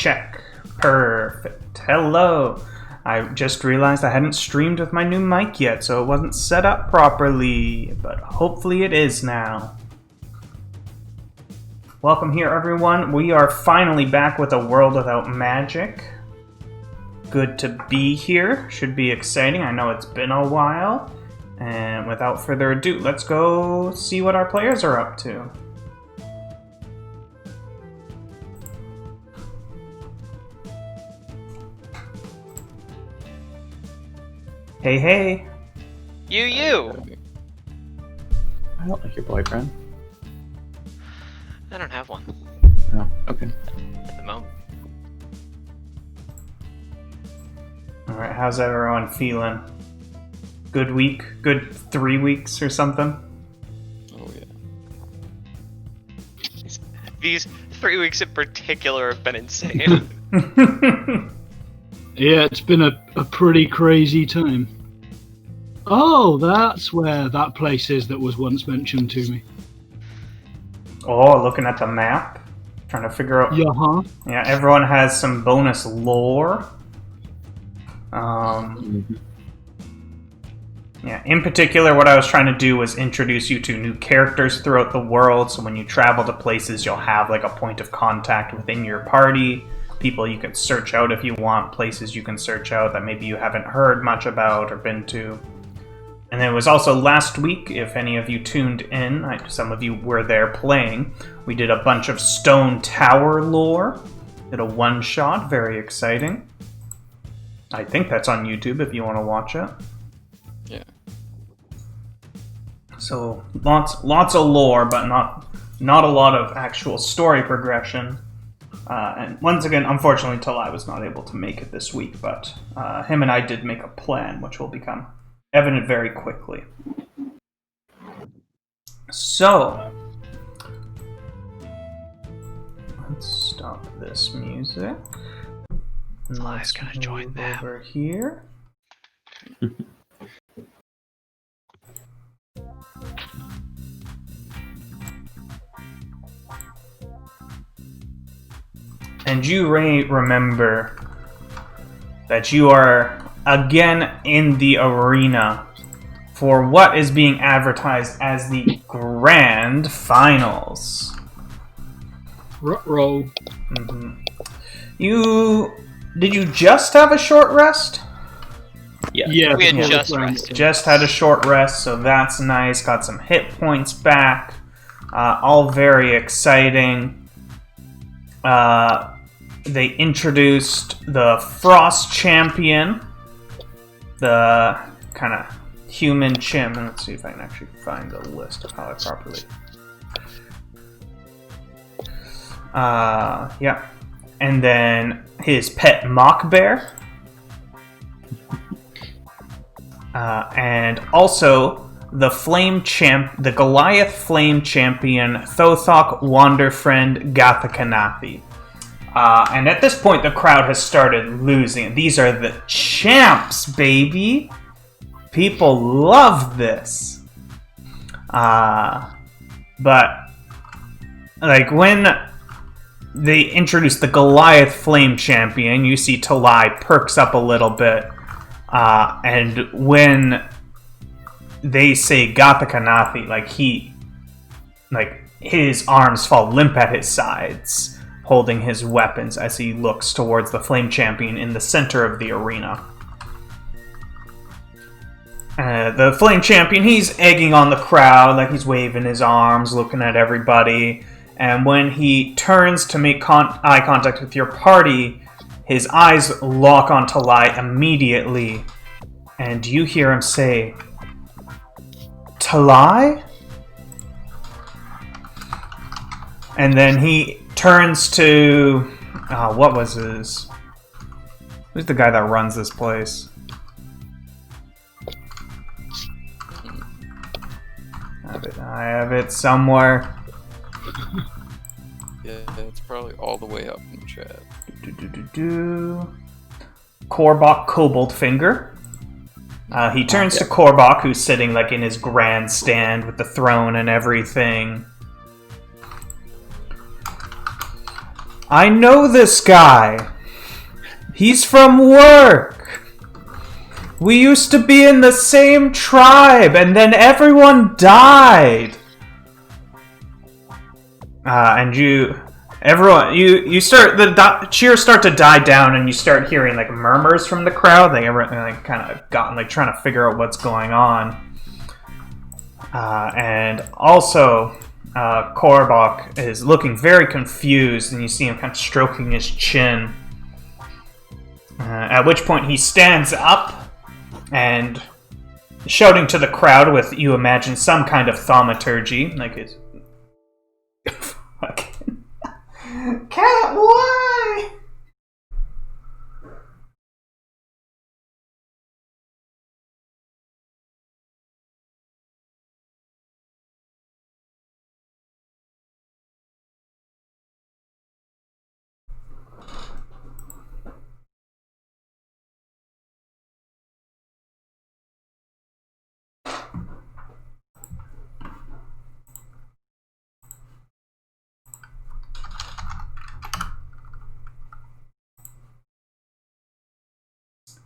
Check. Perfect. Hello. I just realized I hadn't streamed with my new mic yet, so it wasn't set up properly, but hopefully it is now. Welcome here, everyone. We are finally back with A World Without Magic. Good to be here. Should be exciting. I know it's been a while. And without further ado, let's go see what our players are up to. Hey, hey. You. I don't like your boyfriend. I don't have one. Oh, okay. At the moment. Alright, how's everyone feeling? Good week? Good 3 weeks or something? Oh, yeah. These 3 weeks in particular have been insane. Yeah, it's been a pretty crazy time. Oh, that's where that place is that was once mentioned to me. Oh, looking at the map. Trying to figure out... Yeah, everyone has some bonus lore. Yeah, in particular, what I was trying to do was introduce you to new characters throughout the world, so when you travel to places, you'll have like a point of contact within your party. People you can search out if you want, places you can search out that maybe you haven't heard much about or been to. And then it was also last week, if any of you tuned in, some of you were there playing, we did a bunch of Stone Tower lore. Did a one-shot, very exciting. I think that's on YouTube if you want to watch it. Yeah. So lots of lore, but not a lot of actual story progression. And once again, unfortunately, Talai was not able to make it this week, but him and I did make a plan, which will become evident very quickly. So, let's stop this music. Talai's gonna join them. Over here. And you remember that you are again in the arena for what is being advertised as the Grand Finals. Ruh-roh. Did you just have a short rest? Yeah, we had before just the round. rested. Just had a short rest, so that's nice. Got some hit points back. All very exciting. They introduced the Frost Champion, the kind of human chimp. Let's see if I can actually find the list of how I properly. Yeah. And then his pet mock bear. And also the the Goliath Flame Champion, Thothok Wanderfriend Gathakanathi. And at this point, the crowd has started losing. These are the champs, baby! People love this. But, like, when they introduce the Goliath Flame Champion, you see Talai perks up a little bit. And when they say Gathakanathi, his arms fall limp at his sides, holding his weapons as he looks towards the Flame Champion in the center of the arena. The Flame Champion, he's egging on the crowd, like he's waving his arms, looking at everybody, and when he turns to make eye contact with your party, his eyes lock on Talai immediately, and you hear him say, "Talai?" And then he turns to... what was his... Who's the guy that runs this place? I have it somewhere. Yeah, it's probably all the way up in chat. Korbok Koboldfinger. He turns to Korbok, who's sitting like in his grandstand with the throne and everything. I know this guy. He's from work. We used to be in the same tribe, and then everyone died. And you start the cheers start to die down, and you start hearing like murmurs from the crowd. They like kind of gotten like trying to figure out what's going on. And also, Korbok is looking very confused, and you see him kind of stroking his chin. At which point he stands up and shouting to the crowd with, you imagine, some kind of thaumaturgy, like his fucking cat. Why?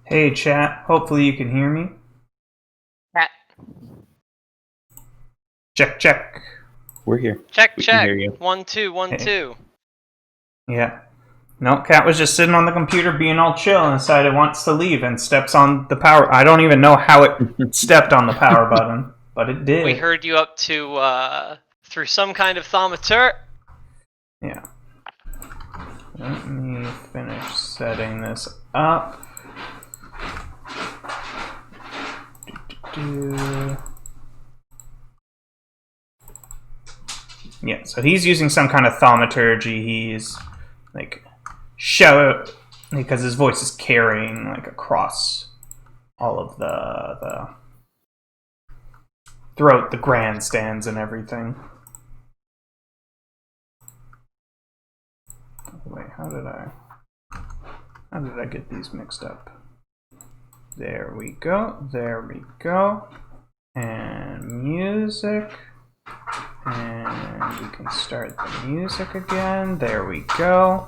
Hey chat, hopefully you can hear me. Cat. Check, check. We're here. Check, We can check. hear you. 1 2 1 Hey. 2. Yeah. No, Cat was just sitting on the computer being all chill and decided it wants to leave and steps on the power. I don't even know how it stepped on the power button, but it did. We heard you up to through some kind of thaumaturgy. Yeah. Let me finish setting this up. Yeah, so he's using some kind of thaumaturgy. He's like shout because his voice is carrying like across all of the throughout the grandstands and everything. Wait, how did I get these mixed up? There we go. There we go. And music. And we can start the music again. There we go.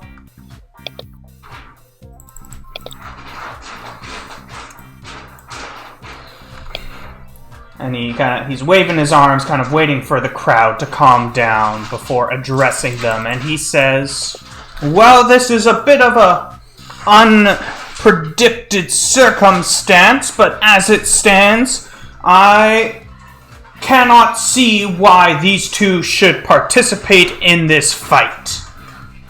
And he's waving his arms, kind of waiting for the crowd to calm down before addressing them. And he says, well, this is a bit of a unpredicted circumstance, but as it stands, I cannot see why these two should participate in this fight.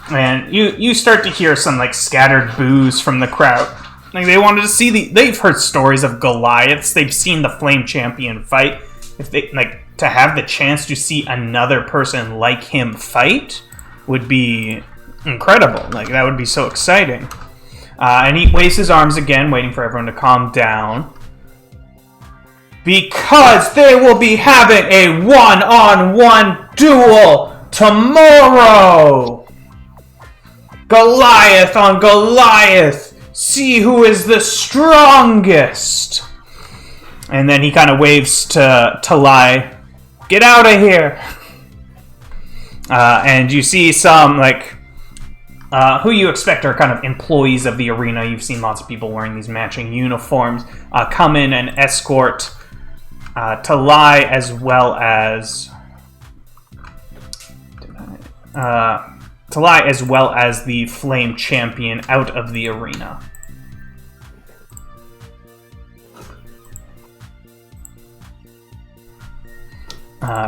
And you start to hear some like scattered boos from the crowd. Like they wanted to see they've heard stories of Goliaths, they've seen the Flame Champion fight. If they like to have the chance to see another person like him fight would be incredible. Like that would be so exciting. And he waves his arms again, waiting for everyone to calm down. Because they will be having a one-on-one duel tomorrow! Goliath on Goliath! See who is the strongest! And then he kind of waves to Talai. Get out of here! And you see some, like, who you expect are kind of employees of the arena. You've seen lots of people wearing these matching uniforms come in and escort Talai as well as the Flame Champion out of the arena.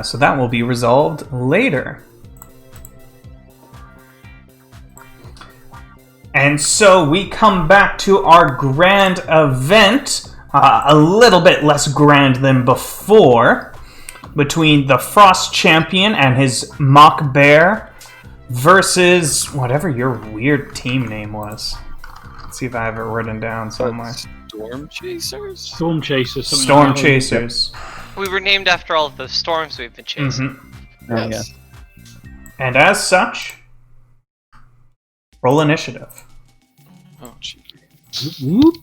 So that will be resolved later. And so we come back to our grand event. A little bit less grand than before, between the Frost Champion and his Mock Bear versus whatever your weird team name was. Let's see if I have it written down somewhere. Storm Chasers? Storm Chasers. something Storm like that. Chasers. We were named after all of the storms we've been chasing. Mm-hmm. Oh, Yes. And as such, roll initiative. Oh, gee. Whoop.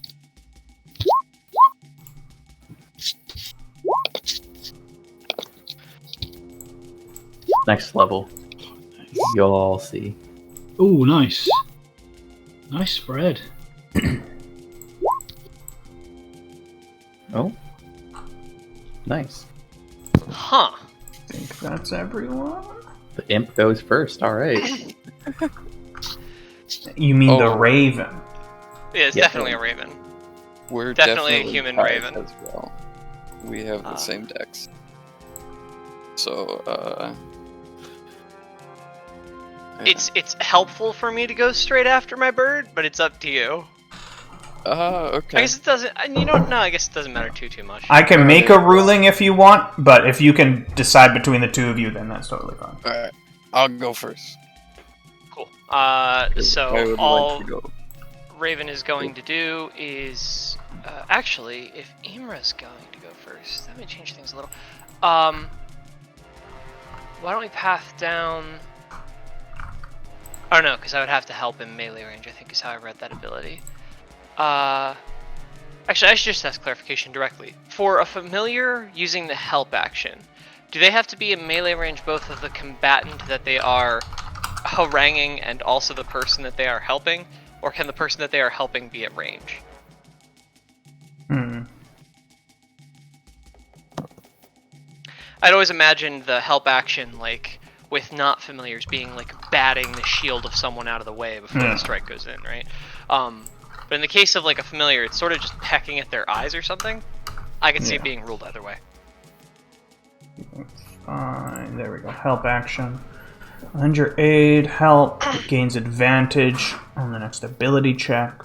Next level. You'll all see. Oh, nice. Nice spread. Oh. Nice. Huh. I think that's everyone. The imp goes first. All right. You mean the Oh. raven? Yeah, it's Yeah. definitely a raven. We're Definitely a definitely human tied raven. as well. We have the same decks. So, It's helpful for me to go straight after my bird, but it's up to you. okay. I guess it doesn't. You know, no, I guess it doesn't matter too much. I can make a ruling if you want, but if you can decide between the two of you, then that's totally fine. Alright, I'll go first. Cool. I So would all like to go. Raven is going to do is actually, if Imra's going to go first, that may change things a little. Why don't we path down? Oh no, because I would have to help in melee range, I think is how I read that ability. Actually, I should just ask clarification directly. For a familiar using the help action, do they have to be in melee range both of the combatant that they are haranguing and also the person that they are helping? Or can the person that they are helping be at range? I'd always imagined the help action, like, with not familiars being like batting the shield of someone out of the way before the strike goes in, right? But in the case of like a familiar, it's sort of just pecking at their eyes or something. I could see it being ruled either way. Fine, there we go. Help action. Under aid, help gains advantage on the next ability check.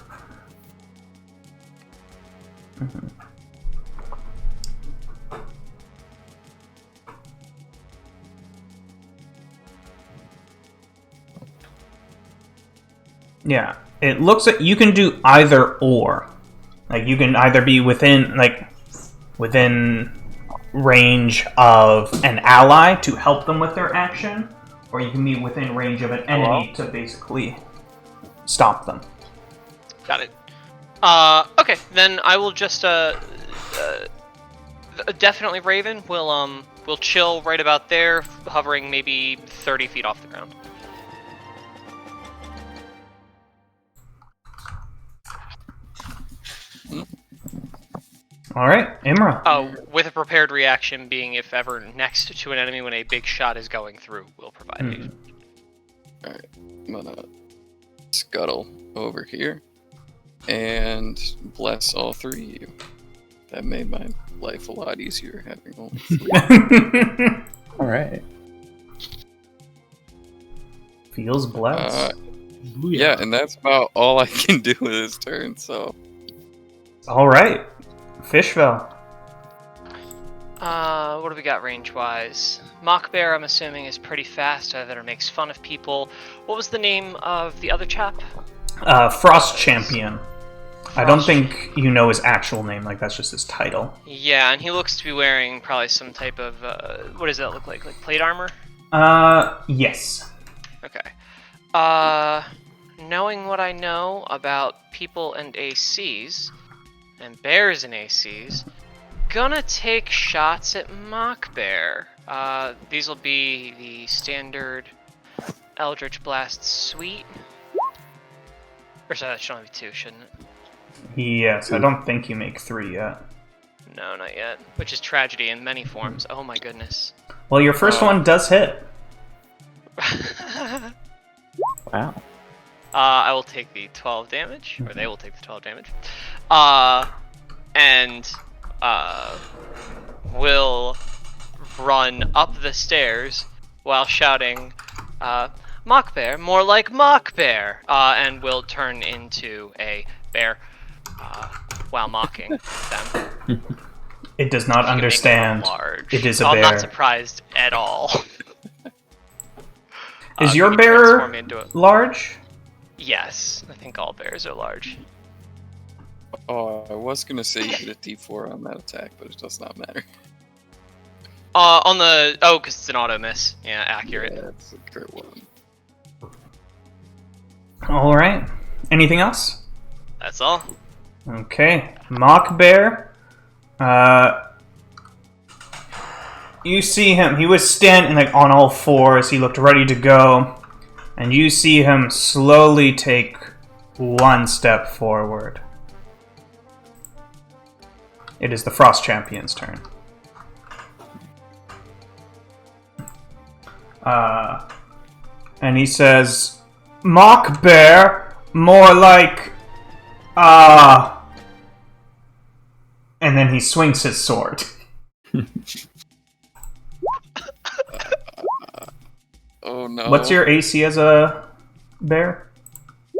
Yeah, it looks like you can do either or. Like you can either be within range of an ally to help them with their action, or you can be within range of an enemy to basically stop them. Got it. Okay, then I will just definitely Raven will chill right about there, hovering maybe 30 feet off the ground. All right, Imra. Oh, with a prepared reaction being if ever next to an enemy when a big shot is going through, will provide haste. Alright, I'm gonna scuttle over here and bless all three of you. That made my life a lot easier having only three. All right. Feels blessed. Yeah, and that's about all I can do with this turn, so. All right, Fishville. What do we got range-wise? Mock Bear, I'm assuming, is pretty fast, either makes fun of people. What was the name of the other chap? Frost Champion. I don't think you know his actual name, like that's just his title. Yeah, and he looks to be wearing probably some type of, what does that look like? Like plate armor? Yes. Okay. Knowing what I know about people and ACs, and bears and ACs, gonna take shots at Mock Bear. These will be the standard Eldritch Blast suite. Or sorry, that should only be 2, shouldn't it? Yes, I don't think you make 3 yet. No, not yet. Which is tragedy in many forms. Oh my goodness. Well, your first one does hit. Wow. I will take the 12 damage, or they will take the 12 damage. And will run up the stairs while shouting, Mock Bear, more like Mock Bear, and will turn into a bear while mocking them. It does not understand. Large. It is a I'm bear. not surprised at all. Is Can your you bear transform me into a... large? Yes, I think all bears are large. Oh, I was gonna say you get a D4 on that attack, but it does not matter. On the... Oh, because it's an auto miss. Yeah, accurate. Yeah, it's a crit one. All right. Anything else? That's all. Okay. Mock Bear. You see him. He was standing like on all fours. He looked ready to go. And you see him slowly take one step forward. It is the Frost Champion's turn. And he says, Mock Bear, more like, and then he swings his sword. Oh no. What's your AC as a bear?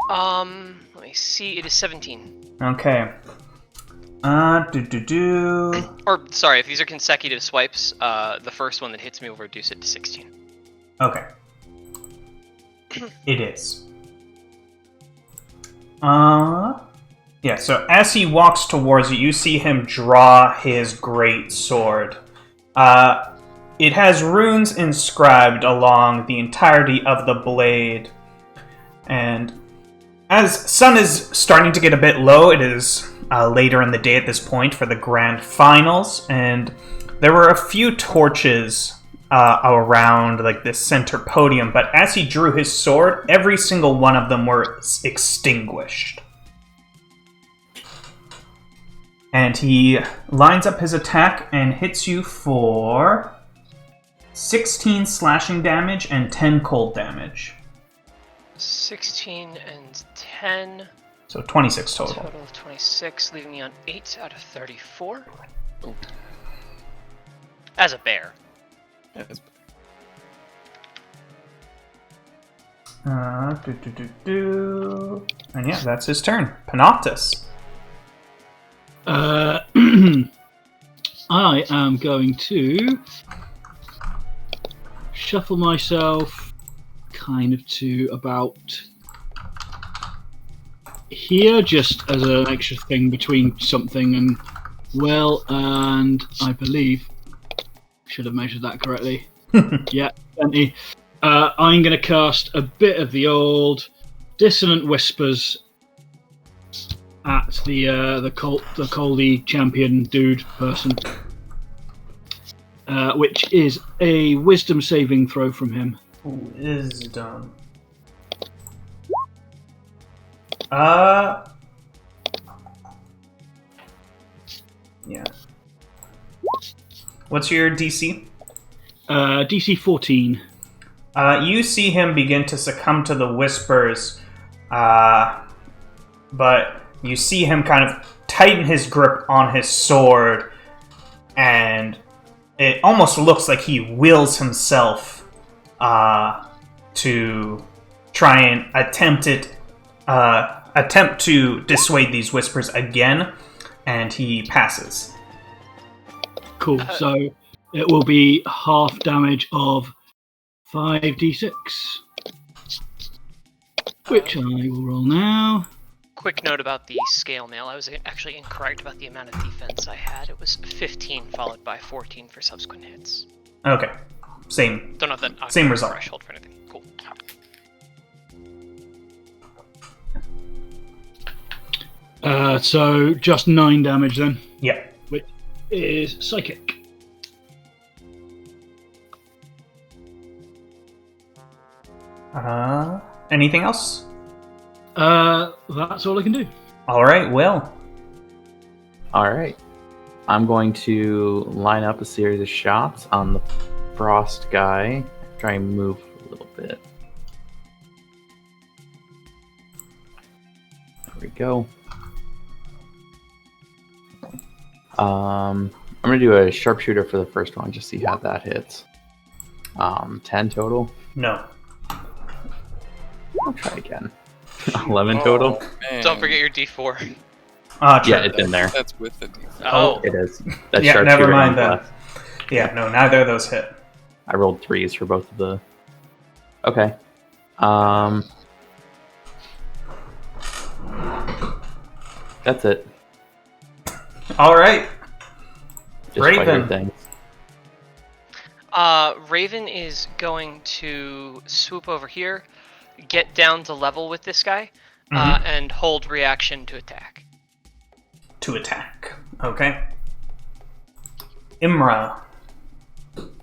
Let me see. It is 17. Okay. Or sorry, if these are consecutive swipes, the first one that hits me will reduce it to 16. Okay. It is. Yeah, so as he walks towards you, you see him draw his great sword. It has runes inscribed along the entirety of the blade. And as sun is starting to get a bit low, it is later in the day at this point for the grand finals, and there were a few torches around like this center podium, but as he drew his sword, every single one of them were extinguished. And he lines up his attack and hits you for 16 slashing damage and 10 cold damage. 16 and 10. So 26 total. Total of 26, leaving me on 8 out of 34. Oh. As a bear. Yes. And yeah, that's his turn. Panoptus. I am going to shuffle myself kind of to about here, just as an extra thing between something and Will, and I believe should have measured that correctly. Yeah, plenty. I'm going to cast a bit of the old Dissonant Whispers at the Coldy champion dude person, which is a Wisdom saving throw from him. Wisdom. Yeah. What's your DC? DC 14. You see him begin to succumb to the whispers, but you see him kind of tighten his grip on his sword, and it almost looks like he wills himself to try and attempt to dissuade these whispers again, and he passes. Cool. So it will be half damage of 5d6, which I will roll now. Quick note about the scale mail. I was actually incorrect about the amount of defense I had. It was 15 followed by 14 for subsequent hits. Okay. Same. Don't know if that Same result. threshold for anything. Cool. So just 9 damage then, Yeah. which is psychic. Anything else? That's all I can do. All right, Will. All right. I'm going to line up a series of shots on the frost guy. Try and move a little bit. There we go. I'm gonna do a sharpshooter for the first one, just see how that hits. 10 total. No. I'll try again. 11 total. Man. Don't forget your D4. True. Yeah, it's in there. That's with the D4. Oh. It is. That's Yeah, never sharpshooter mind nonetheless. that. Yeah, no, neither of those hit. I rolled 3s for both of the. Okay. That's it. All right. Just fight your Raven. things. Raven is going to swoop over here, get down to level with this guy, and hold reaction to attack. To attack. Okay. Imra.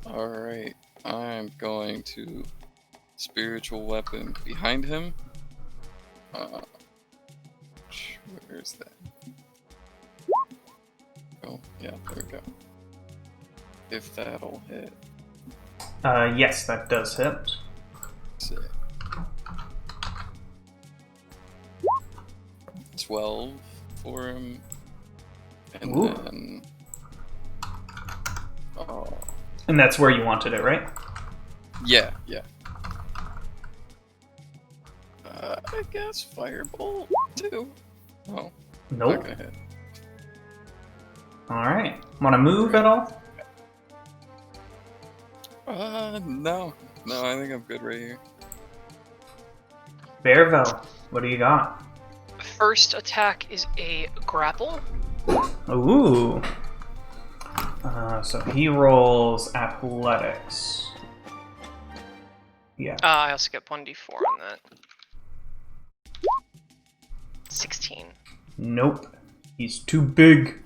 Alright, I'm going to spiritual weapon behind him. Where's that? Oh, yeah, there we go. If that'll hit. Yes, that does hit. Sick. 12 for him. And Ooh. then... Oh. And that's where you wanted it, right? Yeah. I guess Firebolt, too. Oh, not Nope. gonna hit. Alright. Want to move at all? No. No, I think I'm good right here. Bearville, what do you got? First attack is a grapple. Ooh. So he rolls athletics. Yeah. I also get 1d4 on that. 16. Nope. He's too big.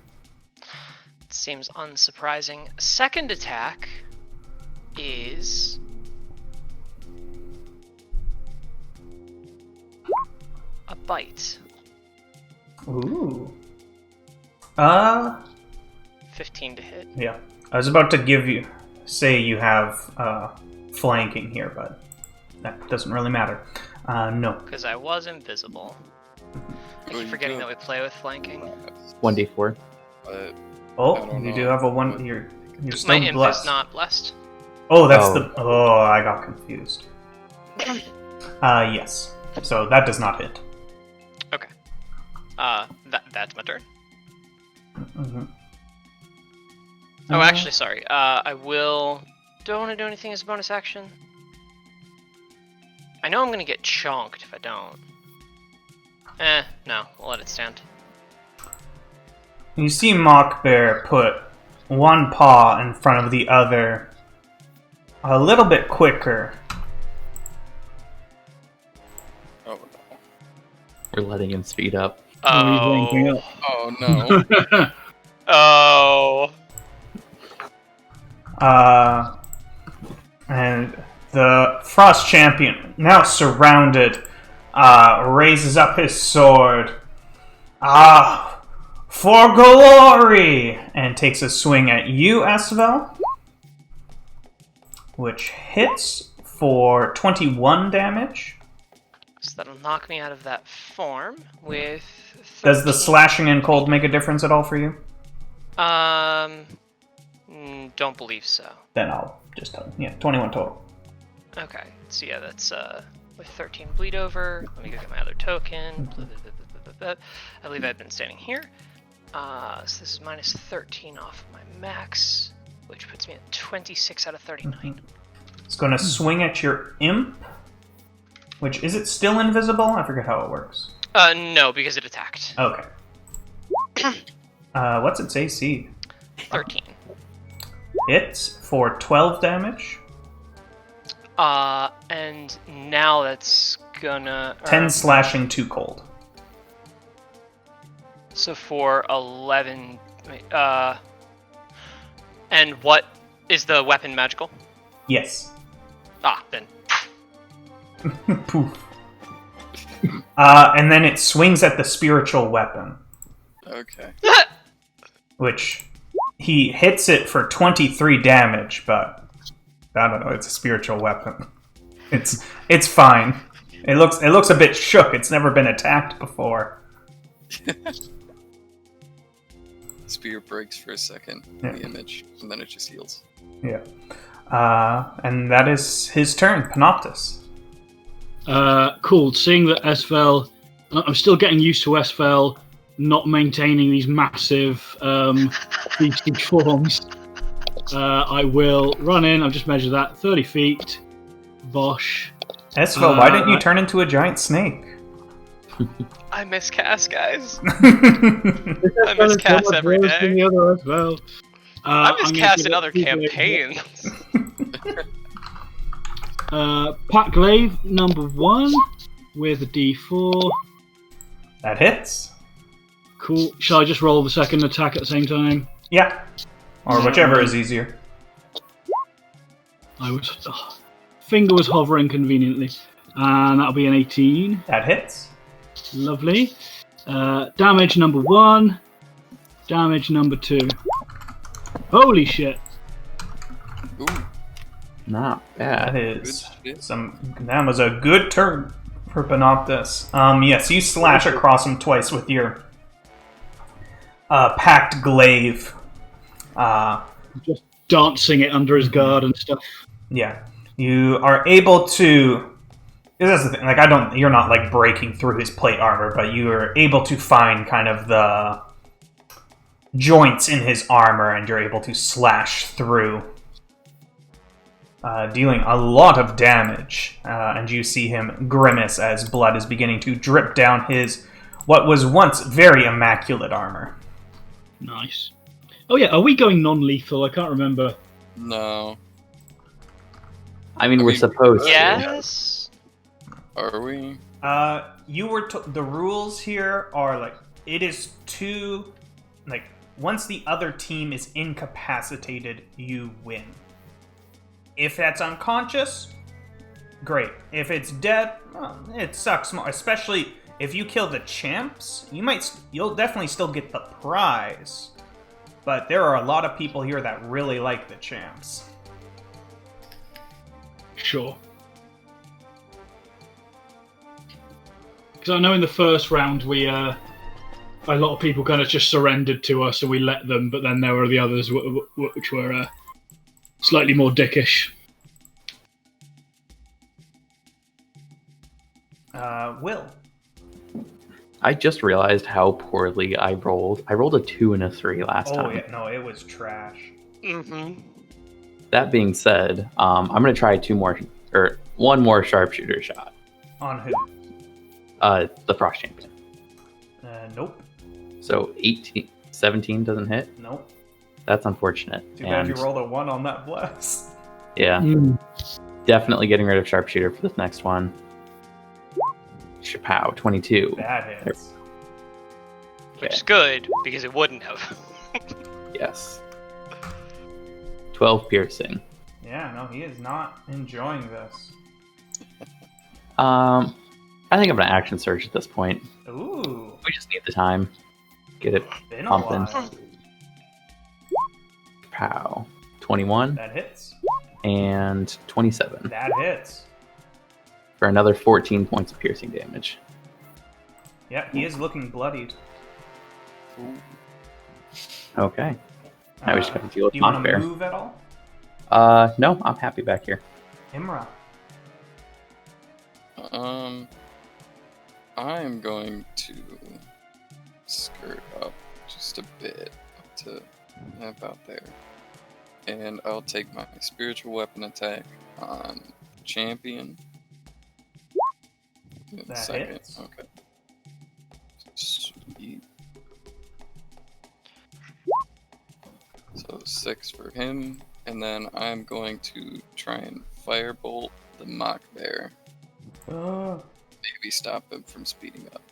Seems unsurprising. Second attack is a bite. Ooh. 15 to hit. Yeah. I was about to say you have flanking here, but that doesn't really matter. No. Because I was invisible. I Well, keep you forgetting do that we play with flanking. 1d4. But I Oh, don't you know. do have a one. You're still My imp blessed. is not blessed. Oh, that's Oh. the. Oh, I got confused. Yes. So that does not hit. Okay. That's my turn. Mm-hmm. Oh, actually, sorry. I will... Do I want to do anything as a bonus action? I know I'm going to get chonked if I don't. No. We'll let it stand. You see Mock Bear put one paw in front of the other a little bit quicker. Oh no. We're letting him speed up. Oh. Oh no. Oh. And the Frost Champion, now surrounded, raises up his sword. For glory! And takes a swing at you, Asvel, which hits for 21 damage. So that'll knock me out of that form with... Does the 13. slashing and cold make a difference at all for you? Don't believe so. Then I'll just tell you. Yeah, 21 total. Okay, so yeah, that's with 13 bleed over. Let me go get my other token. I believe I've been standing here. So this is minus 13 off my max, which puts me at 26 out of 39. It's going to swing at your imp, which, is it still invisible? I forget how it works. No, because it attacked. Okay. What's its AC? 13. Hits for 12 damage. And now that's gonna... 10 slashing, 2 cold. So for 11... and what is the weapon magical? Yes. Then. Poof. And then it swings at the spiritual weapon, Okay. which he hits it for 23 damage, but I don't know, it's a spiritual weapon. It's fine. It looks a bit shook. It's never been attacked before. Spear breaks for a second, Yeah. the image, and then it just heals. Yeah. And that is his turn, Panoptus. Cool. Seeing that Esfel, I'm still getting used to Esfel not maintaining these massive beastie forms. I will run in. I've just measured that 30 feet. Bosh. Esvel, why didn't you turn into a giant snake? I miscast, guys. I miscast every day. I I'm miscast in other campaigns. Pack Glaive number 1 with a D4. That hits. Cool. Shall I just roll the second attack at the same time? Yeah. Or whichever is easier. I was finger was hovering conveniently. And that'll be an 18. That hits. Lovely. Damage number 1. Damage number 2. Holy shit. Ooh, Not That bad. is Good shit. That was a good turn for Panoptus. Yes, you slash across him twice with your packed glaive. Just dancing it under his guard and stuff. Yeah, you are able to. That's the thing. Like, you're not like breaking through his plate armor, but you are able to find kind of the joints in his armor, and you're able to slash through, dealing a lot of damage. And you see him grimace as blood is beginning to drip down his what was once very immaculate armor. Nice. Oh yeah, are we going non-lethal? I can't remember. No. I mean, we're supposed to. Yes. Are we? You were the rules here are like it is two, like once the other team is incapacitated, you win. If that's unconscious, great. If it's dead, well, it sucks more. Especially if you kill the champs, you'll definitely still get the prize. But there are a lot of people here that really like the champs. Sure. Because I know in the first round a lot of people kind of just surrendered to us and we let them, but then there were the others which were slightly more dickish. Will. I just realized how poorly I rolled. I rolled a 2 and a 3 last time. Oh yeah, no, it was trash. Mm-hmm. That being said, I'm gonna try one more sharpshooter shot. On who? The Frost Champion. Nope. So 17 doesn't hit. Nope. That's unfortunate. Too bad you rolled a 1 on that bless. Yeah, definitely getting rid of sharpshooter for this next one. Chapow, 22. That hits. Which is good, because it wouldn't have. Yes. 12 piercing. Yeah, no, he is not enjoying this. I think I'm gonna action surge at this point. Ooh, We just need the time. Get it been a pumping. while. Pow. 21 That hits. and 27 That hits. for another 14 points of piercing damage. Yeah, he is looking bloodied. Okay. Now we just gotta deal with Do you want to Mockbear. move at all? No, I'm happy back here. Imra. I'm going to skirt up just a bit up to about there. And I'll take my spiritual weapon attack on champion. In a That second. hits. Okay. Sweet. So 6 for him, and then I'm going to try and firebolt the mock bear. Maybe stop him from speeding up.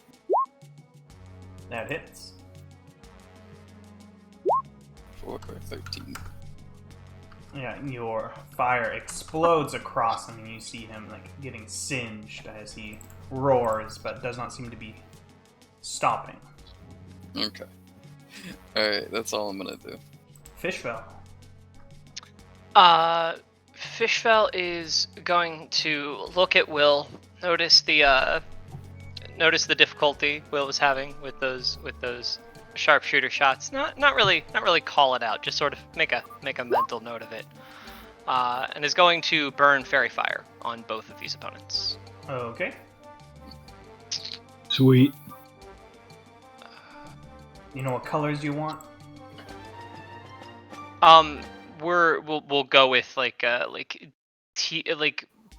That hits. For 13. Yeah, your fire explodes across him, and you see him like getting singed as he roars, but does not seem to be stopping. Okay. Alright, that's all I'm gonna do. Fishfell. Fishfell is going to look at Will, notice the difficulty Will was having with those sharpshooter shots. Not really call it out, just sort of make a mental note of it. And is going to burn fairy fire on both of these opponents. Okay. Sweet. You know what colors you want? We'll go with like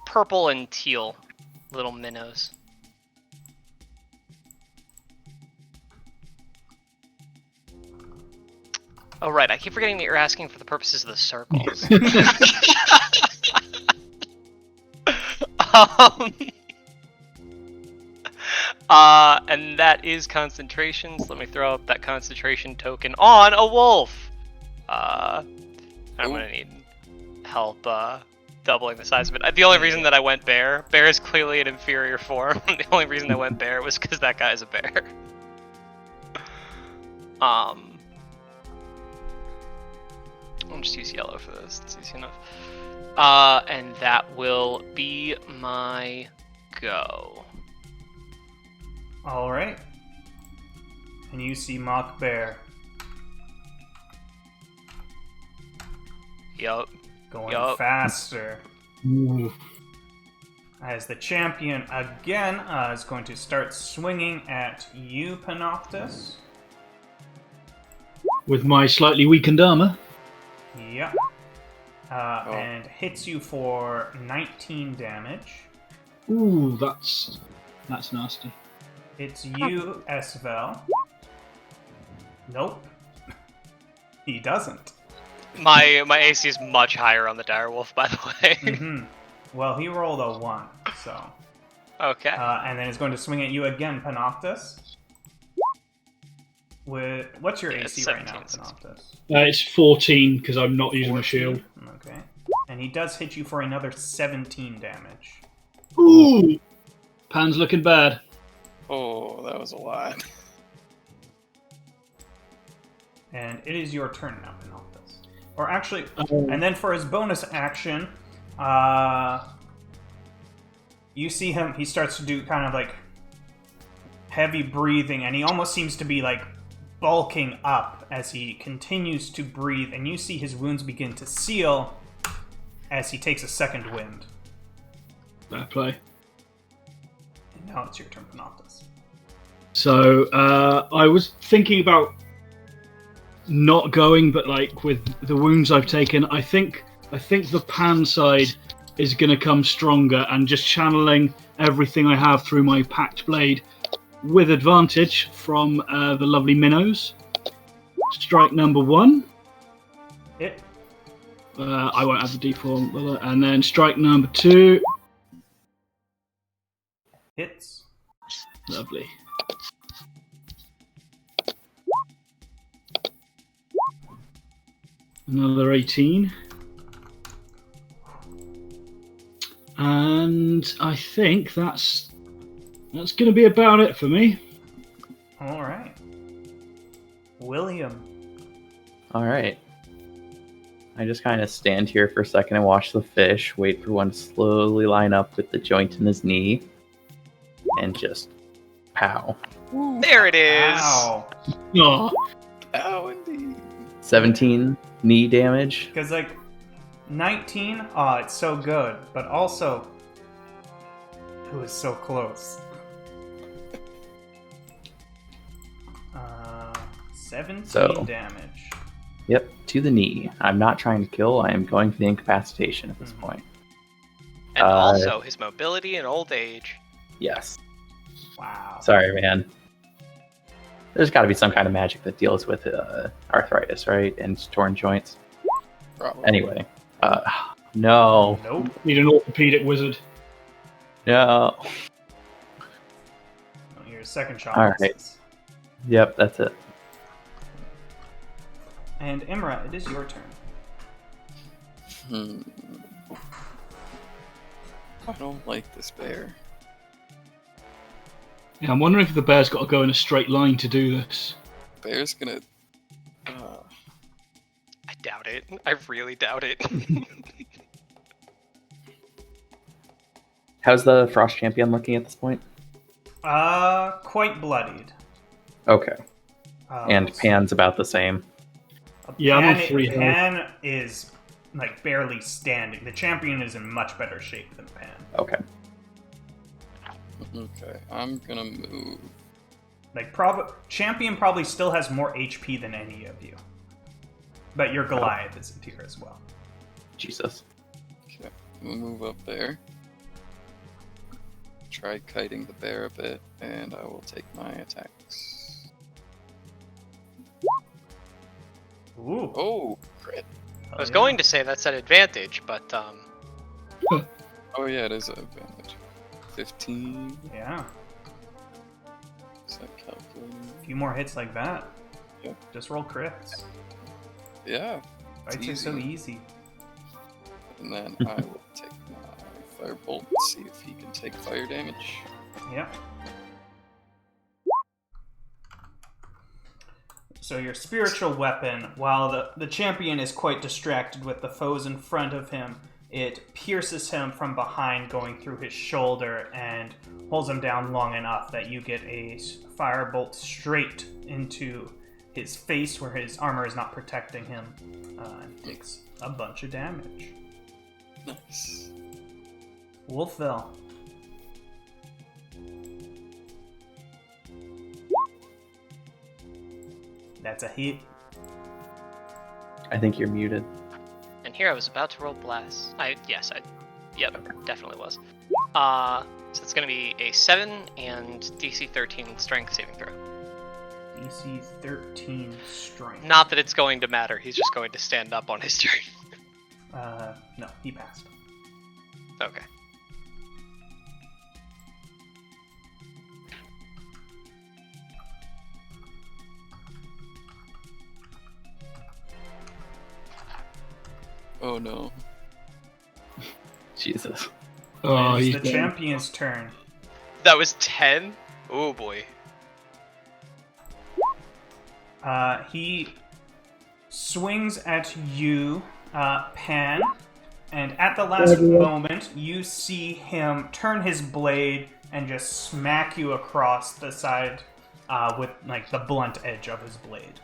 purple and teal little minnows. Oh right, I keep forgetting that you're asking for the purposes of the circles. And that is concentrations. Let me throw up that concentration token on a wolf. I'm gonna need help doubling the size of it. The only reason that I went bear is clearly an inferior form. The only reason I went bear was because that guy's a bear. I'll just use yellow for this. It's easy enough. And that will be my go. All right. And you see Mock Bear Yup. going faster. Ooh. As the champion again is going to start swinging at you, Panoptus. With my slightly weakened armor. Yep. And hits you for 19 damage. Ooh, that's nasty. It's you, Esvel. Nope. He doesn't. My AC is much higher on the direwolf, by the way. Mm-hmm. Well, he rolled a 1, so... Okay. And then he's going to swing at you again, Panoptus. What's your AC right now, 17. Panoptus? It's 14 because I'm not using a 14? shield. Okay. And he does hit you for another 17 damage. Ooh, Pan's looking bad. Oh, that was a lot. And it is your turn now, Panoptus. Or actually, and then for his bonus action, you see him, he starts to do kind of like heavy breathing, and he almost seems to be like bulking up as he continues to breathe, and you see his wounds begin to seal as he takes a second wind. Fair play. And now it's your turn, Panoptus. So I was thinking about not going, but like with the wounds I've taken, I think the Pan side is going to come stronger, and just channeling everything I have through my packed blade with advantage from the lovely minnows. Strike number 1. Hit. I won't have the D4. And then strike number 2. Hits. Lovely. Another 18. And I think that's going to be about it for me. All right. William. All right. I just kind of stand here for a second and watch the fish, wait for one to slowly line up with the joint in his knee, and just pow. There it is. Ow. Oh, Oh, indeed. 17 knee damage. Because, like, 19, it's so good, but also, it was so close. 17 damage. Yep, to the knee. I'm not trying to kill, I am going for the incapacitation at this point. And also his mobility and old age. Yes. Wow. Sorry, man. There's got to be some kind of magic that deals with arthritis, right? And torn joints. Probably. Anyway. No. Nope. need an orthopedic wizard. No. Your second shot. All right. Yep, that's it. And Imra, it is your turn. I don't like this bear. Yeah, I'm wondering if the bear's got to go in a straight line to do this. Bear's gonna. I doubt it. I really doubt it. How's the Frost Champion looking at this point? Quite bloodied. Okay. And So- Pan's about the same. Yeah, I'm on 3 health. Pan is like barely standing. The champion is in much better shape than Pan. Okay. Okay, I'm gonna move. Like champion probably still has more HP than any of you. But your Goliath isn't here as well. Jesus. Okay, I'm gonna move up there. Try kiting the bear a bit, and I will take my attacks. Ooh. Oh, crit. I was going to say that's an advantage, but Oh yeah, it is an advantage. 15. Yeah. Is that calculating? A few more hits like that. Yep. Just roll crits. Yeah. Fights are so easy. And then I will take firebolt, see if he can take fire damage. Yep. So your spiritual weapon, while the champion is quite distracted with the foes in front of him, it pierces him from behind, going through his shoulder, and holds him down long enough that you get a firebolt straight into his face where his armor is not protecting him, and takes a bunch of damage. Nice. Wolfville. That's a hit. I think you're muted. And here I was about to roll blast. Yep, definitely was. So it's gonna be a 7 and DC 13 strength saving throw. DC 13 strength. Not that it's going to matter, he's just going to stand up on his turn. No, he passed. Okay. Oh no. Jesus. Oh, It's he's the dead. champion's turn. That was 10? Oh boy. He swings at you, Pan, and at the last moment, you see him turn his blade and just smack you across the side with like the blunt edge of his blade.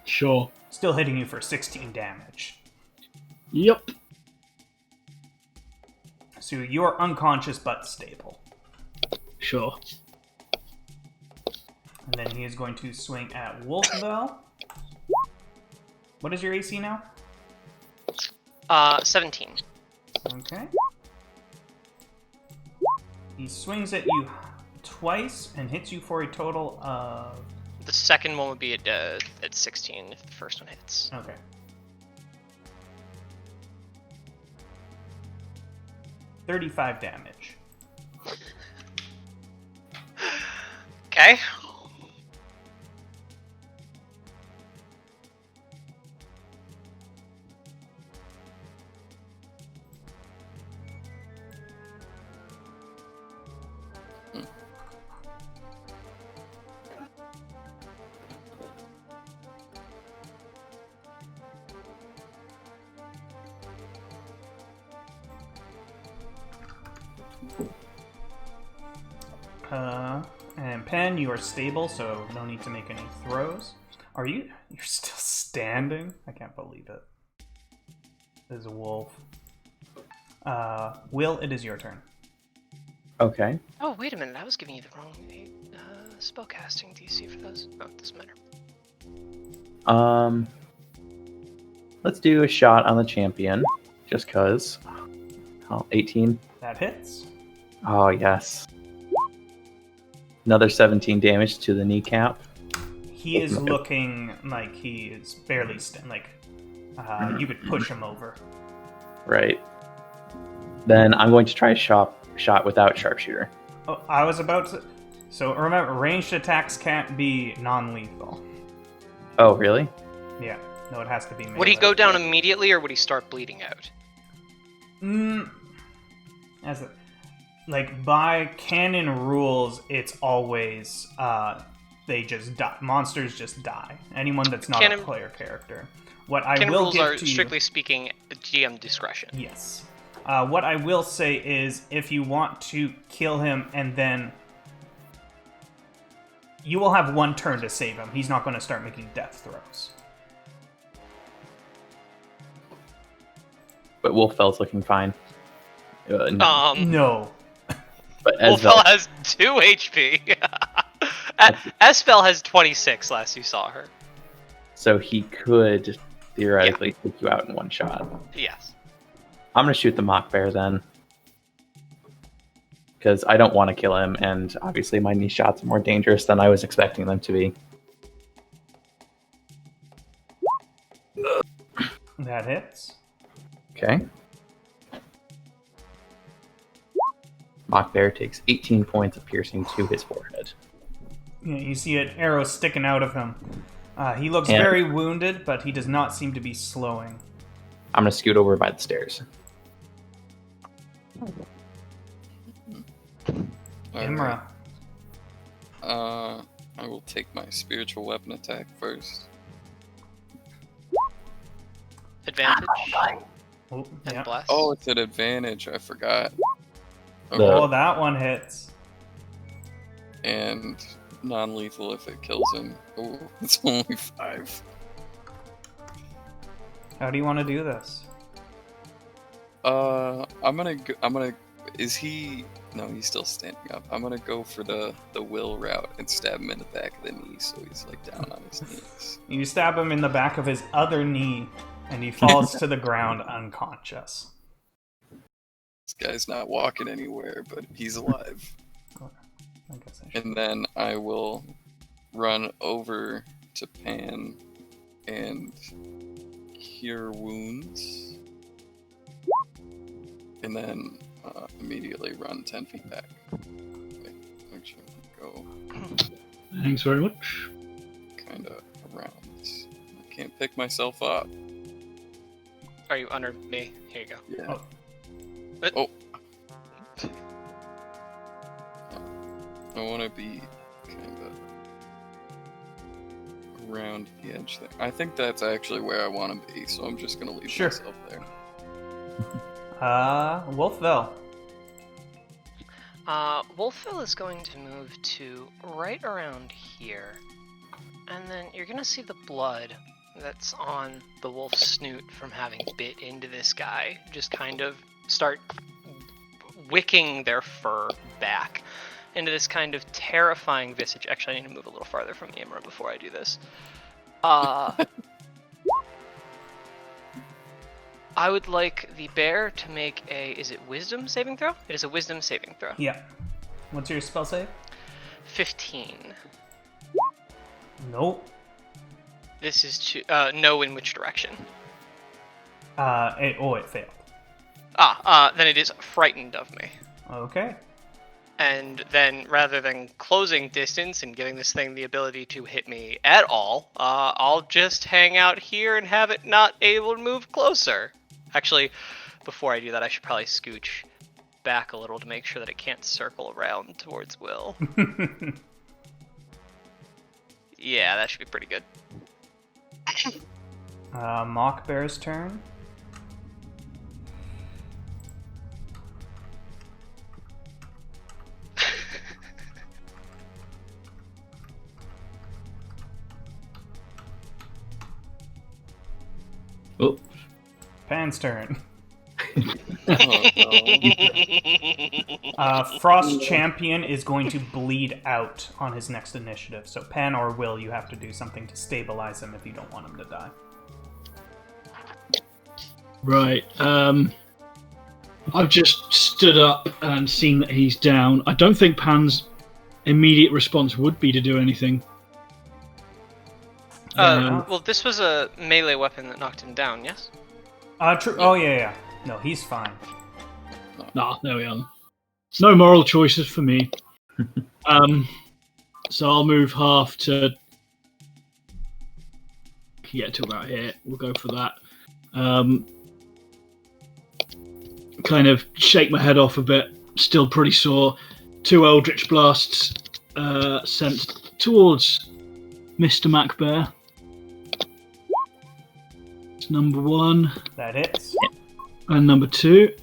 Sure. Still hitting you for 16 damage. Yep. So you're unconscious but stable. Sure. And then he is going to swing at Wolfville. What is your AC now? 17. Okay. He swings at you twice and hits you for a total of... The second one would be at 16 if the first one hits. Okay. $35 damage. Okay. And Pen, you are stable, so no need to make any throws. Are you? You're still standing? I can't believe it. There's a wolf. Will, it is your turn. Okay. Oh, wait a minute. I was giving you the wrong spellcasting DC for those. Oh, it doesn't matter. Let's do a shot on the champion, just cause. Oh, 18. That hits. Oh, yes. Another 17 damage to the kneecap. He is looking like he is barely you could push him over. Right. Then I'm going to try a shot without sharpshooter. Oh, I was about to... So remember, ranged attacks can't be non-lethal. Oh, really? Yeah. No, it has to be melee. Would he go down immediately or would he start bleeding out? As a... Like, by canon rules, it's always, they just die. Monsters just die. Anyone that's not a player character. What I Canon will rules give are, to strictly you, speaking, GM discretion. yes. What I will say is, if you want to kill him and then... You will have one turn to save him. He's not going to start making death throws. But Wolfell's looking fine. No. No. But Wolfell has 2 HP. Espel has 26 last you saw her. So he could theoretically take you out in one shot. Yes. I'm going to shoot the mock bear then. Because I don't want to kill him, and obviously my knee shots are more dangerous than I was expecting them to be. That hits. Okay. Mock bear takes 18 points of piercing to his forehead. Yeah, you see an arrow sticking out of him. He looks And- very wounded, but he does not seem to be slowing. I'm going to scoot over by the stairs. All Imra. right. I will take my spiritual weapon attack first. Advantage Oh, and yeah. bless. Oh, it's an advantage. I forgot. Oh, that one hits. And non-lethal if it kills him. Oh, it's only 5. How do you want to do this? I'm gonna. Is he? No, he's still standing up. I'm gonna go for the will route and stab him in the back of the knee, so he's like down on his knees. You stab him in the back of his other knee, and he falls to the ground unconscious. This guy's not walking anywhere, but he's alive. I guess I should. And then I will run over to Pan and cure wounds. And then immediately run 10 feet back. Okay, make sure I go Thanks very much. kind of around this. I can't pick myself up. Are you under me? Here you go. Yeah. Oh. I want to be kind of around the edge there. I think that's actually where I want to be, so I'm just going to leave Sure. myself there. Wolfville. Wolfville is going to move to right around here. And then you're going to see the blood that's on the wolf's snoot from having bit into this guy just kind of start wicking their fur back into this kind of terrifying visage. Actually, I need to move a little farther from Imra before I do this. I would like the bear to make a, is it wisdom saving throw? It is a wisdom saving throw. Yeah. What's your spell save? 15. Nope. This is to, know in which direction. It failed. Then it is frightened of me. Okay. And then, rather than closing distance and giving this thing the ability to hit me at all, I'll just hang out here and have it not able to move closer. Actually, before I do that, I should probably scooch back a little to make sure that it can't circle around towards Will. Yeah, that should be pretty good. Mock Bear's turn. Oh, Pan's turn. Oh, no. Frost Champion is going to bleed out on his next initiative. So Pan or Will, you have to do something to stabilize him if you don't want him to die. right. I've just stood up and seen that he's down. I don't think Pan's immediate response would be to do anything. Well, this was a melee weapon that knocked him down, yes? True. Oh, yeah. No, he's fine. Nah, there we are. No moral choices for me. So I'll move half to get to about here. We'll go for that. Kind of shake my head off a bit. Still pretty sore. 2 Eldritch Blasts sent towards Mr. MacBear. It's number 1 That hits. and number 2.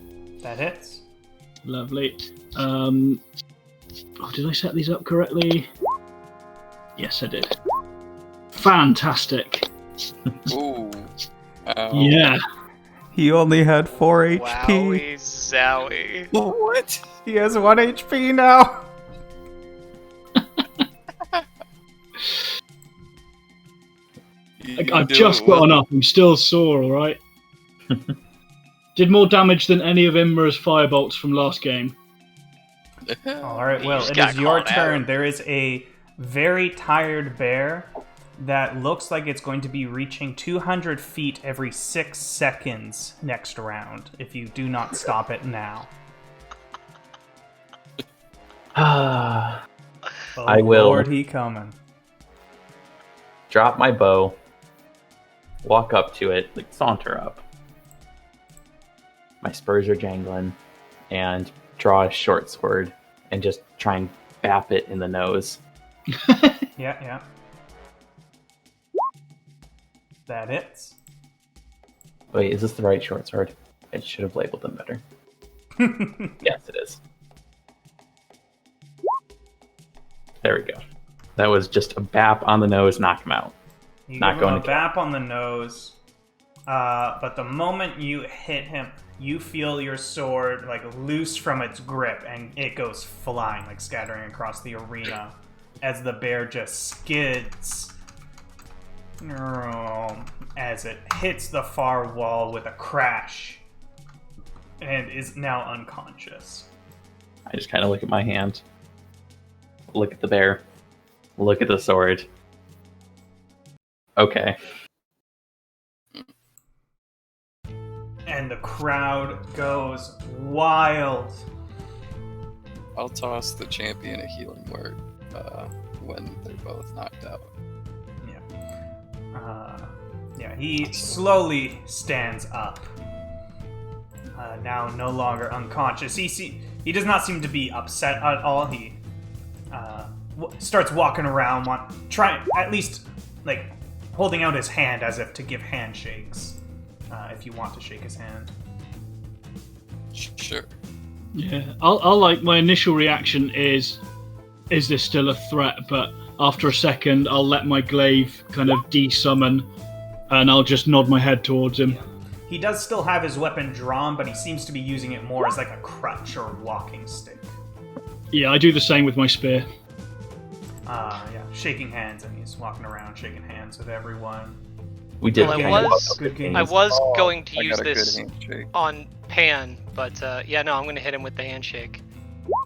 That hits. Lovely. Did I set these up correctly? Yes, I did. Fantastic. Ooh. Ow. Yeah. He only had 4 Wowie zowie. What? He has 1 HP now. I've just gotten up. I'm still sore, alright? Did more damage than any of Imra's firebolts from last game. Alright, You Will, just it got is your called turn. out. There is a very tired bear that looks like it's going to be reaching 200 feet every 6 seconds next round if you do not stop it now. Ah, Oh, I will. Lord, he coming. drop my bow, walk up to it, like saunter up. My spurs are jangling, and draw a short sword and just try and bap it in the nose. Yeah. That hits. Wait, is this the right short sword? I should have labeled them better. Yes, it is. There we go. That was just a bap on the nose, knock him out. You Not give going him a to kill. bap on the nose, but the moment you hit him, you feel your sword like loose from its grip, and it goes flying, like scattering across the arena, as the bear just skids as it hits the far wall with a crash, and is now unconscious. I just kind of look at my hand, look at the bear, look at the sword. Okay. And the crowd goes wild. I'll toss the champion a healing word when they're both knocked out. Yeah, he slowly stands up. Now no longer unconscious. He does not seem to be upset at all. He starts walking around, at least like holding out his hand as if to give handshakes. If you want to shake his hand. Sure. Yeah, I'll like my initial reaction is this still a threat? But after a second, I'll let my glaive kind of de-summon, and I'll just nod my head towards him. He does still have his weapon drawn, but he seems to be using it more as like a crutch or walking stick. Yeah, I do the same with my spear. Yeah, shaking hands, and he's walking around shaking hands with everyone. We did. Well, kind of walk up good to game. I things. was going to I use got a this good handshake. on Pan, but yeah, no, I'm going to hit him with the handshake.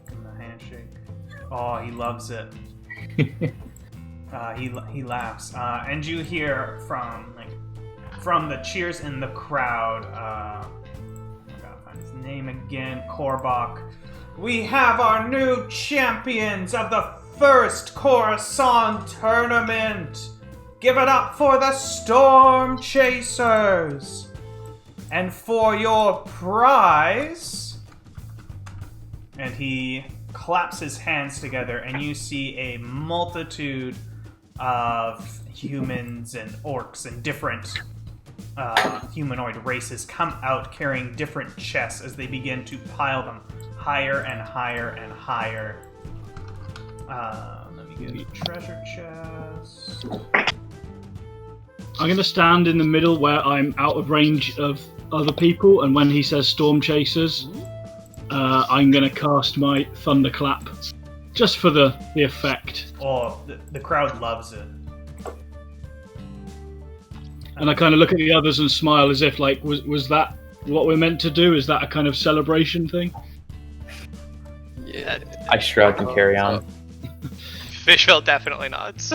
And the handshake. Oh, he loves it. He laughs, and you hear from the cheers in the crowd. I gotta find his name again. Korbach. We have our new champions of the first Coruscant tournament. Give it up for the Storm Chasers, and for your prize. And he claps his hands together, and you see a multitude of humans and orcs and different humanoid races come out carrying different chests as they begin to pile them higher and higher and higher. Let me get a treasure chest. I'm going to stand in the middle where I'm out of range of other people, and when he says Storm Chasers, I'm going to cast my Thunderclap, just for the effect. Oh, the crowd loves it. And I kind of look at the others and smile as if, like, was that what we're meant to do? Is that a kind of celebration thing? Yeah. I shrug and carry on. Fishville definitely nods.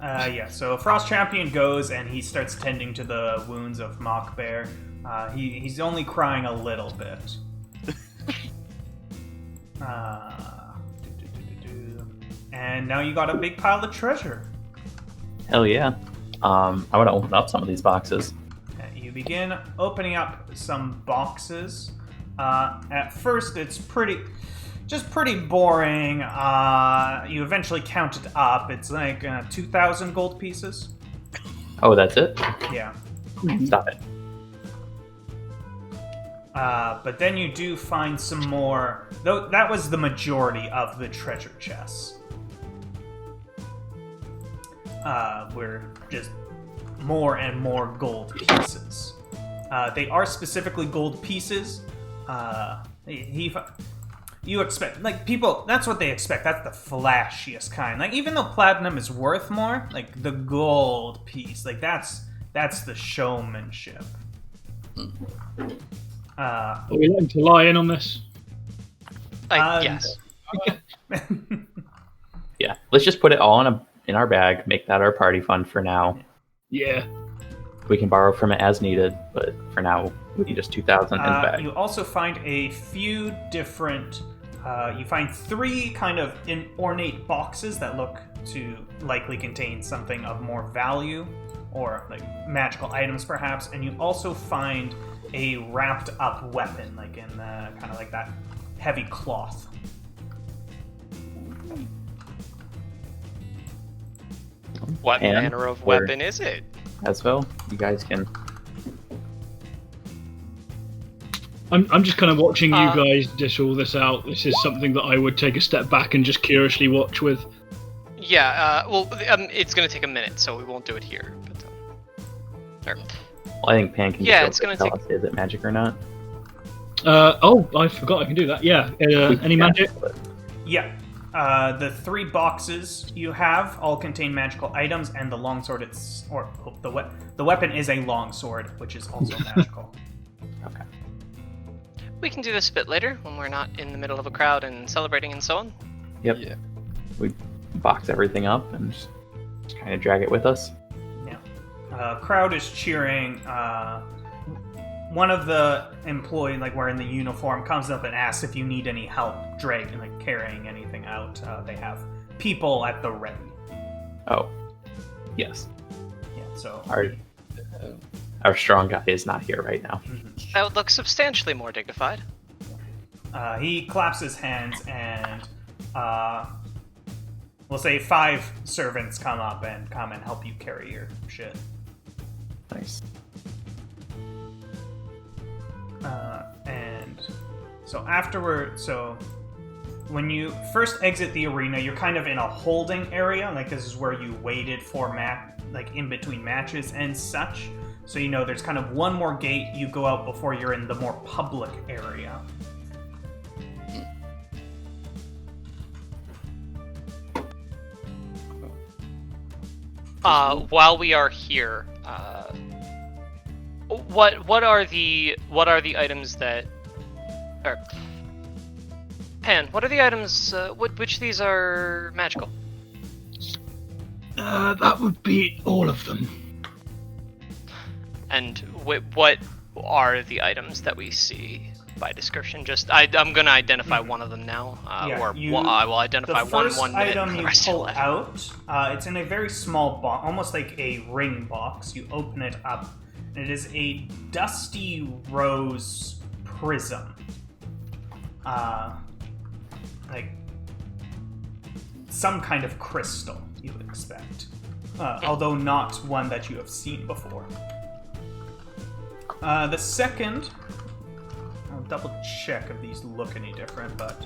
Yeah, so Frost Champion goes and he starts tending to the wounds of Mock Bear. He's only crying a little bit. And now you got a big pile of treasure. Hell yeah. I want to open up some of these boxes. You begin opening up some boxes. At first, it's pretty boring. You eventually count it up. It's like 2,000 gold pieces. Oh, that's it? Yeah. Stop it. But then you do find some more. Though that was the majority of the treasure chests. Were just more and more gold pieces. They are specifically gold pieces. You expect, like, people, that's what they expect. That's the flashiest kind. Like, even though platinum is worth more, like, the gold piece, like, that's the showmanship. Are we letting Talai in on this? Yes. Yeah, let's just put it all in our bag, make that our party fund for now. Yeah. We can borrow from it as needed, but for now, we need just 2,000 in the bag. You also find a few different. You find 3 kind of ornate boxes that look to likely contain something of more value, or like magical items, perhaps. And you also find a wrapped up weapon, like in kind of like that heavy cloth. What And manner of we're- weapon is it? As well, you guys can. I'm just kind of watching you Uh, guys dish all this out. This is something that I would take a step back and just curiously watch with. Yeah, it's gonna take a minute, so we won't do it here. But, Well, I think Pan can Yeah, just it's gonna tell take- us is it magic or not. Oh, I forgot I can do that. Yeah. Any magic? Yeah. The 3 boxes you have all contain magical items, and the longsword the weapon is a longsword, which is also magical. Okay. we can do this a bit later when we're not in the middle of a crowd and celebrating and so on. Yep. Yeah. We box everything up and just kind of drag it with us. Yeah. Crowd is cheering. One of the employees, like wearing the uniform, comes up and asks if you need any help dragging, like carrying anything out. They have people at the ready. Oh, yes. Yeah. So. Our strong guy is not here right now. That would look substantially more dignified. He claps his hands, and we'll say 5 servants come and help you carry your shit. Nice. And so when you first exit the arena, you're kind of in a holding area. Like this is where you waited for like in between matches and such. So there's kind of one more gate you go out before you're in the more public area. While we are here, what are the items that, or Pan? What are the items? Which of these are magical? That would be all of them. And what are the items that we see by description? I'm gonna identify one of them now, Yeah, I will identify The first one minute. item and the you rest pull will- out, it's in a very small box, almost like a ring box. You open it up, and it is a dusty rose prism. Like some kind of crystal, you would expect. Although not one that you have seen before. The second... I'll double check if these look any different, but...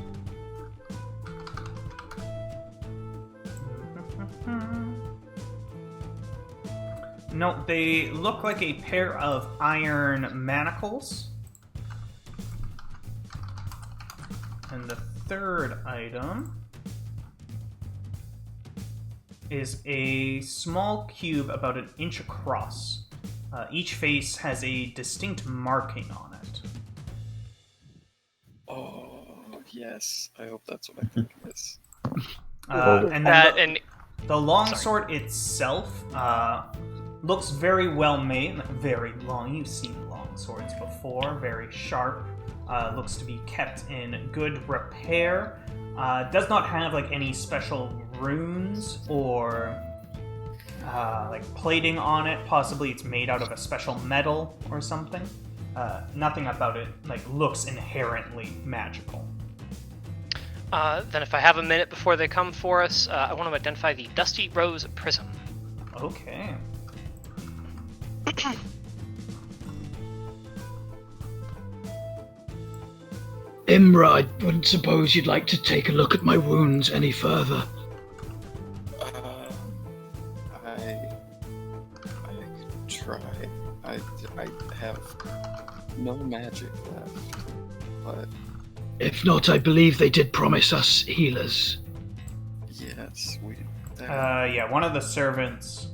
No, they look like a pair of iron manacles. And the third item is a small cube about an inch across. Each face has a distinct marking on it. Oh, yes. I hope that's what I think it is. And then and the longsword itself looks very well made, like very long. You've seen longswords before, very sharp. Looks to be kept in good repair. Does not have like any special runes or like plating on it. Possibly it's made out of a special metal or something. Nothing about it like looks inherently magical. then if I have a minute before they come for us, I want to identify the Dusty Rose Prism. Okay. Imra, I wouldn't suppose you'd like to take a look at my wounds any further. I could try. I have no magic left, but If not, I believe they did promise us healers. yes, Yeah, one of the servants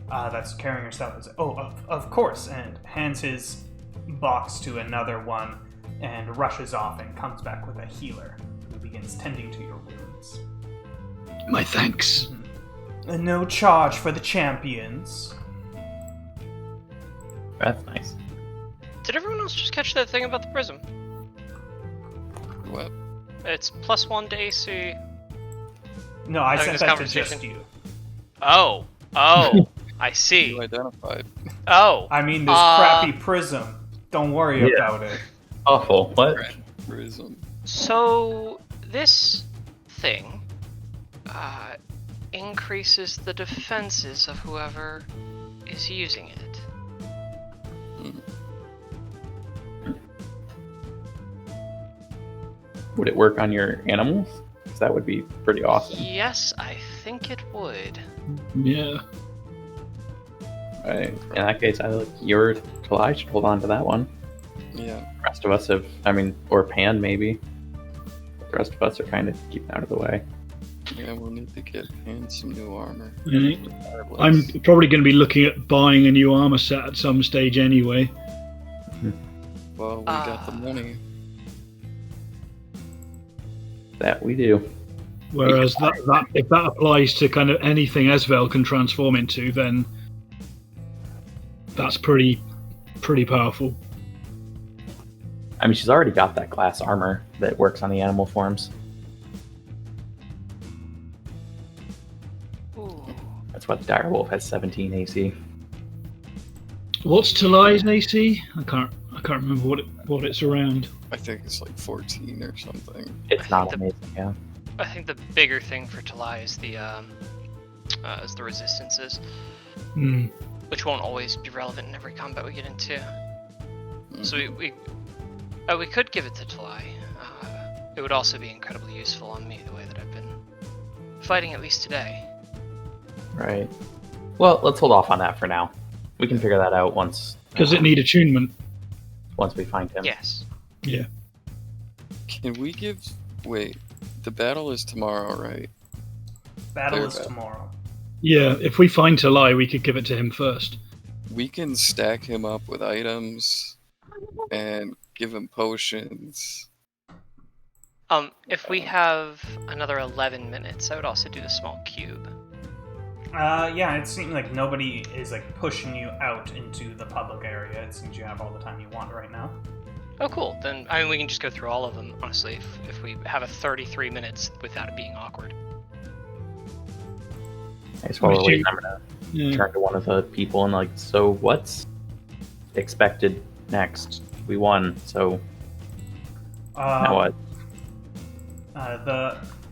that's carrying her stuff is, of course, and hands his box to another one and rushes off and comes back with a healer who begins tending to your wounds. My thanks. No charge for the champions. That's nice. Did everyone else just catch that thing about the prism? what? It's +1 to AC. No, I Having sent this that to conversation. just you. Oh, I see. You identified. Oh, I mean, this crappy prism. Don't worry Yeah. about it. Awful. What? Prism. So this thing increases the defenses of whoever is using it. Would it work on your animals? Because that would be pretty awesome. Yes, I think it would. Yeah. Right. In that case, your Talai should hold on to that one. Yeah. The rest of us have, or Pan maybe. The rest of us are kind of keeping out of the way. Yeah, we'll need to get in some new armor. Yeah. I'm probably going to be looking at buying a new armor set at some stage anyway. Well, we got the money. That we do. Whereas that if that applies to kind of anything Esvel can transform into, then that's pretty powerful. She's already got that glass armor that works on the animal forms. Ooh. That's why the direwolf has 17 AC. What's Talai's AC? I can't remember what it's around. I think it's like 14 or something. It's I not think amazing, yeah. I think the bigger thing for Talai is the resistances, Hmm. which won't always be relevant in every combat we get into. So we could give it to Talai. It would also be incredibly useful on me, the way that I've been fighting, at least today. Right. Well, let's hold off on that for now. We can figure that out once. Does it need attunement? Once we find him. Yes. Yeah. Can we give... Wait, the battle is tomorrow, right? Battle Fair is bet. tomorrow. Yeah, if we find Talai, we could give it to him first. We can stack him up with items and give him potions. If we have another 11 minutes, I would also do the small cube. Yeah, it seems like nobody is like pushing you out into the public area. It seems you have all the time you want right now. Oh, cool. Then, we can just go through all of them, honestly, if we have a 33 minutes without it being awkward. I guess while we're Would waiting, you- I'm gonna Yeah. turn to one of the people and so what's expected next? We won, so now what?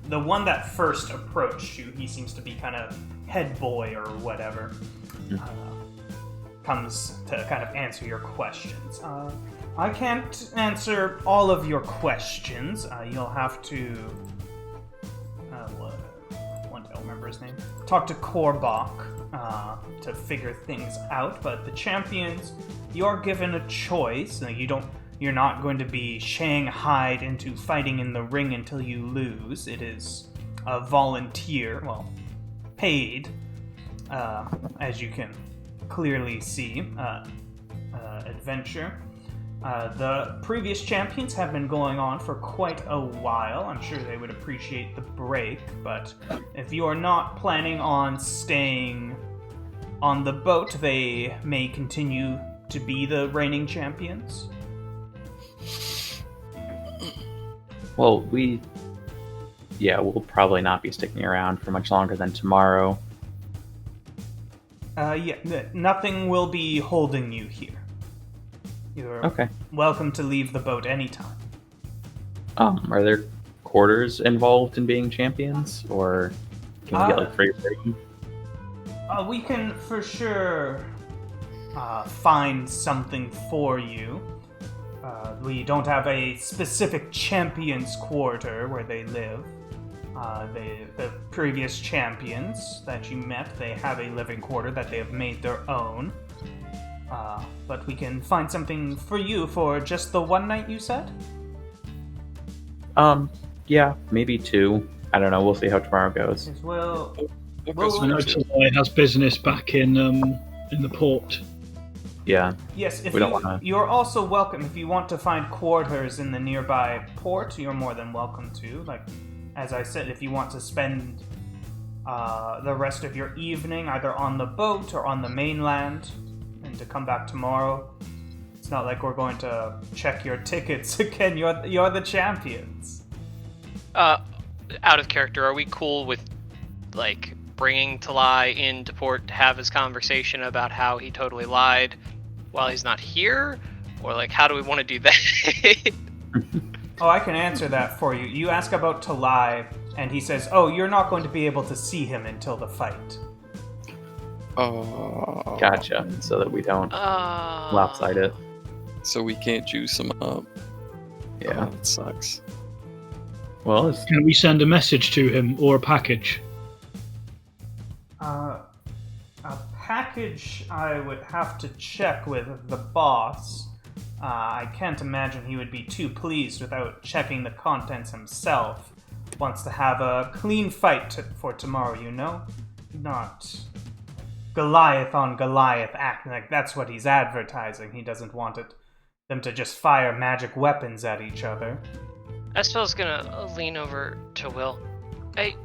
The one that first approached you, he seems to be kind of head boy or whatever, comes to kind of answer your questions. I can't answer all of your questions. You'll have to... I don't remember his name. Talk to Korbach to figure things out, but the champions, you're given a choice. You're not going to be shanghaied into fighting in the ring until you lose. It is a volunteer, paid, as you can clearly see, adventure. The previous champions have been going on for quite a while. I'm sure they would appreciate the break, but if you are not planning on staying on the boat, they may continue to be the reigning champions. Well, we'll probably not be sticking around for much longer than tomorrow. Nothing will be holding you here. You're Okay. welcome to leave the boat anytime. Are there quarters involved in being champions, or can we get free reign? We can for sure find something for you. We don't have a specific champion's quarter where they live. The previous champions that you met, they have a living quarter that they have made their own. But we can find something for you for just the one night, you said? Yeah, maybe 2. I don't know. We'll see how tomorrow goes. Yes, well, I know Talai has business back in the port. Yeah. yes, if We don't wanna- you're also welcome. If you want to find quarters in the nearby port, you're more than welcome to. Like, as I said, if you want to spend the rest of your evening either on the boat or on the mainland, and to come back tomorrow, it's not like we're going to check your tickets again. You're the champions. Out of character, are we cool with, bringing Talai into port to have his conversation about how he totally lied while he's not here? Or, how do we want to do that? Oh, I can answer that for you. You ask about Talai, and he says, "Oh, you're not going to be able to see him until the fight." Oh. Gotcha. So that we don't lopside it. So we can't juice him up. Yeah. Oh, that sucks. Well, it's, Can we send a message to him or a package? A package I would have to check with the boss. I can't imagine he would be too pleased without checking the contents himself. Wants to have a clean fight for tomorrow, you know? Not Goliath on Goliath acting like that's what he's advertising. He doesn't want them to just fire magic weapons at each other. Estel's gonna lean over to Will. Hey,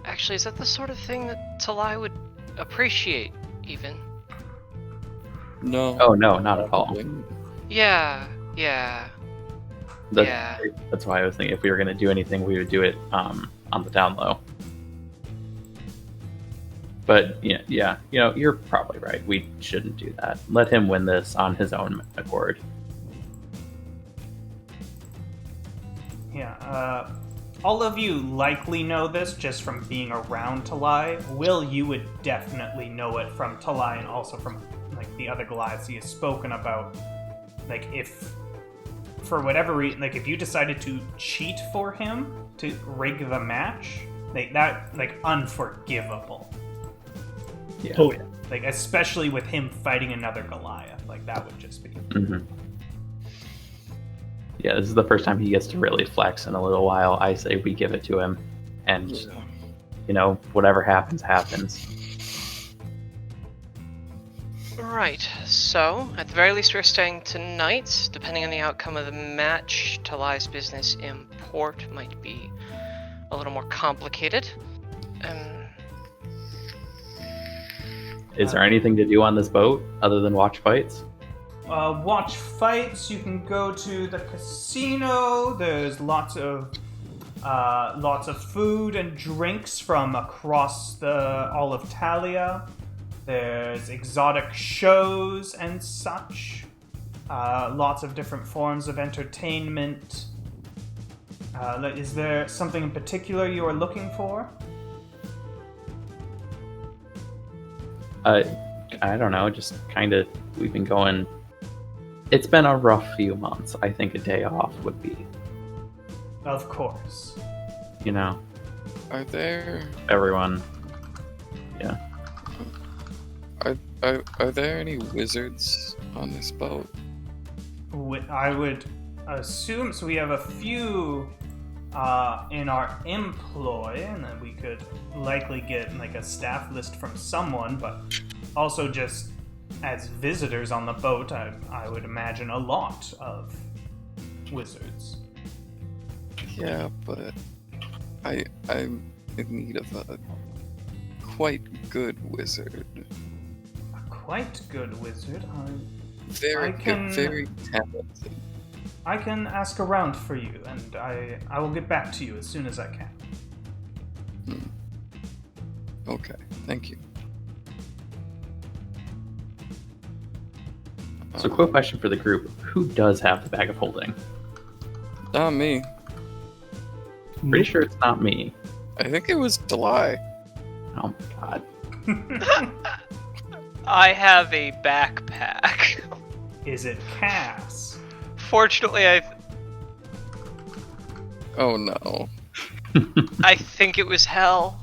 actually, is that the sort of thing that Talai would appreciate, even? No. oh no, not at all. Yeah. That's why I was thinking if we were going to do anything, we would do it on the down low. But yeah, you're probably right. We shouldn't do that. Let him win this on his own accord. Yeah, all of you likely know this just from being around Talai. Will, you would definitely know it from Talai and also from like the other Goliaths he has spoken about. Like if, for whatever reason, like if you decided to cheat for him to rig the match, like unforgivable. Yeah. Oh, yeah. Like especially with him fighting another Goliath, like that would just be. Mm-hmm. Yeah, this is the first time he gets to really flex in a little while. I say we give it to him, and whatever happens, happens. Right, so, at the very least we're staying tonight. Depending on the outcome of the match, Talai's business in port might be a little more complicated. Is there anything to do on this boat other than watch fights? Watch fights. You can go to the casino. There's lots of food and drinks from across all of Talia. There's exotic shows and such. Lots of different forms of entertainment. Is there something in particular you are looking for? I don't know. Just kind of, we've been going. It's been a rough few months. I think a day off would be. Of course. Are there Everyone. Yeah. are there any wizards on this boat? I would assume so. We have a few in our employ, and then we could likely get like a staff list from someone, but also just as visitors on the boat, I would imagine a lot of wizards. Yeah, but I'm in need of a quite good wizard. A quite good wizard? Very I can- good, very talented. I can ask around for you, and I will get back to you as soon as I can. Okay, thank you. So, quick question for the group: who does have the bag of holding? Not me. Pretty sure it's not me. I think it was Talai. Oh my god. I have a backpack. Is it Cass? Fortunately, Oh no. I think it was Hell.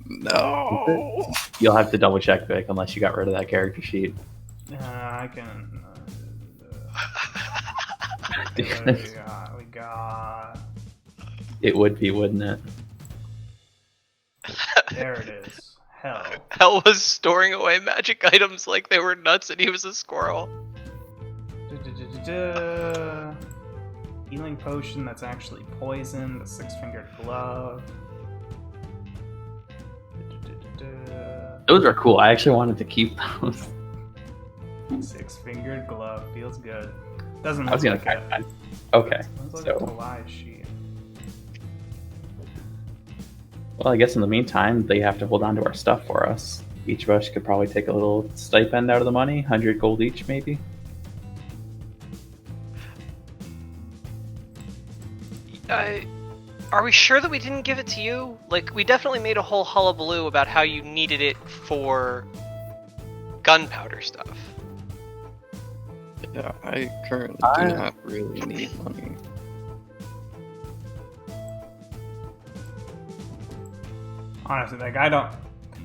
No. You'll have to double check, Vic, unless you got rid of that character sheet. I can. We got. It would be, wouldn't it? There it is. Hell. Hell was storing away magic items like they were nuts and he was a squirrel. Healing potion that's actually poison. The six-fingered glove. Those are cool. I actually wanted to keep those. Six-fingered glove feels good. Doesn't I was look gonna. like Okay. Looks like So, a Talai sheet. well, I guess in the meantime, they have to hold on to our stuff for us. Each of us could probably take a little stipend out of the money, 100 gold each, maybe. Are we sure that we didn't give it to you? Like, we definitely made a whole hullabaloo about how you needed it for gunpowder stuff. Yeah, I currently do not really need money. Honestly, like, I don't...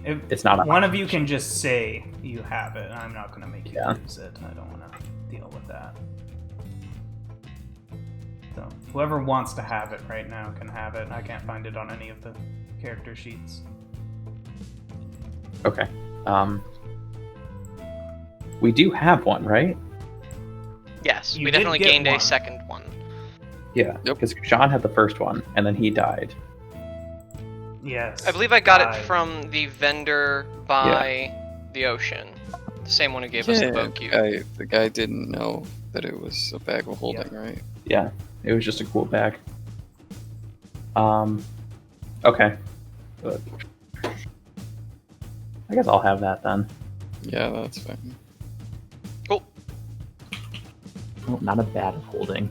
If It's not one of you can just say you have it, I'm not going to make you Yeah. use it. I don't want to deal with that. So, whoever wants to have it right now can have it. I can't find it on any of the character sheets. Okay. We do have one, right? Yes, You we did definitely get gained one. a second one. Yeah. Yep. Because Sean had the first one, and then he died. Yes. I believe I got I- it from the vendor by the ocean. The same one who gave us the boat cube. The guy didn't know that it was a bag of holding, right? Yeah. It was just a cool bag. Okay. But I guess I'll have that then. Yeah, that's fine. Cool. Oh, not a bad of holding.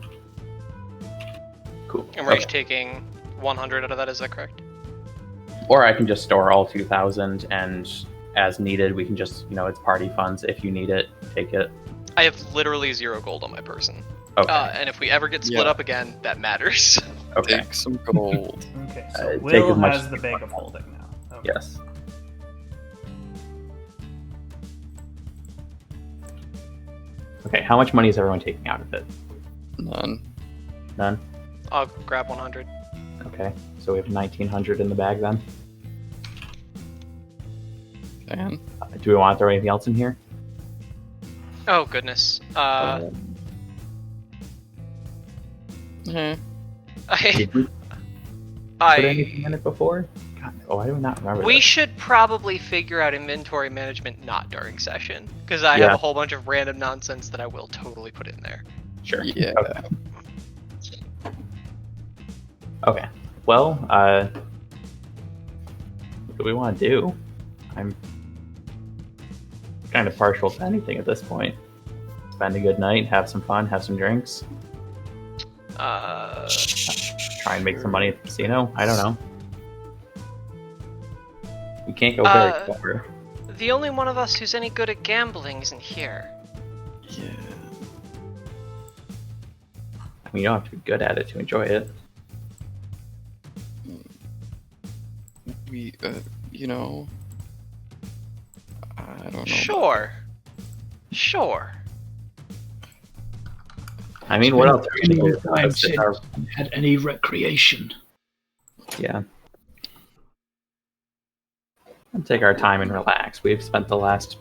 Cool. And we're Okay. each taking 100 out of that, is that correct? Or I can just store all 2,000, and as needed, we can just, it's party funds. If you need it, take it. I have literally 0 gold on my person. Okay. And if we ever get split Yeah. up again, that matters. Okay. Take some gold. Okay, so take Will as much has as the you bag want. of holding now. Okay. Yes. Okay, how much money is everyone taking out of it? None. None? I'll grab 100. Okay, so we have 1,900 in the bag then. And Do we want to throw anything else in here? Oh, goodness. eh, I, Did we put anything in it before? God, I do not remember. we this. should probably figure out inventory management not during session, because I Yeah. have a whole bunch of random nonsense that I will totally put in there. Sure. yeah. Okay. Okay. Well, what do we want to do? I'm kind of partial to anything at this point. Spend a good night, have some fun, have some drinks, try and make some money at the casino. I don't know. We can't go very far. The only one of us who's any good at gambling isn't here. Yeah. I mean, you don't have to be good at it to enjoy it. We, I don't know. Sure. Sure. I mean, what else are we Any going to time do? since we had any recreation. Yeah. And take our time and relax. We've spent the last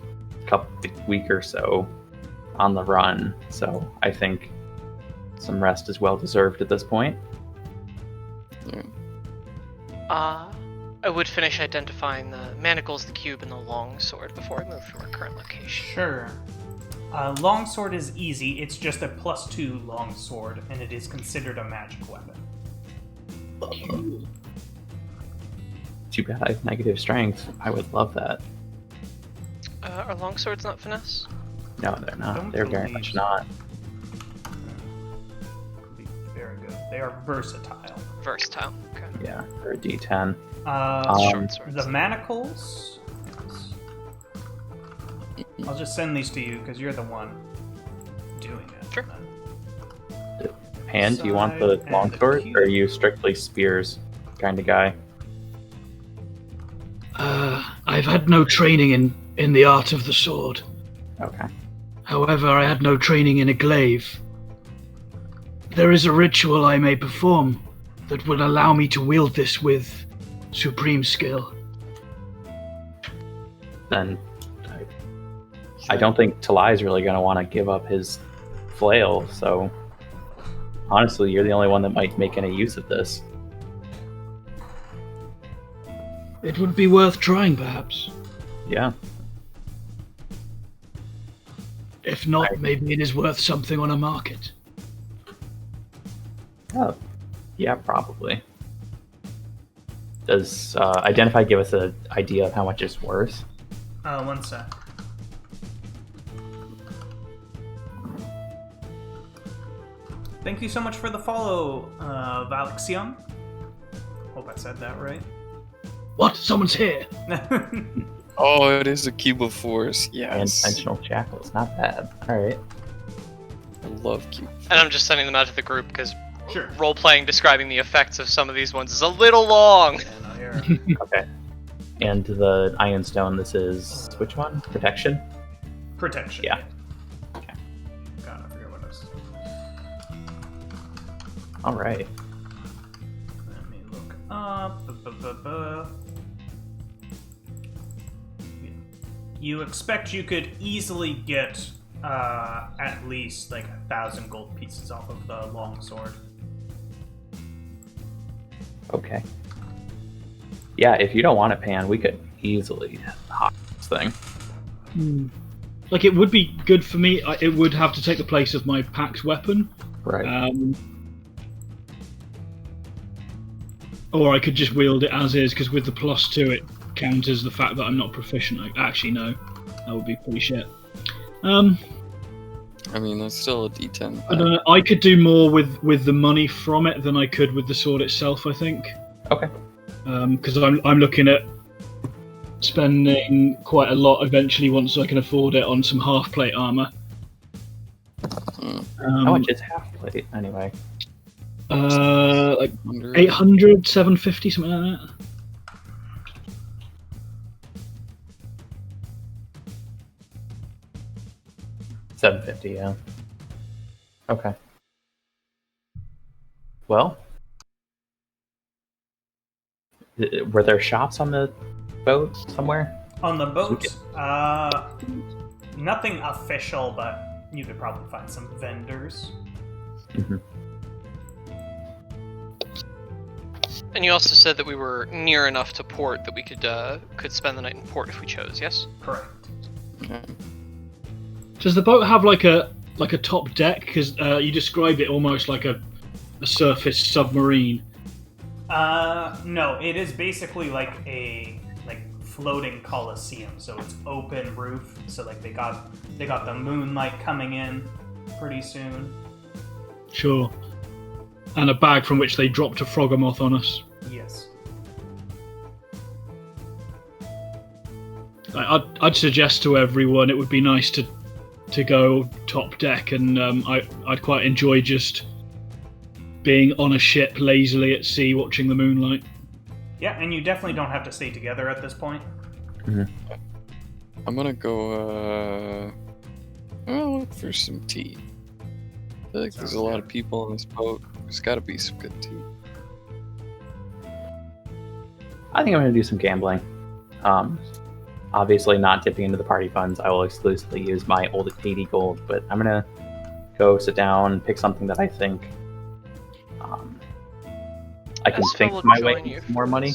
week or so on the run, so I think some rest is well deserved at this point. Yeah. I would finish identifying the manacles, the cube, and the longsword before we move from our current location. Sure. Longsword is easy. It's just a +2 longsword, and it is considered a magic weapon. Too bad I have negative strength. I would love that. Are longswords not finesse? No, they're not. Don't They're very believe much so. not. Be very good. They are versatile. Versatile. Okay. Yeah, for a D10. Short swords. The manacles. I'll just send these to you because you're the one doing it. Sure. Pan, do you want Side the and longsword, cube. or are you strictly spears kind of guy? I've had no training in the art of the sword. Okay. However, I had no training in a glaive. There is a ritual I may perform that would allow me to wield this with supreme skill. Then I don't think Talai is really going to want to give up his flail, so honestly, you're the only one that might make any use of this. It would be worth trying, perhaps. Yeah. If not, maybe it is worth something on a market. Oh, yeah, probably. Does Identify give us an idea of how much it's worth? 1 sec. Thank you so much for the follow, Valexion. Hope I said that right. What? Someone's here! Oh, it is a cube of force. Yes. Intentional shackles, not bad. Alright. I love cube. And I'm just sending them out to the group because Sure. role-playing describing the effects of some of these ones is a little long. And I hear Okay. And the Iron Stone, this is which one? Protection? protection. Yeah. Okay. God, I forget what it is. Alright. Let me look up. You expect you could easily get at least like 1,000 gold pieces off of the longsword. Okay. Yeah, if you don't want it, Pan, we could easily hop this thing. Like, it would be good for me. It would have to take the place of my packed weapon. Right. Or I could just wield it as is, because with the +2 it counters the fact that I'm not proficient. Actually, no. That would be pretty shit. I mean, that's still a D10. I don't know. I could do more with the money from it than I could with the sword itself, I think. Okay. Because I'm looking at spending quite a lot eventually once I can afford it on some half-plate armor. How much is half plate anyway? Like 100. 800, 750, something like that. $750, yeah. Okay. Well, were there shops on the boat somewhere? On the boat, nothing official, but you could probably find some vendors. Mm-hmm. And you also said that we were near enough to port that we could spend the night in port if we chose. Yes. Correct. Okay. Does the boat have like a top deck? Because you described it almost like a surface submarine. No, it is basically like a floating coliseum. So it's open roof. So like they got the moonlight coming in pretty soon. Sure. And a bag from which they dropped a froggermoth on us. Yes. I'd suggest to everyone it would be nice to go top deck, and I'd quite enjoy just being on a ship lazily at sea watching the moonlight. Yeah, and you definitely don't have to stay together at this point. Mm-hmm. I'm gonna go, look for some tea. I feel like there's a lot of people on this boat. There's gotta be some good tea. I think I'm going to do some gambling. Obviously not dipping into the party funds. I will exclusively use my old 80 gold, but I'm going to go sit down, pick something that I think I can think my way into more money.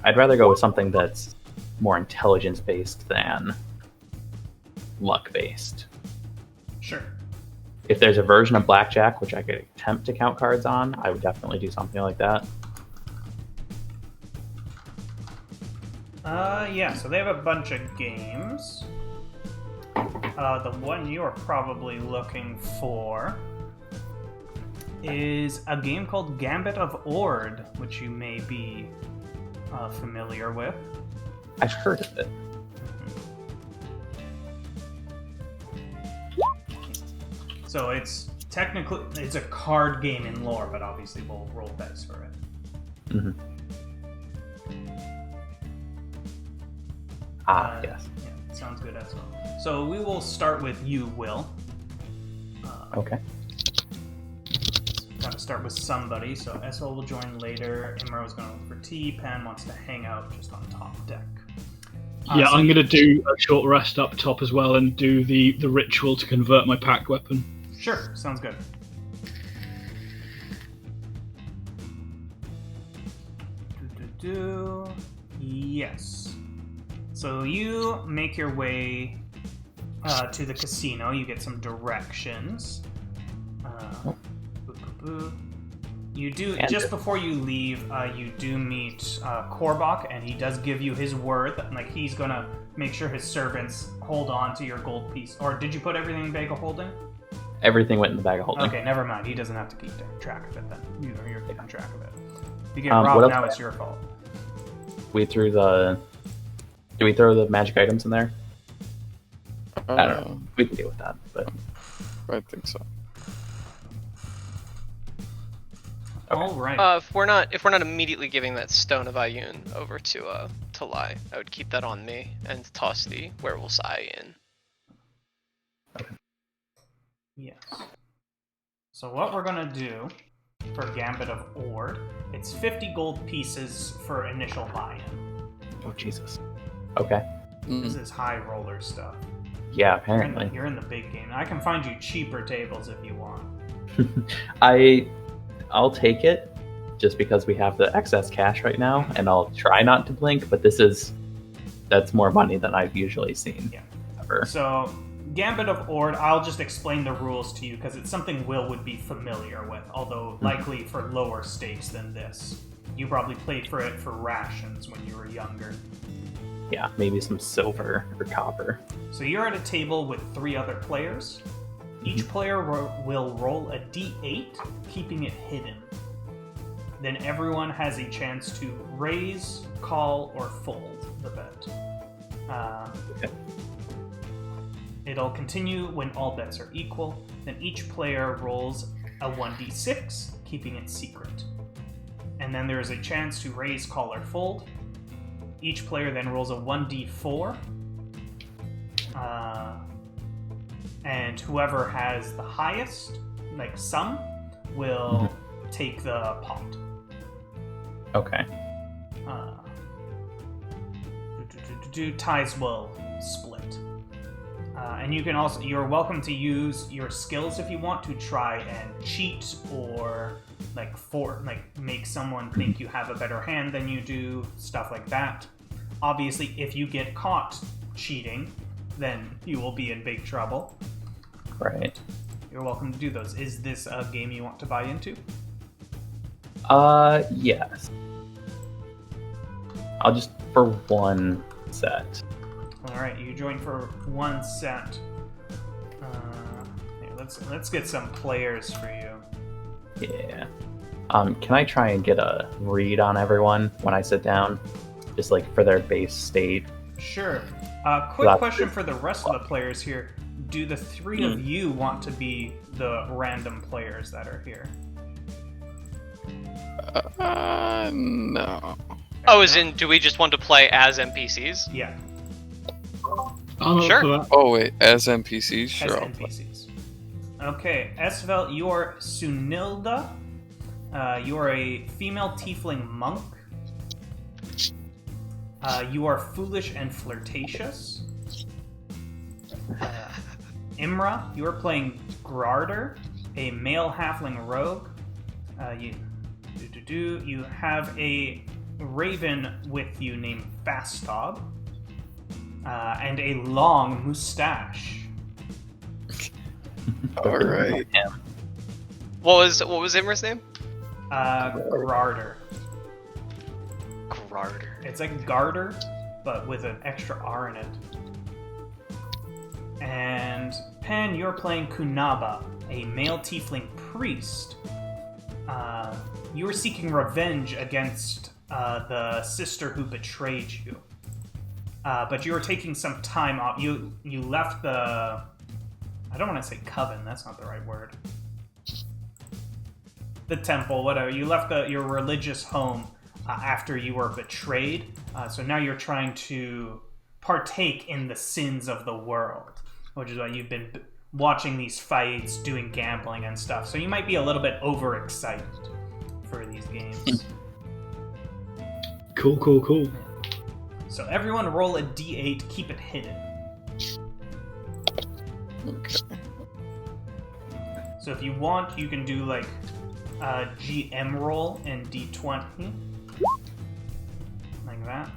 I'd rather go with something that's more intelligence-based than luck-based. Sure. If there's a version of blackjack which I could attempt to count cards on, I would definitely do something like that. Yeah, so they have a bunch of games. The one you're probably looking for is a game called Gambit of Ord, which you may be familiar with. I've heard of it. So it's a card game in lore, but obviously we'll roll dice for it. Mm-hmm. Yes. Yeah, sounds good as well. So we will start with you, Will. Okay. Got to start with somebody, so Eswell will join later. Imro's going to look for tea. Pan wants to hang out just on top deck. Yeah, I'm going to do a short rest up top as well and do the ritual to convert my packed weapon. Sure, sounds good. Yes. So you make your way to the casino. You get some directions. You do just before you leave. You do meet Korbach, and he does give you his word. Like he's gonna make sure his servants hold on to your gold piece. Or did you put everything in bag of holding? everything went in the bag of holding. Okay, never mind. He doesn't have to keep track of it then. You're keeping track of it. If you get What robbed else- now, it's your fault. We threw the. Do we throw the magic items in there? I don't know. We can deal with that, but I think so. All right. If we're not immediately giving that stone of Iyun over to Talai, I would keep that on me and toss the werewolf's eye in. Yes. So what we're gonna do for Gambit of Ord, it's 50 gold pieces for initial buy-in. oh Jesus. Okay. This is high roller stuff. Yeah, You're in, apparently. you're in the big game. I can find you cheaper tables if you want. I'll take it just because we have the excess cash right now, and I'll try not to blink, but that's more money than I've usually seen. Yeah. Ever. So, Gambit of Ord, I'll just explain the rules to you because it's something Will would be familiar with, although likely for lower stakes than this. You probably played for it for rations when you were younger. Yeah, maybe some silver or copper. So you're at a table with 3 other players. Each player will roll a d8, keeping it hidden. Then everyone has a chance to raise, call, or fold the bet. Okay. It'll continue when all bets are equal. Then each player rolls a 1d6, keeping it secret. And then there is a chance to raise, call, or fold. Each player then rolls a 1d4. And whoever has the highest, like sum, will take the pot. Okay. Ties will split. And you can also, you're welcome to use your skills if you want to try and cheat or make someone think you have a better hand than you do, stuff like that. Obviously, if you get caught cheating, then you will be in big trouble. Right. You're welcome to do those. Is this a game you want to buy into? Yes. I'll just for one set. Alright, you join for one set. Here, let's get some players for you. Yeah. Can I try and get a read on everyone when I sit down? Just like for their base state. Sure. Quick question for the rest of the players here. Do the 3 of you want to be the random players that are here? No. Oh, as in, do we just want to play as NPCs? Yeah, I'm up Sure. for that. Oh wait, as NPCs, as sure. I'll play. NPCs. Okay, Esvel, you are Sunilda. You are a female tiefling monk. You are foolish and flirtatious. Imra, you are playing Grarder, a male halfling rogue. You have a raven with you named Fastob, and a long mustache. All right. What was Imra's name? Grarder. Grarder. It's like garter, but with an extra R in it. And Pan, you're playing Kunaba, a male tiefling priest. You were seeking revenge against the sister who betrayed you. But you were taking some time off. You left the... I don't want to say coven, that's not the right word. The temple, whatever. You left your religious home after you were betrayed. So now you're trying to partake in the sins of the world, which is why you've been watching these fights, doing gambling and stuff. So you might be a little bit overexcited for these games. Cool. So everyone roll a d8, keep it hidden. Okay. So if you want, you can do like a GM roll in d20. Like that.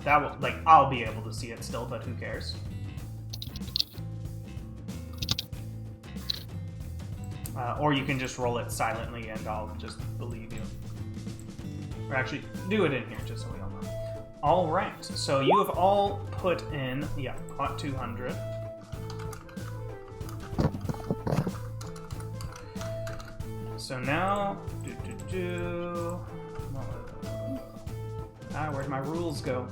That will, like, I'll be able to see it still, but who cares? Or you can just roll it silently and I'll just believe you. Or actually, do it in here just so we all know. Alright, so you have all put in, pot 200. So now, where'd my rules go?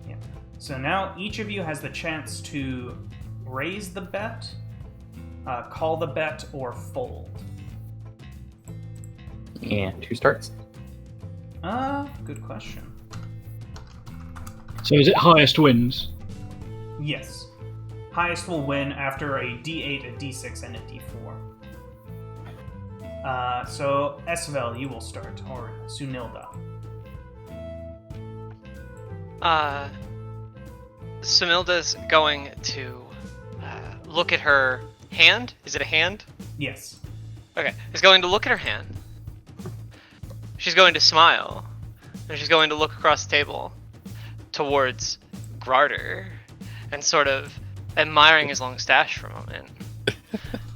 Yeah. So now each of you has the chance to raise the bet, call the bet, or fold. And who starts? Good question. So is it highest wins? Yes. Highest will win after a D8, a D6, and a D4. So, Esvel, you will start, or Sunilda. Sunilda's going to look at her hand. Is it a hand? Yes. Okay. Is going to look at her hand. She's going to smile. And she's going to look across the table towards Garter and sort of admiring his long stash for a moment.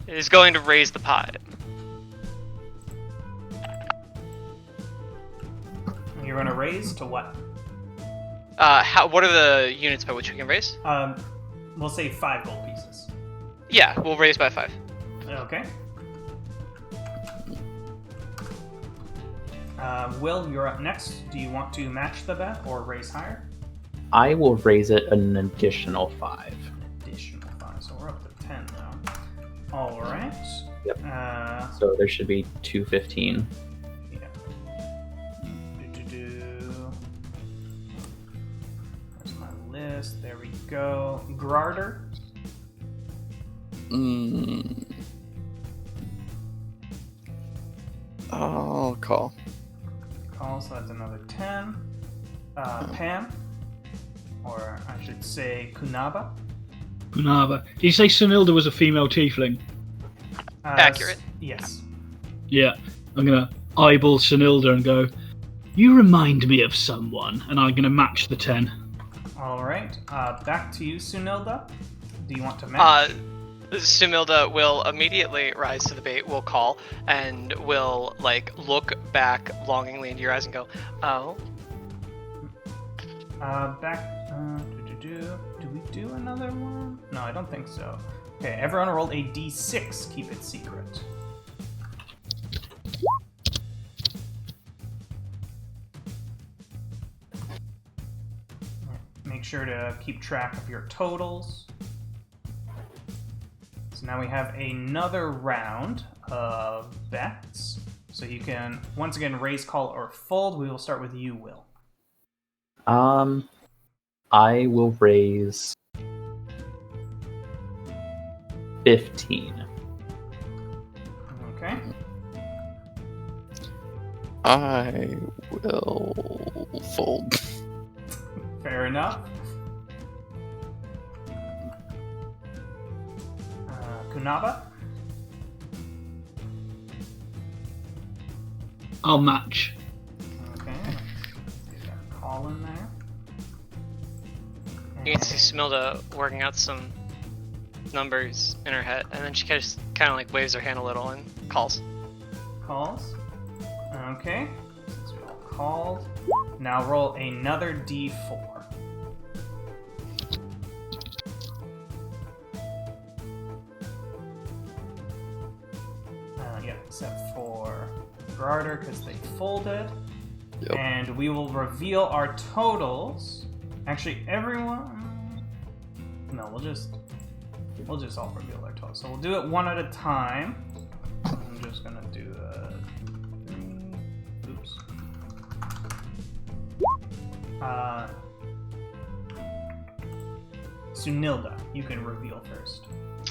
Is going to raise the pot. You're going to raise to what? What are the units by which we can raise? We'll say 5 gold pieces. Yeah, we'll raise by 5. Okay. Will, you're up next. Do you want to match the bet or raise higher? I will raise it an additional 5. Additional 5, so we're up to 10 now. All right. Yep. So there should be 215. Yeah. There's my list. There we go. Garter. I'll call. Call, so that's another 10. Pam. Or I should say Kunaba. Kunaba. Did you say Sunilda was a female tiefling? Accurate. Yes. Yeah. I'm going to eyeball Sunilda and go, you remind me of someone. And I'm going to match the 10. All right. Back to you, Sunilda. Do you want to match? Sunilda will immediately rise to the bait, will call, and will look back longingly into your eyes and go, oh. Back. Do we do another one? No, I don't think so. Okay, everyone roll a d6. Keep it secret. Make sure to keep track of your totals. So now we have another round of bets. So you can, once again, raise, call, or fold. We will start with you, Will. I will raise 15. Okay. I will fold. Fair enough. Kunaba? I'll match. Okay. Get that call in there. You can see Smilda working out some numbers in her head, and then she just kind of waves her hand a little and calls. Calls. Okay. Since we all called. Now roll another d4. Yeah, except for Garter because they folded. Yep. And we will reveal our totals. Actually, everyone. No, we'll just all reveal our totals. So we'll do it one at a time. I'm just gonna do oops. Sunilda, you can reveal first.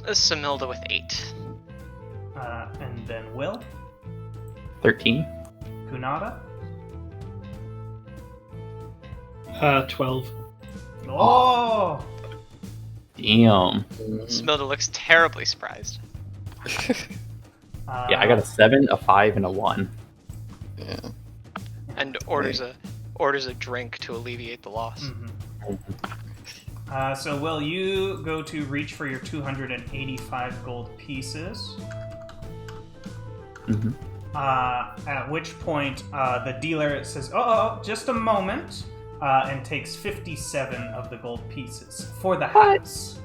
Smilda with 8. And then Will, 13. Kunada. 12. Oh! Damn. Smilda looks terribly surprised. Yeah, I got a 7, a 5, and a 1. Yeah. And orders a drink to alleviate the loss. Mm-hmm. So Will, you go to reach for your 285 gold pieces. Mm-hmm. At which point the dealer says, "Oh, just a moment," and takes 57 of the gold pieces for the house.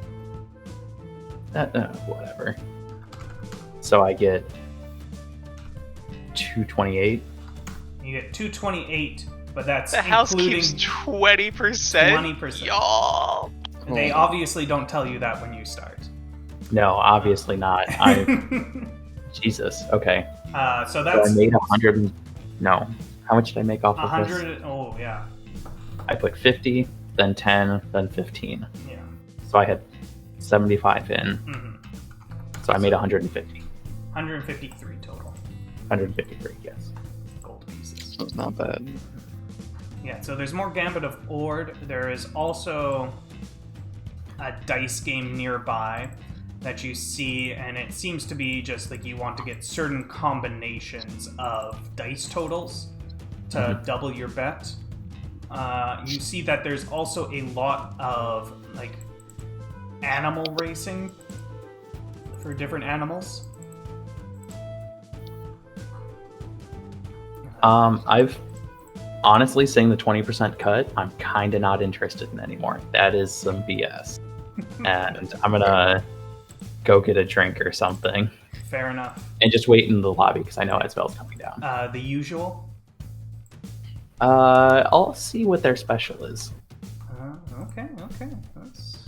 Whatever. So I get 228. You get 228, but that's The house including keeps 20%. 20%. Y'all. They obviously don't tell you that when you start. No, obviously not. Jesus. Okay. So So that's I made 100. No. How much did I make off of this? 100. Oh yeah, I put 50, then 10, then 15. yeah. So I had 75 in. hmm So I made 150. 153 total 153, yes. gold pieces. That's not bad. Yeah. So there's more Gambit of Ord. There is also a dice game nearby that you see, and it seems to be just like you want to get certain combinations of dice totals to double your bet. You see that there's also a lot of like animal racing for different animals. I've honestly saying the 20% cut, I'm kind of not interested in anymore. That is some BS. And I'm gonna go get a drink or something Fair enough. and just wait in the lobby because I know Isabel's coming down. The usual. I'll see what their special is. Okay. That's...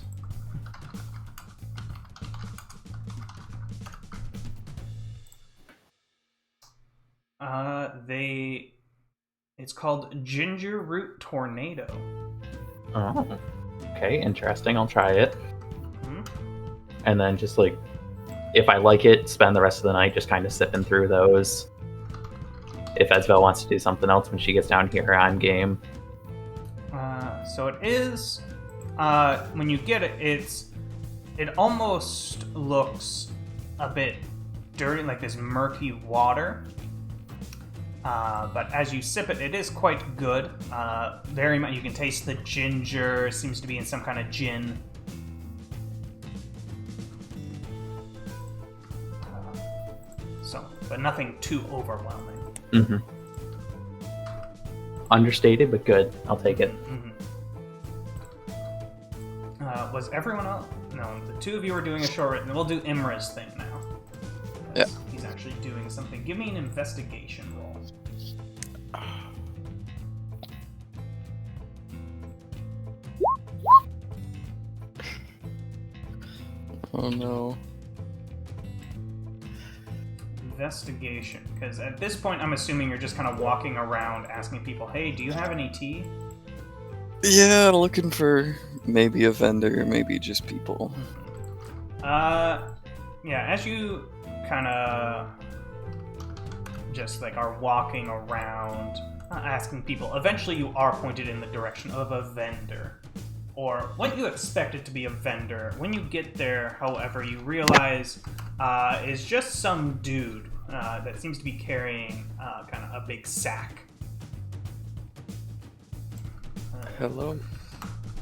It's called Ginger Root Tornado. Oh, okay, interesting. I'll try it. Mhm. And then just like, if I like it, spend the rest of the night just kind of sipping through those. If Esvel wants to do something else when she gets down here, I'm game. So it is. When you get it, it almost looks a bit dirty, like this murky water. But as you sip it, it is quite good. Very much, you can taste the ginger. Seems to be in some kind of gin. But nothing too overwhelming. Mm-hmm. Understated, but good. I'll take it. Mm-hmm. Was everyone else? No, the two of you are doing a short. And we'll do Imra's thing now. Yeah. He's actually doing something. Give me an investigation roll. Oh no. Investigation, because at this point I'm assuming you're just kind of walking around asking people, hey, do you have any tea? Yeah, looking for maybe a vendor, maybe just people. Yeah, as you kind of just like are walking around asking people, eventually you are pointed in the direction of a vendor, or what you expected to be a vendor. When you get there, however, you realize is just some dude that seems to be carrying kind of a big sack. Hello?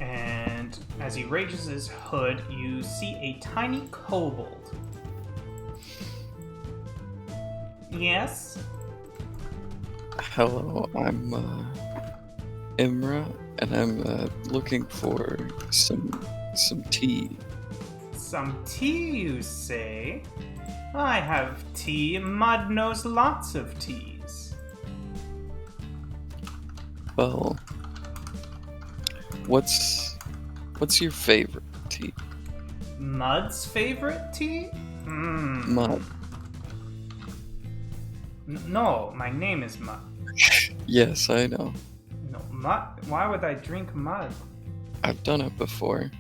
And as he raises his hood, you see a tiny kobold. Yes? Hello, I'm Imra, and I'm looking for some tea. Some tea, you say? I have tea. Mud knows lots of teas. Well, what's your favorite tea? Mud's favorite tea? Mud. No, my name is Mud. Yes, I know. No, Mud? Why would I drink mud? I've done it before.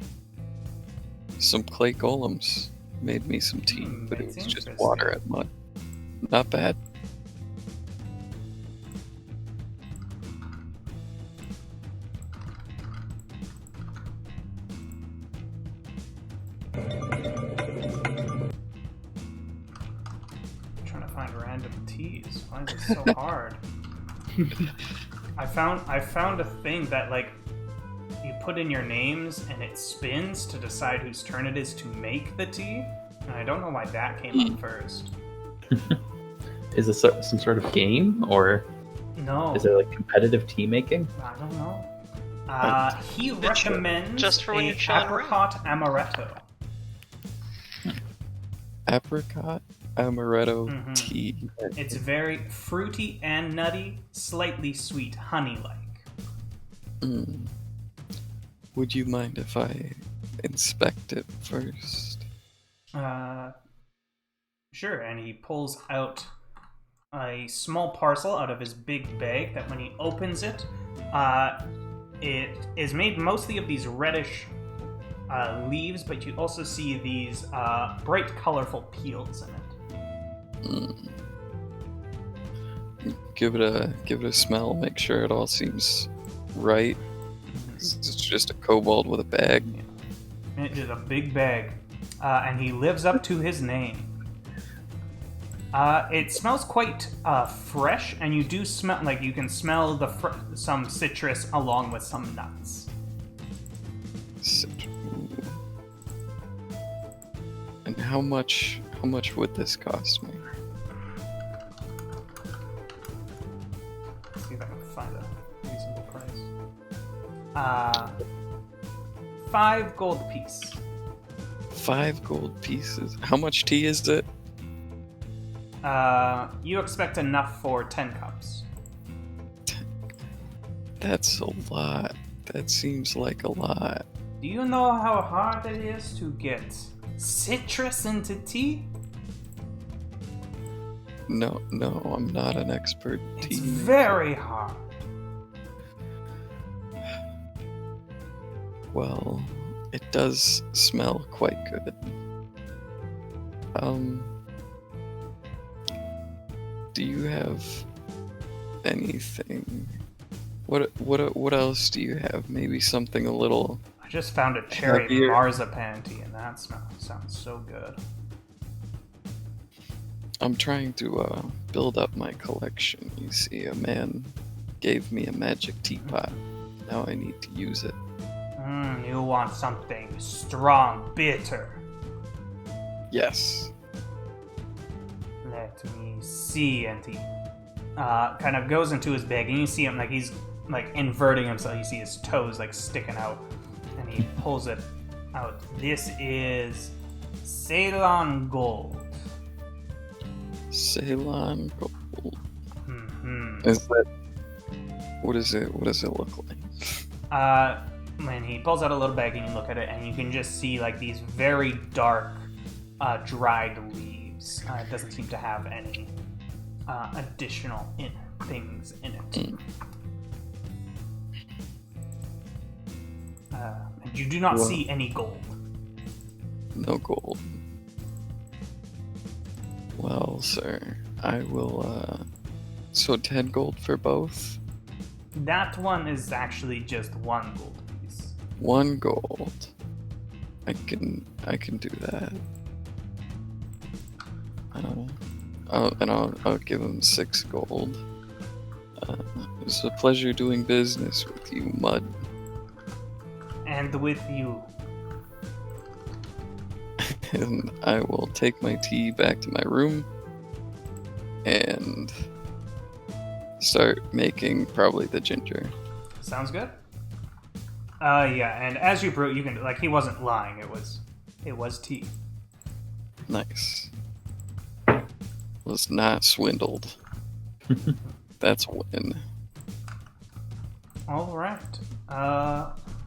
Some clay golems made me some tea, but it That's was just interesting. water and mud. Not bad. I'm trying to find random teas. Why is it so hard? I found a thing that like you put in your names and it spins to decide whose turn it is to make the tea. And I don't know why that came up first. Is this some sort of game, or No, is it like competitive tea making? I don't know. He recommends just for when a you're chilling around. apricot amaretto. Apricot? amaretto Mhm. tea. It's very fruity and nutty, slightly sweet, honey-like. Mm. Would you mind if I inspect it first? Sure, and he pulls out a small parcel out of his big bag that when he opens it, it is made mostly of these reddish leaves, but you also see these bright, colorful peels in it. Mm. Give it a smell. Make sure it all seems right. It's just a kobold with a bag. It is a big bag, and he lives up to his name. It smells quite fresh, and you do smell like you can smell some citrus along with some nuts. Ooh. And how much would this cost me? Let's see if I can find a reasonable price. 5 gold piece. 5 gold pieces. How much tea is it? You expect enough for 10 cups. That's a lot. That seems like a lot. Do you know how hard it is to get citrus into tea? No, I'm not an expert It's tea. very hard. Well, it does smell quite good. Do you have anything? What else do you have? Maybe something a little. I just found a cherry Heavier. marzipan tea, and that sounds so good. I'm trying to build up my collection. You see, a man gave me a magic teapot. Now I need to use it. You want something strong, bitter. Yes. Let me see, and he kind of goes into his bag, and you see him like he's like inverting himself. You see his toes like sticking out, and he pulls it out. This is Ceylon gold. Ceylon gold. Mm-hmm. Is that? What is it? What does it look like? When he pulls out a little bag and you look at it, and you can just see like these very dark, dried leaves. It doesn't seem to have any additional things in it. And you do not Well- see any gold. No gold. Well, sir, I will. So 10 gold for both. That one is actually just 1 gold piece. 1 gold. I can do that. I'll give him 6 gold. It was a pleasure doing business with you, Mud. And with you. And I will take my tea back to my room and start making probably the ginger. Sounds good. Yeah, and as you brew it, you can like he wasn't lying. It was tea. Nice. Was not swindled. That's a win. All right.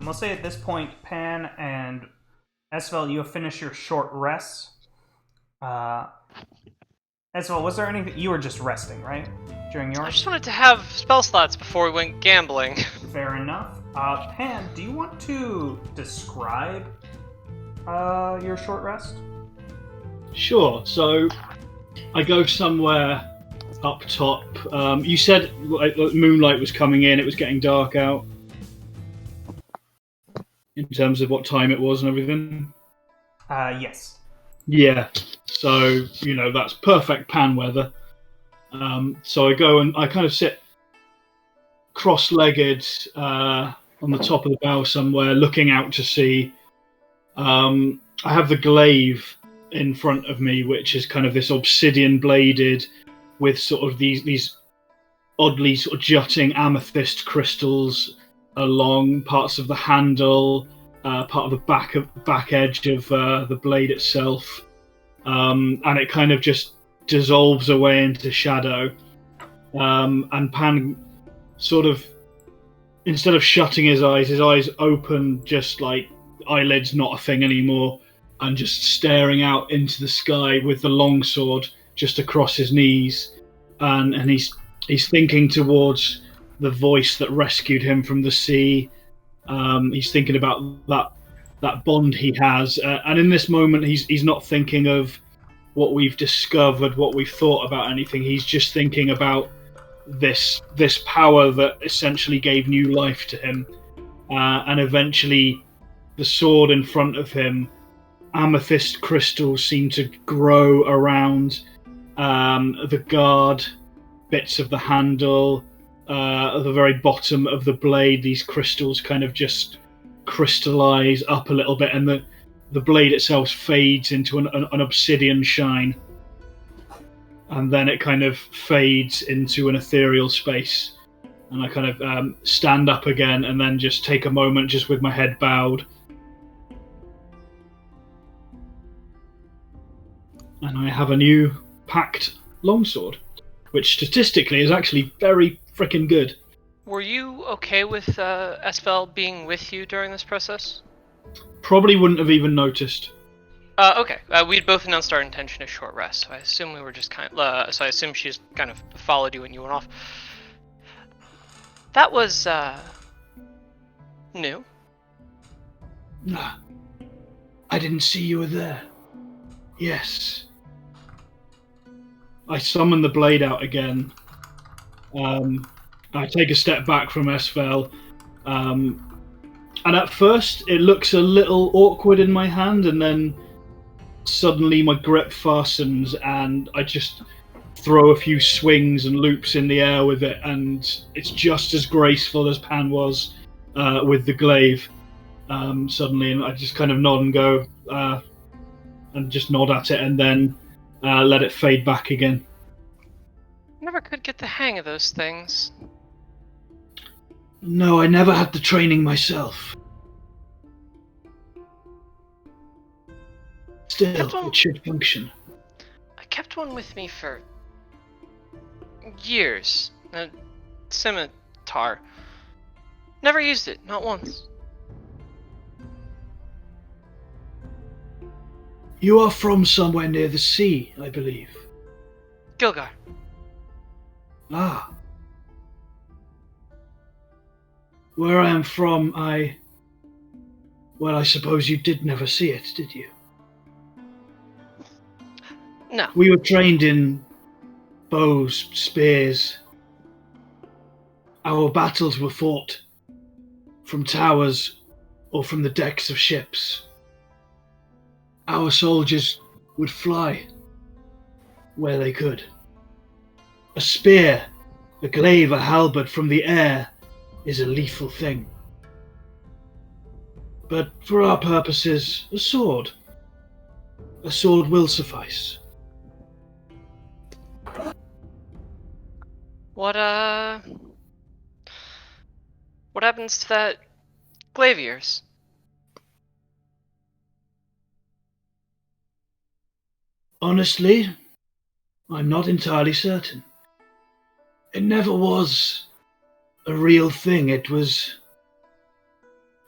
We'll say at this point, Pan and Esvel, you have finished your short rest. Esvel, was there anything you were just resting, right? During I yours? just wanted to have spell slots before we went gambling. Fair enough. Pan, do you want to describe your short rest? Sure. So I go somewhere up top. You said like, moonlight was coming in. It was getting dark out. In terms of what time it was and everything. Yes. Yeah. So that's perfect pan weather. So I go and I kind of sit cross-legged on the top of the bow somewhere, looking out to sea. I have the glaive in front of me, which is kind of this obsidian bladed with sort of these oddly sort of jutting amethyst crystals along parts of the handle, part of the back edge of the blade itself, and it kind of just dissolves away into shadow. And Pan sort of, instead of shutting his eyes open, just like eyelids not a thing anymore, and just staring out into the sky with the longsword just across his knees, and he's thinking towards the voice that rescued him from the sea. He's thinking about that bond he has, and in this moment, he's not thinking of what we've discovered, what we've thought about anything. He's just thinking about this power that essentially gave new life to him, and eventually, the sword in front of him, amethyst crystals seem to grow around the guard, bits of the handle, at the very bottom of the blade. These crystals kind of just crystallize up a little bit, and the blade itself fades into an obsidian shine, and then it kind of fades into an ethereal space. And I kind of stand up again, and then just take a moment, just with my head bowed. And I have a new packed longsword, which statistically is actually very freaking good. Were you okay with Esfel being with you during this process? Probably wouldn't have even noticed. Okay. We'd both announced our intention of short rest, so I assume we were just so I assume she just kind of followed you when you went off. That was, new. Ah, I didn't see you were there. Yes. I summon the blade out again. I take a step back from Esfel. And at first, it looks a little awkward in my hand, and then suddenly my grip fastens, and I just throw a few swings and loops in the air with it, and it's just as graceful as Pan was with the glaive. Suddenly, and I just kind of nod and go, and just nod at it, and then let it fade back again. Never could get the hang of those things. No, I never had the training myself. Still, it should function. I kept one with me for years. A scimitar. Never used it, not once. You are from somewhere near the sea, I believe. Gilgar. Ah. Where I am from, I suppose you did never see it, did you? No. We were trained in bows, spears. Our battles were fought from towers or from the decks of ships. Our soldiers would fly where they could. A spear, a glaive, a halberd from the air is a lethal thing. But for our purposes, a sword. A sword will suffice. What happens to that glaive of yours? Honestly, I'm not entirely certain. It never was a real thing. It was,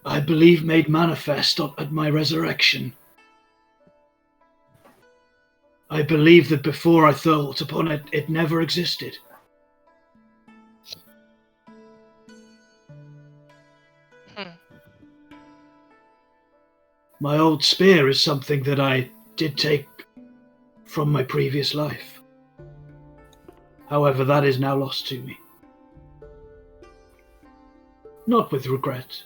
I believe, made manifest at my resurrection. I believe that before I thought upon it, it never existed. My old spear is something that I did take from my previous life. However, that is now lost to me. Not with regret.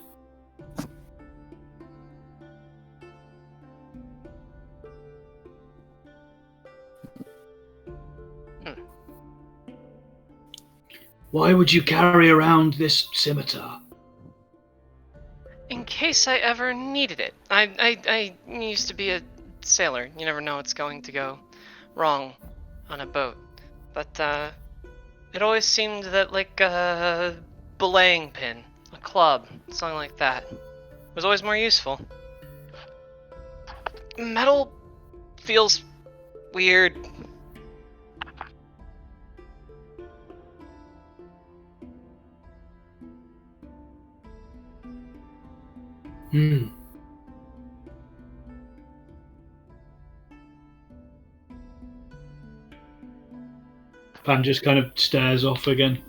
Why would you carry around this scimitar? In case I ever needed it. I used to be a sailor. You never know what's going to go wrong on a boat. But it always seemed that like a belaying pin, a club, something like that, was always more useful. Metal feels weird. Hmm. Pan just kind of stares off again.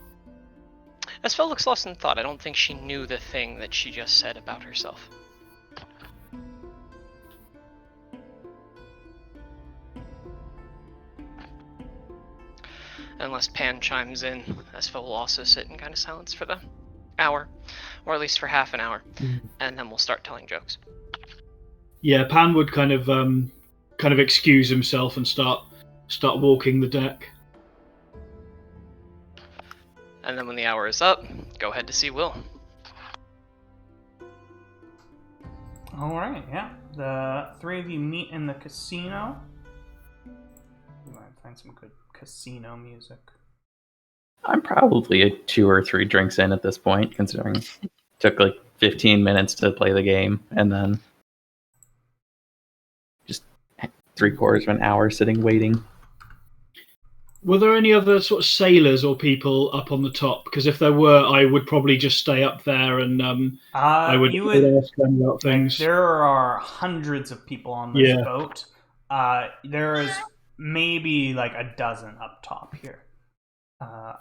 Esfel looks lost in thought. I don't think she knew the thing that she just said about herself. Unless Pan chimes in, Esfel will also sit in kind of silence for the hour, or at least for half an hour, and then we'll start telling jokes. Yeah, Pan would kind of excuse himself and start walking the deck. And then when the hour is up, go ahead to see Will. Alright, yeah. The three of you meet in the casino. You might find some good casino music. I'm probably 2 or 3 drinks in at this point, considering it took like 15 minutes to play the game, and then just 3/4 of an hour sitting waiting. Were there any other sort of sailors or people up on the top? Because if there were, I would probably just stay up there and I would ask them about things. There are hundreds of people on this boat. There is maybe like a dozen up top here.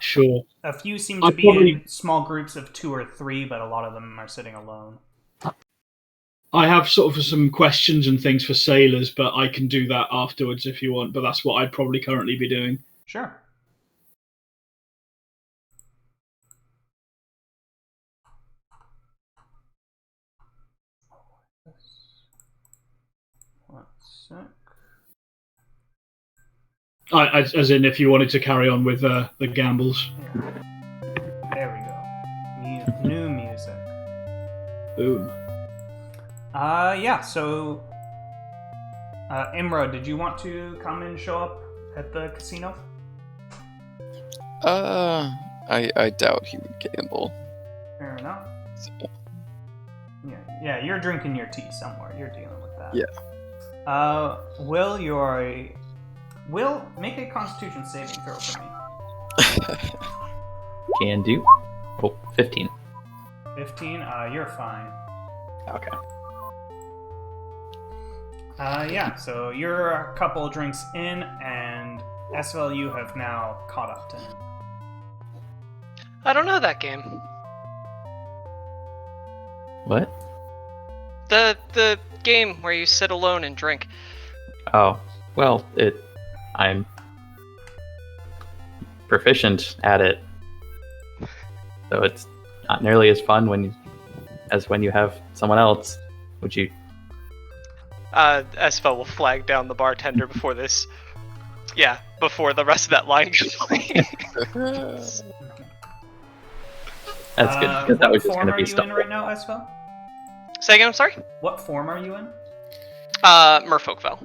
Sure. A few seem to be in small groups of 2 or 3, but a lot of them are sitting alone. I have sort of some questions and things for sailors, but I can do that afterwards if you want. But that's what I'd probably currently be doing. Sure. One sec. As in, if you wanted to carry on with the gambles. There we go. New music. Boom. Yeah, so... Imra, did you want to come and show up at the casino? I doubt he would gamble. Fair enough. So, Yeah, you're drinking your tea somewhere. You're dealing with that. yeah. Will, make a Constitution saving throw for me. Can do. Oh, 15. 15? You're fine. Okay. Yeah, so you're a couple drinks in, and Esfel, you have now caught up to him. I don't know that game. What? The game where you sit alone and drink. Oh, well, I'm proficient at it, so it's not nearly as fun as when you have someone else. Would you? Esfel will flag down the bartender before this. Yeah, before the rest of that line goes. That's good, because that was just going to be What form are you in right now, Esfel? Say again, I'm sorry? What form are you in? Merfolkvel.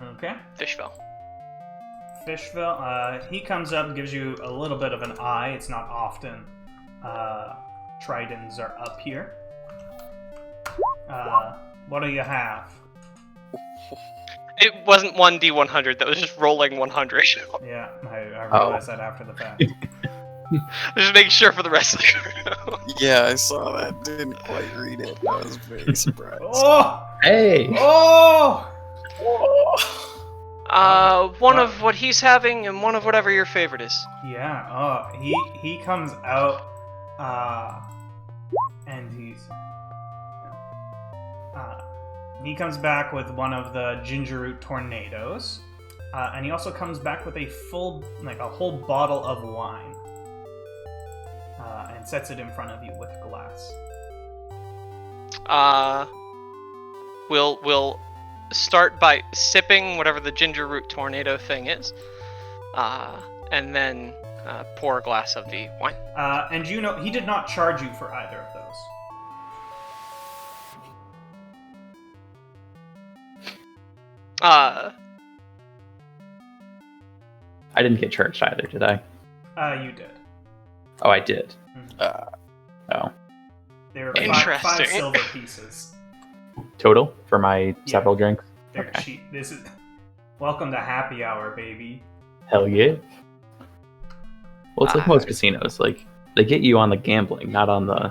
Okay. Fishvel. Fishville, he comes up and gives you a little bit of an eye. It's not often tridents are up here. What do you have? It wasn't 1d100, that was just rolling 100. Yeah, I realized that after the fact. Just make sure for the rest of the crew. Yeah, I saw that. Didn't quite read it. I was very surprised. Oh! Hey! Oh! One of what he's having and one of whatever your favorite is. Yeah, he comes out, and he comes back with one of the ginger root tornadoes, and he also comes back with a whole bottle of wine, and sets it in front of you with glass. We'll start by sipping whatever the ginger root tornado thing is, and then pour a glass of the wine. And he did not charge you for either of those. I didn't get charged either, did I? You did. Oh, I did. Oh. They were Interesting. five silver pieces. Total for my several drinks? They're cheap. This is welcome to happy hour, baby. Hell yeah. Well, it's like most casinos. Like, they get you on the gambling, not on the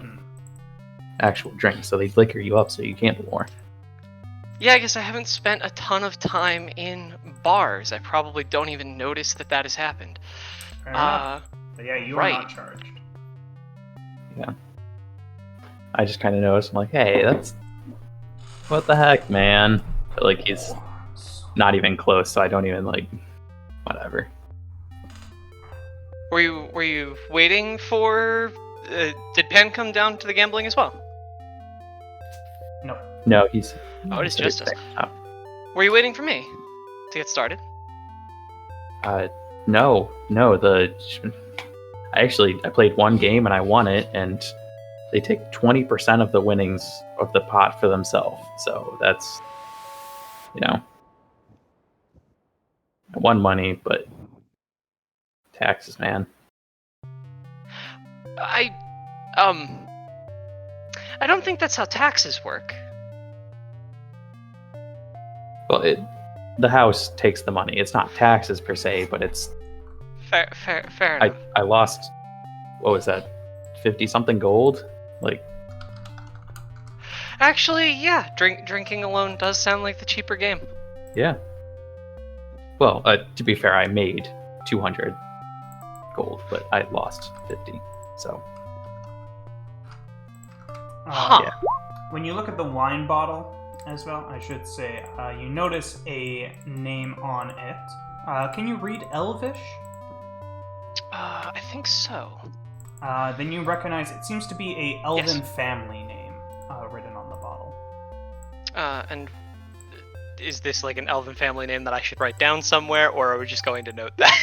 actual drinks, so they liquor you up so you gamble more. Yeah, I guess I haven't spent a ton of time in bars. I probably don't even notice that that has happened. Fair enough. But yeah, you are not right. charged. Yeah. I just kind of noticed, I'm like, hey, that's... What the heck, man? But, like, he's not even close, so I don't even, like... Whatever. Were you waiting for? Did Pan come down to the gambling as well? No. No, he's... Oh, it is he's just us. oh. Were you waiting for me to get started? No, I played one game and I won it, and they take 20% of the winnings of the pot for themselves. So that's, I won money, but taxes, man. I don't think that's how taxes work. Well, the house takes the money. It's not taxes per se, but it's... Fair enough. I lost, what was that, 50 something gold? Like... Actually, yeah, drinking alone does sound like the cheaper game. Yeah. Well, to be fair, I made 200 gold, but I lost 50, so... Huh. Yeah. When you look at the wine bottle as well, I should say, you notice a name on it. Can you read Elvish? I think so. Then you recognize it seems to be a elven Yes. family name written on the bottle. And is this like an elven family name that I should write down somewhere, or are we just going to note that?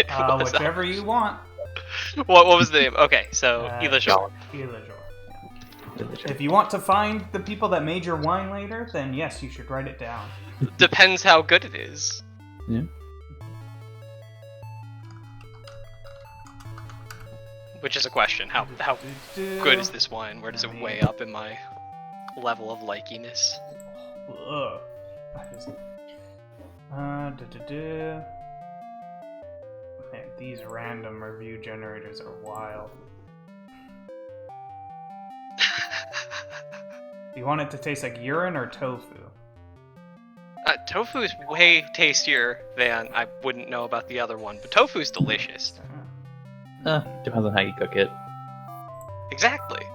What was that? Whichever you want. What was the name? Okay, so Elishor. Elishor. If you want to find the people that made your wine later, then yes, you should write it down. Depends how good it is. Yeah. Which is a question. How good is this wine? Where does it weigh up in my level of likiness? Ugh. Man, these random review generators are wild. Do you want it to taste like urine or tofu? Tofu is way tastier than I wouldn't know about the other one, but tofu is delicious. Depends on how you cook it. Exactly.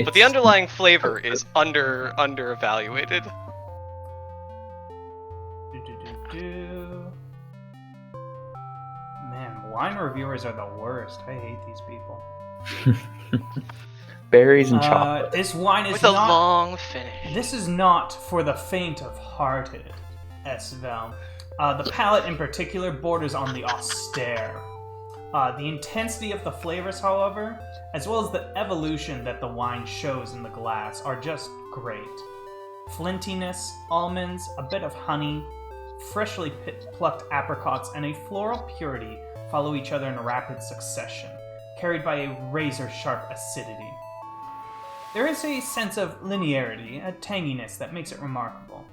But the underlying flavor is under-evaluated. Man, wine reviewers are the worst. I hate these people. Berries and chocolate. This wine is With not... a long finish. This is not for the faint of hearted, Esvel. The palate in particular borders on the austere. The intensity of the flavors, however, as well as the evolution that the wine shows in the glass, are just great. Flintiness, almonds, a bit of honey, freshly plucked apricots, and a floral purity follow each other in rapid succession, carried by a razor-sharp acidity. There is a sense of linearity, a tanginess that makes it remarkable.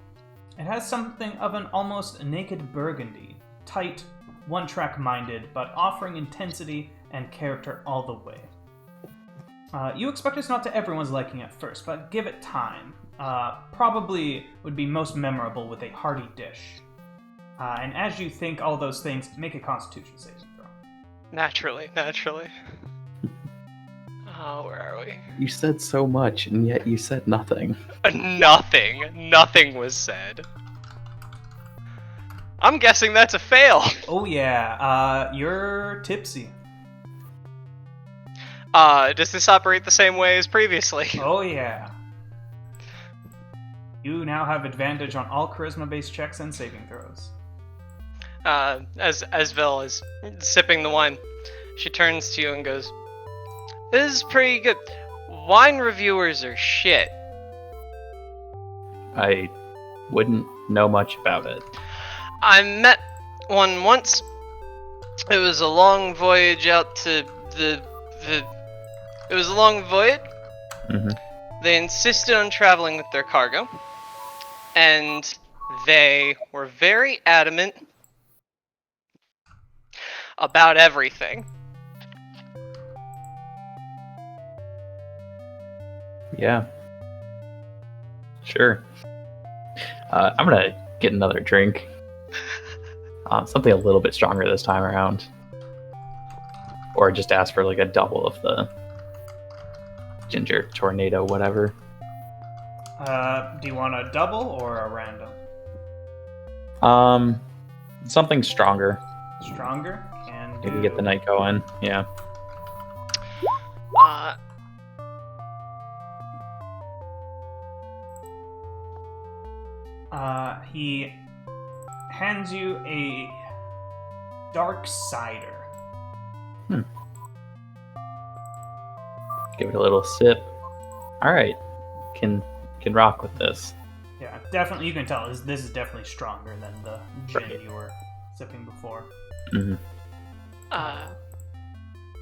It has something of an almost naked burgundy, tight, one-track-minded, but offering intensity and character all the way. You expect it's not to everyone's liking at first, but give it time. Probably would be most memorable with a hearty dish. And as you think all those things, make a Constitution saving throw. Naturally. Oh, where are we? You said so much, and yet you said nothing. Nothing was said. I'm guessing that's a fail. Oh yeah, you're tipsy. Does this operate the same way as previously? Oh yeah. You now have advantage on all charisma-based checks and saving throws. As Vel is sipping the wine, she turns to you and goes, "This is pretty good. Wine reviewers are shit." I wouldn't know much about it. I met one once. It was a long voyage out to It was a long voyage. Mm-hmm. They insisted on traveling with their cargo, and they were very adamant about everything. Yeah. Sure. I'm gonna get another drink. Something a little bit stronger this time around. Or just ask for like a double of the ginger tornado, whatever. Do you want a double or a random? Something stronger. Stronger? Can You can get the night going. Yeah. He hands you a dark cider. Give it a little sip. All right, can rock with this. Yeah, definitely. You can tell this is definitely stronger than the gin Right. you were sipping before. Mm-hmm.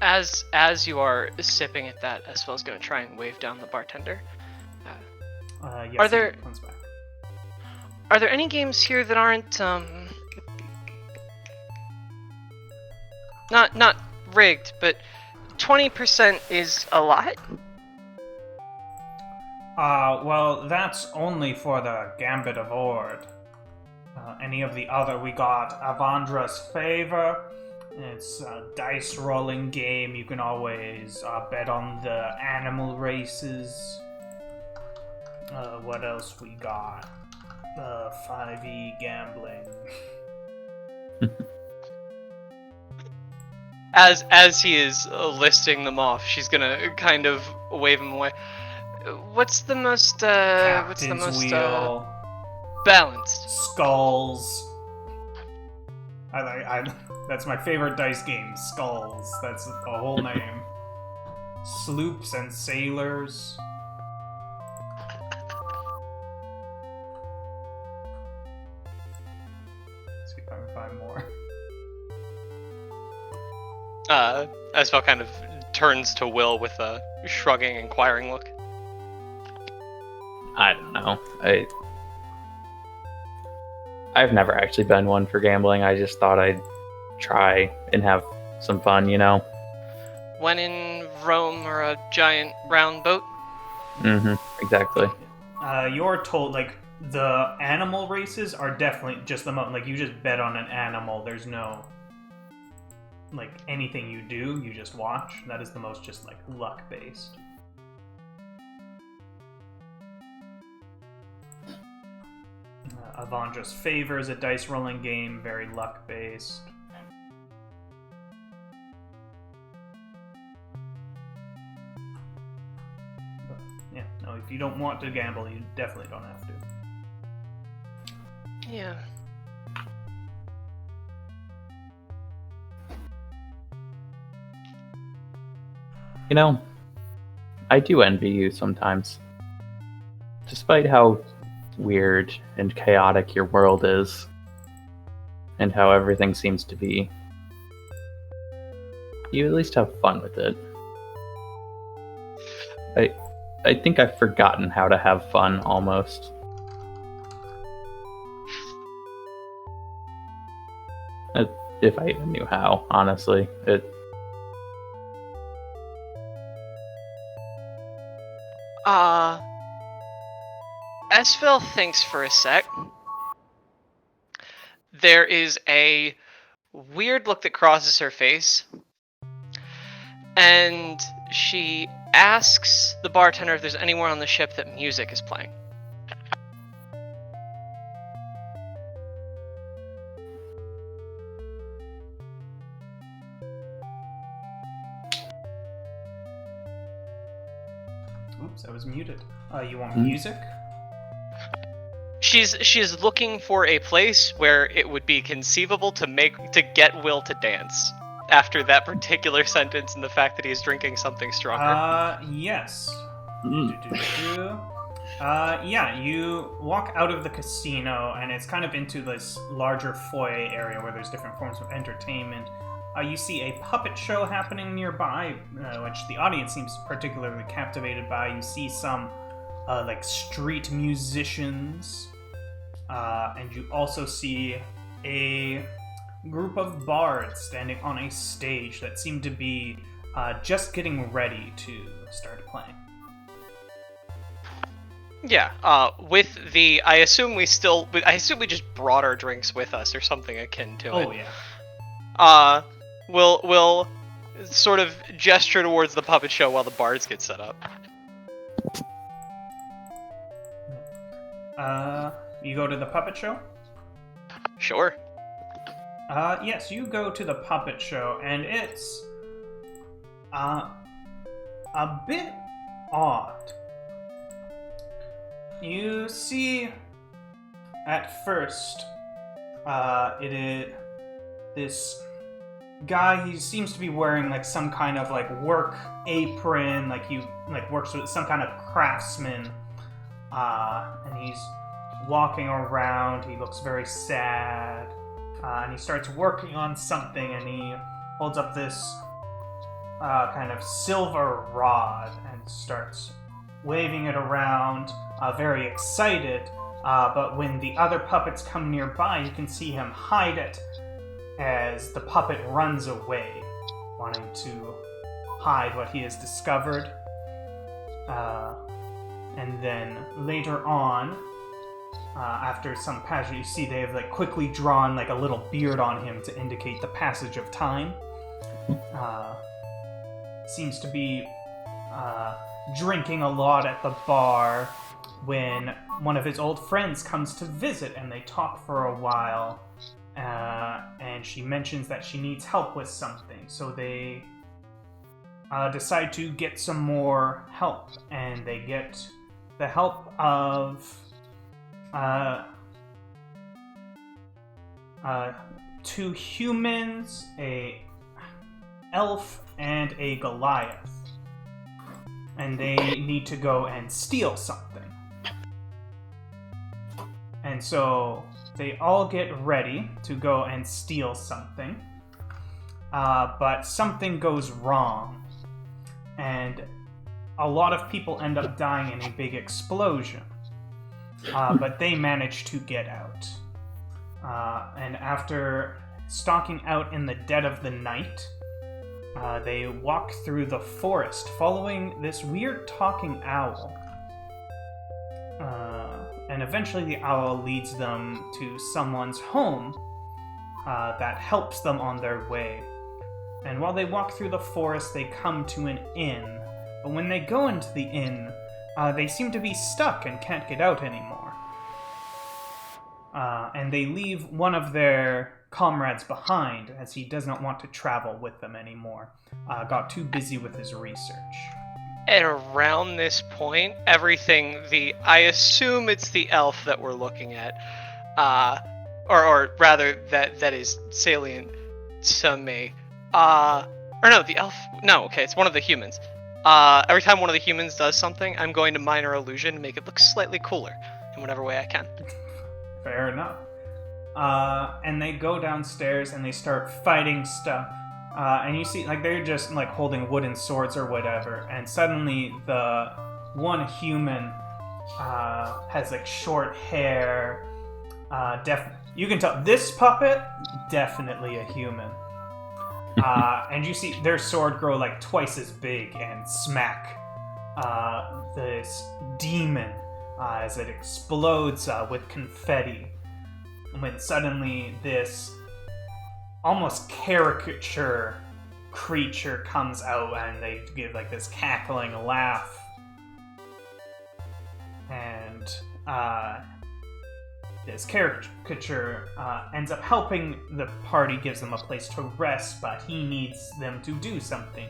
As you are sipping at that, Esfel's going to try and wave down the bartender. Yes, Are there- he comes back. Are there any games here that aren't not rigged, but 20% is a lot? Well, that's only for the Gambit of Ord. Any of the other, we got Avandra's Favor. It's a dice rolling game. You can always bet on the animal races. What else we got? 5e gambling. As he is listing them off, she's gonna kind of wave him away. What's the most Captain's Wheel. balanced? Skulls. I that's my favorite dice game. Skulls. That's the whole name. Sloops and Sailors. See if I can find more. Esfel kind of turns to Will with a shrugging, inquiring look. I don't know. I've never actually been one for gambling. I just thought I'd try and have some fun, you know? When in Rome or a giant round boat? Mm-hmm. Exactly. You're told, like, the animal races are definitely just the most, like, you just bet on an animal. There's no, like, anything you do, you just watch. That is the most just, like, luck-based. Avandra's Favor is a dice rolling game, very luck based. But, yeah, no, if you don't want to gamble, you definitely don't have to. Yeah. You know, I do envy you sometimes. Despite how weird and chaotic your world is, and how everything seems to be, you at least have fun with it. I think I've forgotten how to have fun, almost. If I even knew how, honestly. Esfel thinks for a sec. There is a weird look that crosses her face. And she asks the bartender if there's anywhere on the ship that music is playing. Oops, I was muted. You want music? She's looking for a place where it would be conceivable to get Will to dance after that particular sentence and the fact that he's drinking something stronger. Yes. Yeah, you walk out of the casino, and it's kind of into this larger foyer area where there's different forms of entertainment. You see a puppet show happening nearby, which the audience seems particularly captivated by. You see some, like, street musicians, and you also see a group of bards standing on a stage that seem to be just getting ready to start playing. Yeah. With the, I assume we just brought our drinks with us or something akin to it. Oh yeah. We'll sort of gesture towards the puppet show while the bards get set up. You go to the puppet show? Sure. Yes, you go to the puppet show, and it's a bit odd. You see, at first, it is this guy. He seems to be wearing like some kind of like work apron, like he like works with some kind of craftsman, and he's walking around. He looks very sad, and he starts working on something, and he holds up this kind of silver rod and starts waving it around, very excited. But when the other puppets come nearby, you can see him hide it as the puppet runs away, wanting to hide what he has discovered. And then later on, after some passage, you see they have like quickly drawn like a little beard on him to indicate the passage of time. Seems to be drinking a lot at the bar when one of his old friends comes to visit, and they talk for a while, and she mentions that she needs help with something, so they decide to get some more help, and they get the help of two humans, a elf, and a Goliath. And they need to go and steal something. And so they all get ready to go and steal something. But something goes wrong. And a lot of people end up dying in a big explosion. But they manage to get out. And after stalking out in the dead of the night, they walk through the forest, following this weird talking owl. And eventually the owl leads them to someone's home that helps them on their way. And while they walk through the forest, they come to an inn. But when they go into the inn, they seem to be stuck and can't get out anymore. And they leave one of their comrades behind, as he does not want to travel with them anymore. Got too busy with his research. And around this point, I assume it's the elf that we're looking at, or rather that is salient to me. It's one of the humans. Every time one of the humans does something, I'm going to minor illusion to make it look slightly cooler in whatever way I can. Fair enough. And they go downstairs and they start fighting stuff. And you see, like, they're just, like, holding wooden swords or whatever. And suddenly the one human has, like, short hair. You can tell this puppet, definitely a human. And you see their sword grow, like, twice as big and smack this demon as it explodes with confetti. When suddenly this almost caricature creature comes out, and they give like this cackling laugh. And this caricature ends up helping the party, gives them a place to rest, but he needs them to do something.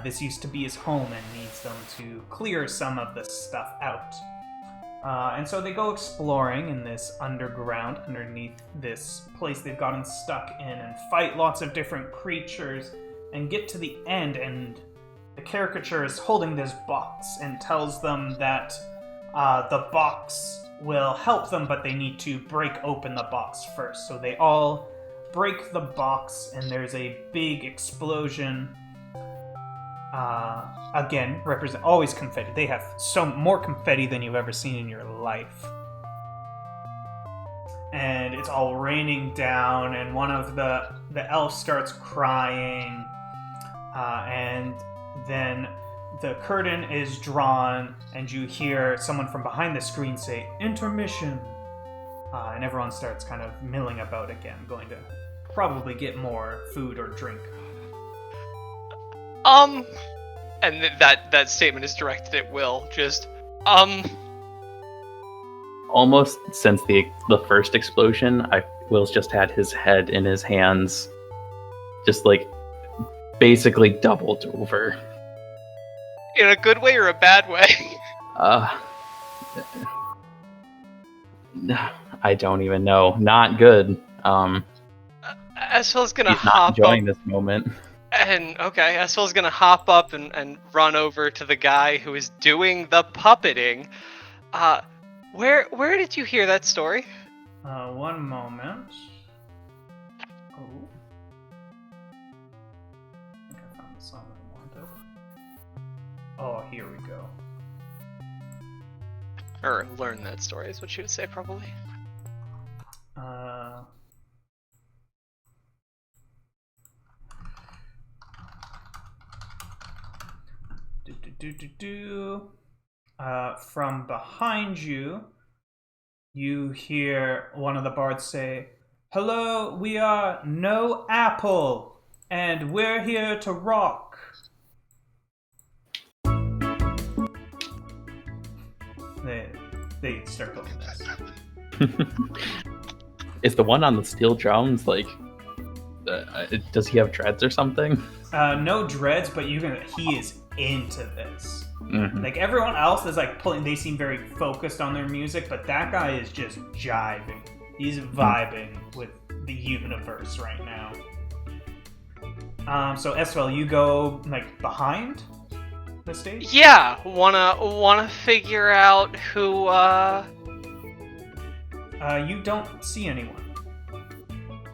This used to be his home and needs them to clear some of the stuff out. And so they go exploring in this underground, underneath this place they've gotten stuck in, and fight lots of different creatures, and get to the end, and the caricature is holding this box and tells them that the box will help them, but they need to break open the box first. So they all break the box, and there's a big explosion. Again, represent always confetti. They have more confetti than you've ever seen in your life. And it's all raining down, and one of the elves starts crying, and then the curtain is drawn, and you hear someone from behind the screen say, "Intermission." And everyone starts kind of milling about again, going to probably get more food or drink. And that statement is directed at Will. Just, Almost since the first explosion, Will's just had his head in his hands, just like basically doubled over. in a good way or a bad way? I don't even know. Not good. Esfel's gonna He's not hop enjoying up. this moment. And, okay, Esfel's gonna hop up and run over to the guy who is doing the puppeting. Where did you hear that story? One moment. Oh. I think I found the song I wanted. Oh, here we go. Or learn that story is what she would say, probably. From behind you, you hear one of the bards say, "Hello, we are No Apple, and we're here to rock." They start doing this. Is the one on the steel drums like? Does he have dreads or something? No dreads, but he is into this. Mm-hmm. Like everyone else is like pulling. They seem very focused on their music, but that guy is just jiving. He's vibing with the universe right now. So Esfel, you go like behind the stage. Yeah, wanna figure out who. You don't see anyone.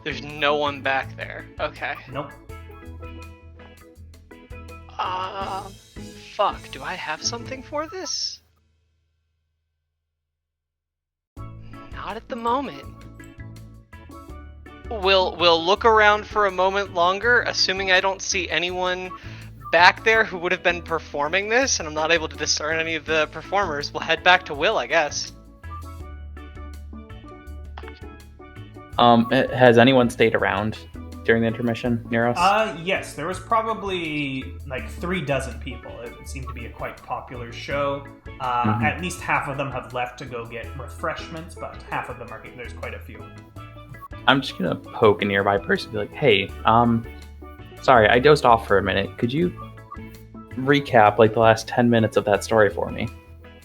There's no one back there. Okay. Nope. Fuck. Do I have something for this? Not at the moment. We'll look around for a moment longer, assuming I don't see anyone back there who would have been performing this, and I'm not able to discern any of the performers. We'll head back to Will, I guess. Has anyone stayed around during the intermission near us? Yes, there was probably like 36 people. It seemed to be a quite popular show. At least half of them have left to go get refreshments, but half of them are here. There's quite a few. I'm just gonna poke a nearby person and be like, "Hey, sorry, I dozed off for a minute. Could you recap like the last 10 minutes of that story for me?"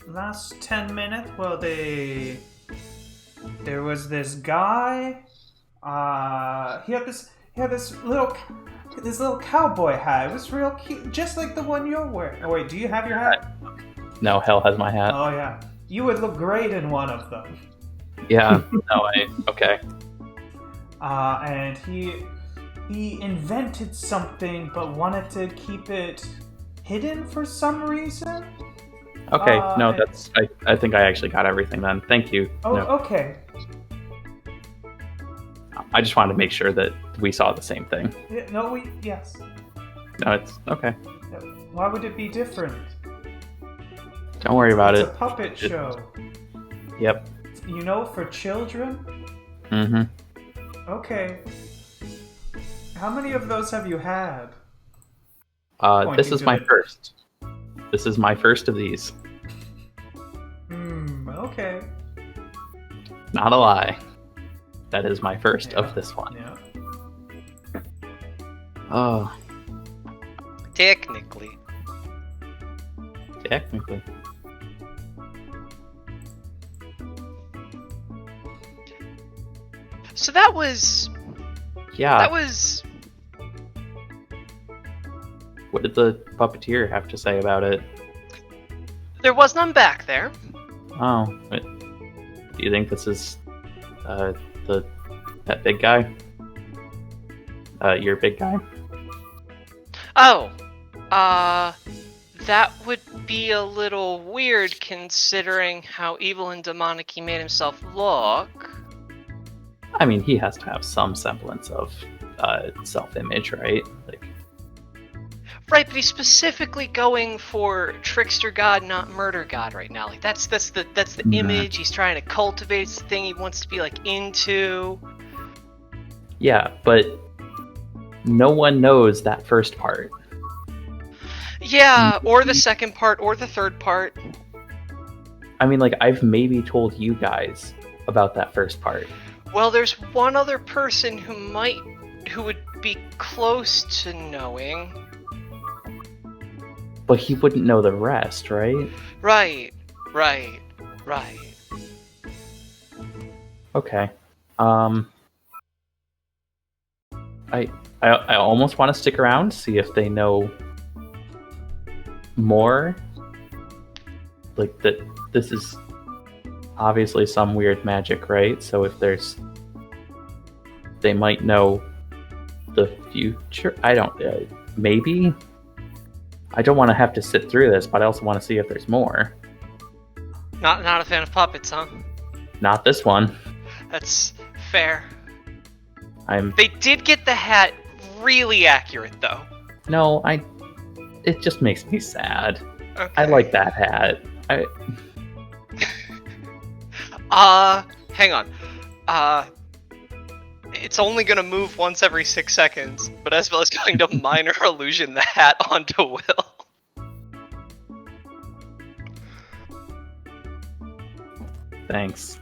Last 10 minutes? Well, there was this guy. He had this little cowboy hat. It was real cute, just like the one you're wearing. Oh wait, do you have your hat? No, Hell has my hat. Oh yeah, you would look great in one of them. Yeah. No, okay. And he invented something, but wanted to keep it hidden for some reason. Okay, no, that's. I think I actually got everything then. Thank you. Oh, No. okay. I just wanted to make sure that we saw the same thing. Yeah, yes. No, it's okay. Why would it be different? Don't worry about It's it. a puppet show. Yep. You know, for children? Mm-hmm. Okay. How many of those have you had? This Pointing is to my the- first. This is my first of these. Okay. Not a lie. That is my first Yeah. of this one. Yeah. Oh, Technically. technically. So that was. Yeah. That was. What did the puppeteer have to say about it? There was none back there. Oh, do you think this is that big guy? Your big guy? Oh. That would be a little weird considering how evil and demonic he made himself look. I mean, he has to have some semblance of self-image, right? Like, Right, but he's specifically going for trickster god, not murder god right now. Like that's the image he's trying to cultivate. It's the thing he wants to be like into. Yeah, but no one knows that first part. Yeah, or the second part, or the third part. I mean, like, I've maybe told you guys about that first part. Well, there's one other person who would be close to knowing. But he wouldn't know the rest, right? Right. Okay. I almost want to stick around, see if they know more. Like, that this is obviously some weird magic, right? So if they might know the future. I don't, maybe? I don't want to have to sit through this, but I also want to see if there's more. Not a fan of puppets, huh? Not this one. That's fair. I'm... They did get the hat really accurate, though. No, it just makes me sad. Okay. I like that hat. Hang on. It's only gonna move once every 6 seconds, but Esbel is going to minor illusion the hat onto Will. Thanks.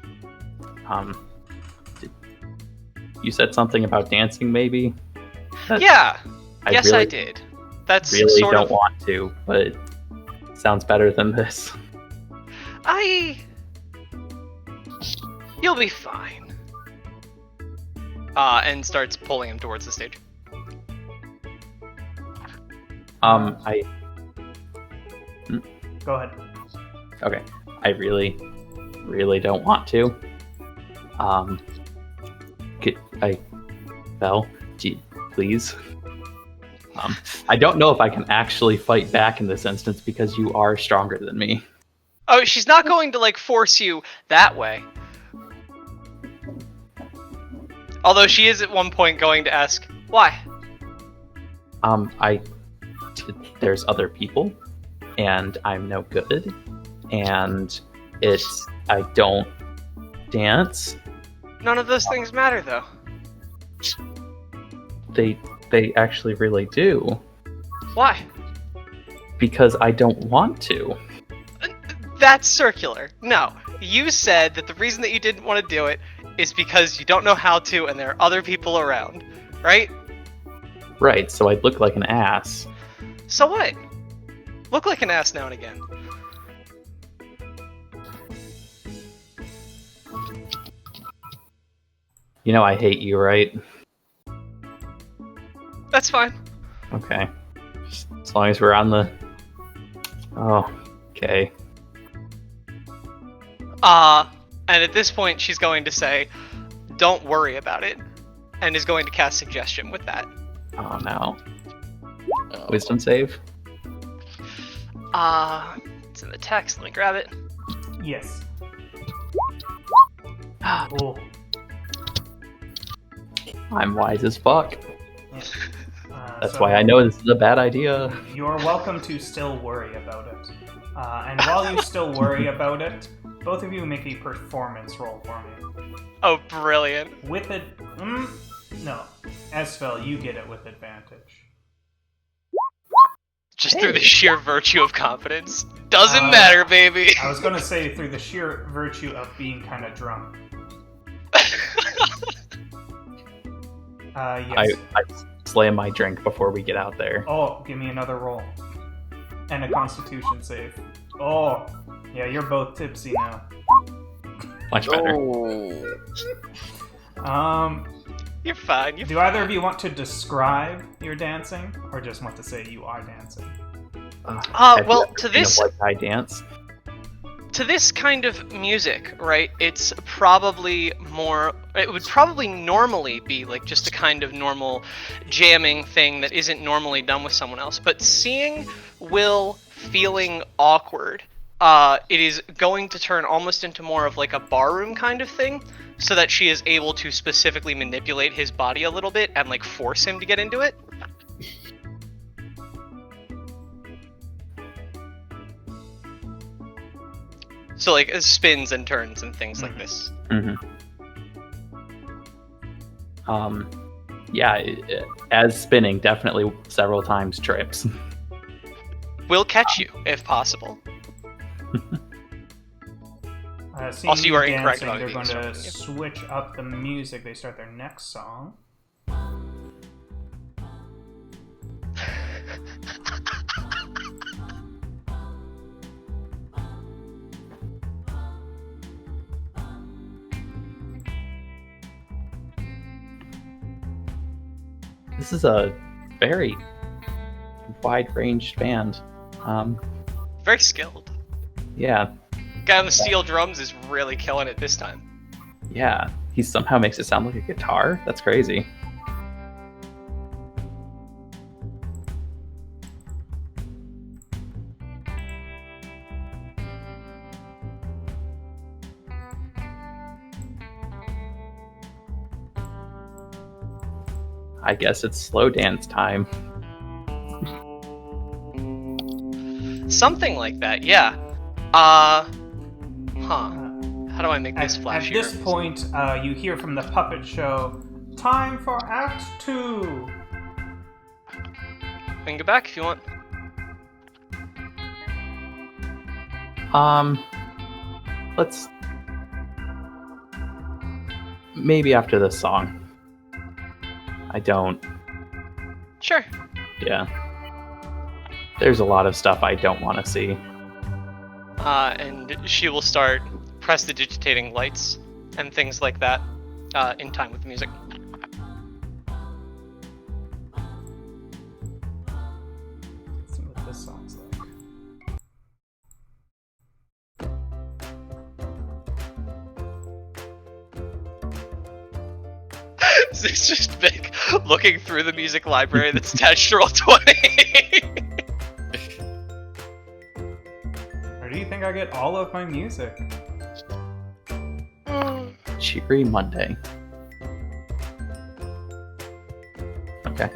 You said something about dancing, maybe? Yeah. I Yes, really, I did. That's really sort don't of... want to, but it sounds better than this. You'll be fine. And starts pulling him towards the stage. Go ahead. Okay. I really, really don't want to. Belle, please. I don't know if I can actually fight back in this instance because you are stronger than me. Oh, she's not going to, like, force you that way. Although she is at one point going to ask, why? There's other people, and I'm no good, and I don't dance. None of those things matter, though. They actually really do. Why? Because I don't want to. That's circular. No. You said that the reason that you didn't want to do it is because you don't know how to and there are other people around, right? Right, so I'd look like an ass. So what? Look like an ass now and again. You know I hate you, right? That's fine. Okay. Just as long as we're on the... Oh, okay. And at this point she's going to say, don't worry about it, and is going to cast suggestion with that. Oh no. Wisdom save? It's in the text, let me grab it. Yes. Oh. I'm wise as fuck. Yeah. That's So why I know this is a bad idea. You're welcome to still worry about it. And while you still worry about it, both of you make a performance roll for me. Oh, brilliant. With it... no. Esfel, you get it with advantage. Just through the sheer virtue of confidence. Doesn't matter, baby. I was gonna say through the sheer virtue of being kind of drunk. Yes. I slam my drink before we get out there. Oh, give me another roll. And a constitution save. Oh, yeah, you're both tipsy now. Much better. You're fine. Do either of you want to describe your dancing, or just want to say you are dancing? Well, to this... Like I dance? To this kind of music, right, it's probably more... It would probably normally be like just a kind of normal jamming thing that isn't normally done with someone else. But seeing Will feeling awkward, it is going to turn almost into more of like a barroom kind of thing, so that she is able to specifically manipulate his body a little bit and like force him to get into it. So like spins and turns and things like this. Yeah, as spinning, definitely several times trips. We'll catch you if possible. Seeing Also, you are dancing, incorrect about they're it going being to song. switch up the music. They start their next song. This is a very wide-ranged band. Very skilled. Yeah, Guy on the steel drums is really killing it this time. yeah. He somehow makes it sound like a guitar. That's crazy. I guess it's slow dance time. Something like that, yeah. How do I make this At flashier? this point, you hear from the puppet show, "Time for Act 2!" We can go back if you want. Let's maybe after this song. I don't. Sure. Yeah. There's a lot of stuff I don't want to see. And she will start prestidigitating lights and things like that in time with the music. Let's see what this song's like. It's just Vic looking through the music library that's attached to Roll20. Or do you think I get all of my music? Cheery Monday. Okay.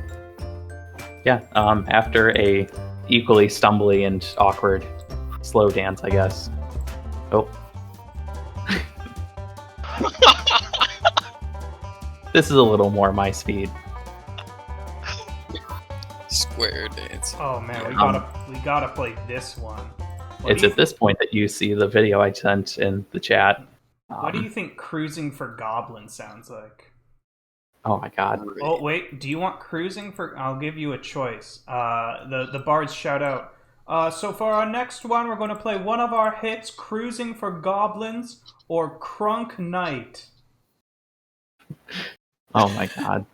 Yeah, after a equally stumbly and awkward slow dance, I guess. Oh. This is a little more my speed. Square dance. Oh man, we gotta play this one. It's at this point that you see the video I sent in the chat. What do you think "Cruising for Goblins" sounds like? Oh my god. Oh wait, do you want "Cruising for"? I'll give you a choice. The bards shout out. So for our next one, we're going to play one of our hits, "Cruising for Goblins" or "Crunk Night." Oh my god.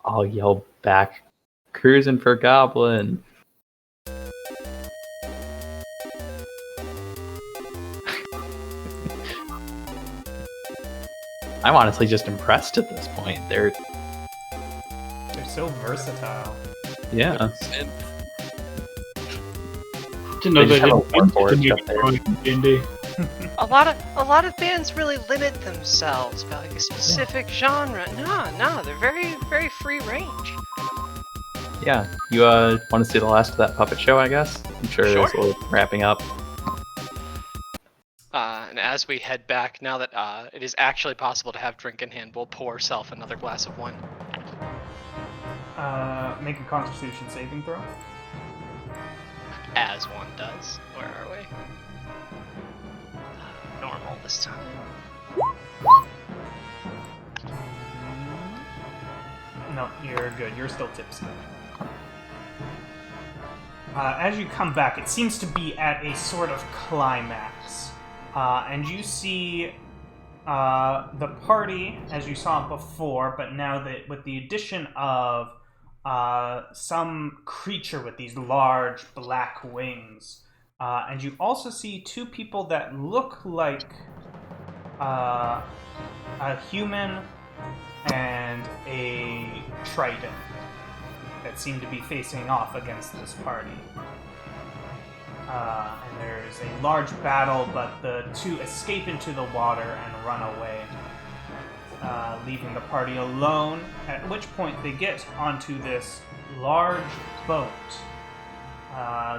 I'll yell back, "Cruising for Goblin." I'm honestly just impressed at this point. They're so versatile. yeah. And Didn't know They they just have a didn't warboard up there. D&D. A lot of bands really limit themselves by like a specific genre. No, they're very, very free range. Yeah. You want to see the last of that puppet show, I guess? I'm sure Sure. it's a little wrapping up. And as we head back, now that it is actually possible to have drink in hand, we'll pour ourselves another glass of wine. Make a Constitution saving throw. As one does. Where are we? Normal this time. No, you're good. You're still tipsy. As you come back, it seems to be at a sort of climax. And you see the party as you saw it before, but now that with the addition of some creature with these large black wings. And you also see two people that look like a human and a trident that seem to be facing off against this party. And there's a large battle, but the two escape into the water and run away, leaving the party alone, at which point they get onto this large boat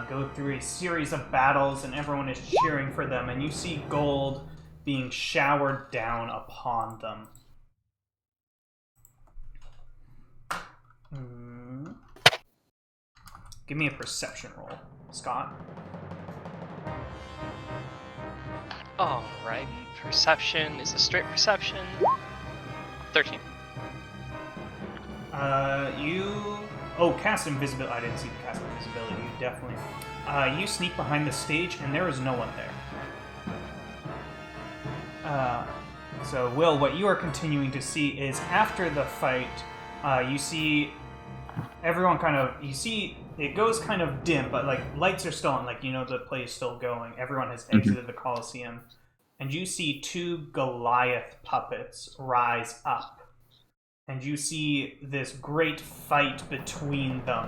go through a series of battles, and everyone is cheering for them, and you see gold being showered down upon them. Give me a perception roll, Scott. Alrighty, perception is a straight perception. 13. Cast invisibility. I didn't see the cast invisibility. You definitely. You sneak behind the stage, and there is no one there. So, Will, what you are continuing to see is after the fight, you see everyone you see it goes kind of dim, but like lights are still on, like, the play is still going. Everyone has exited the Colosseum, and you see 2 Goliath puppets rise up. And you see this great fight between them.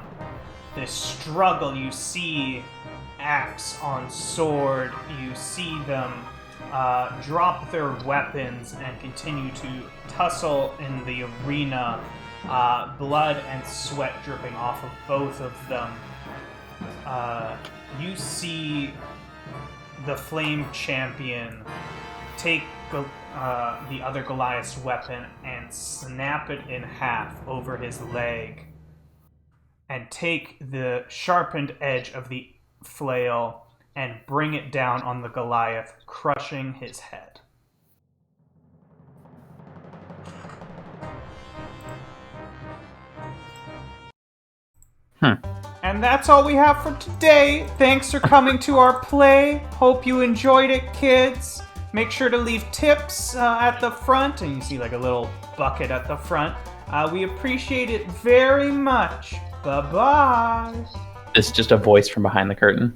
This struggle. You see axe on sword. You see them drop their weapons and continue to tussle in the arena. Blood and sweat dripping off of both of them. You see the Flame Champion take the other Goliath's weapon and snap it in half over his leg, and take the sharpened edge of the flail and bring it down on the Goliath, crushing his head. And that's all we have for today. Thanks for coming to our play. Hope you enjoyed it, kids. Make sure to leave tips at the front, and you see like a little bucket at the front. We appreciate it very much. Bye-bye. This is just a voice from behind the curtain.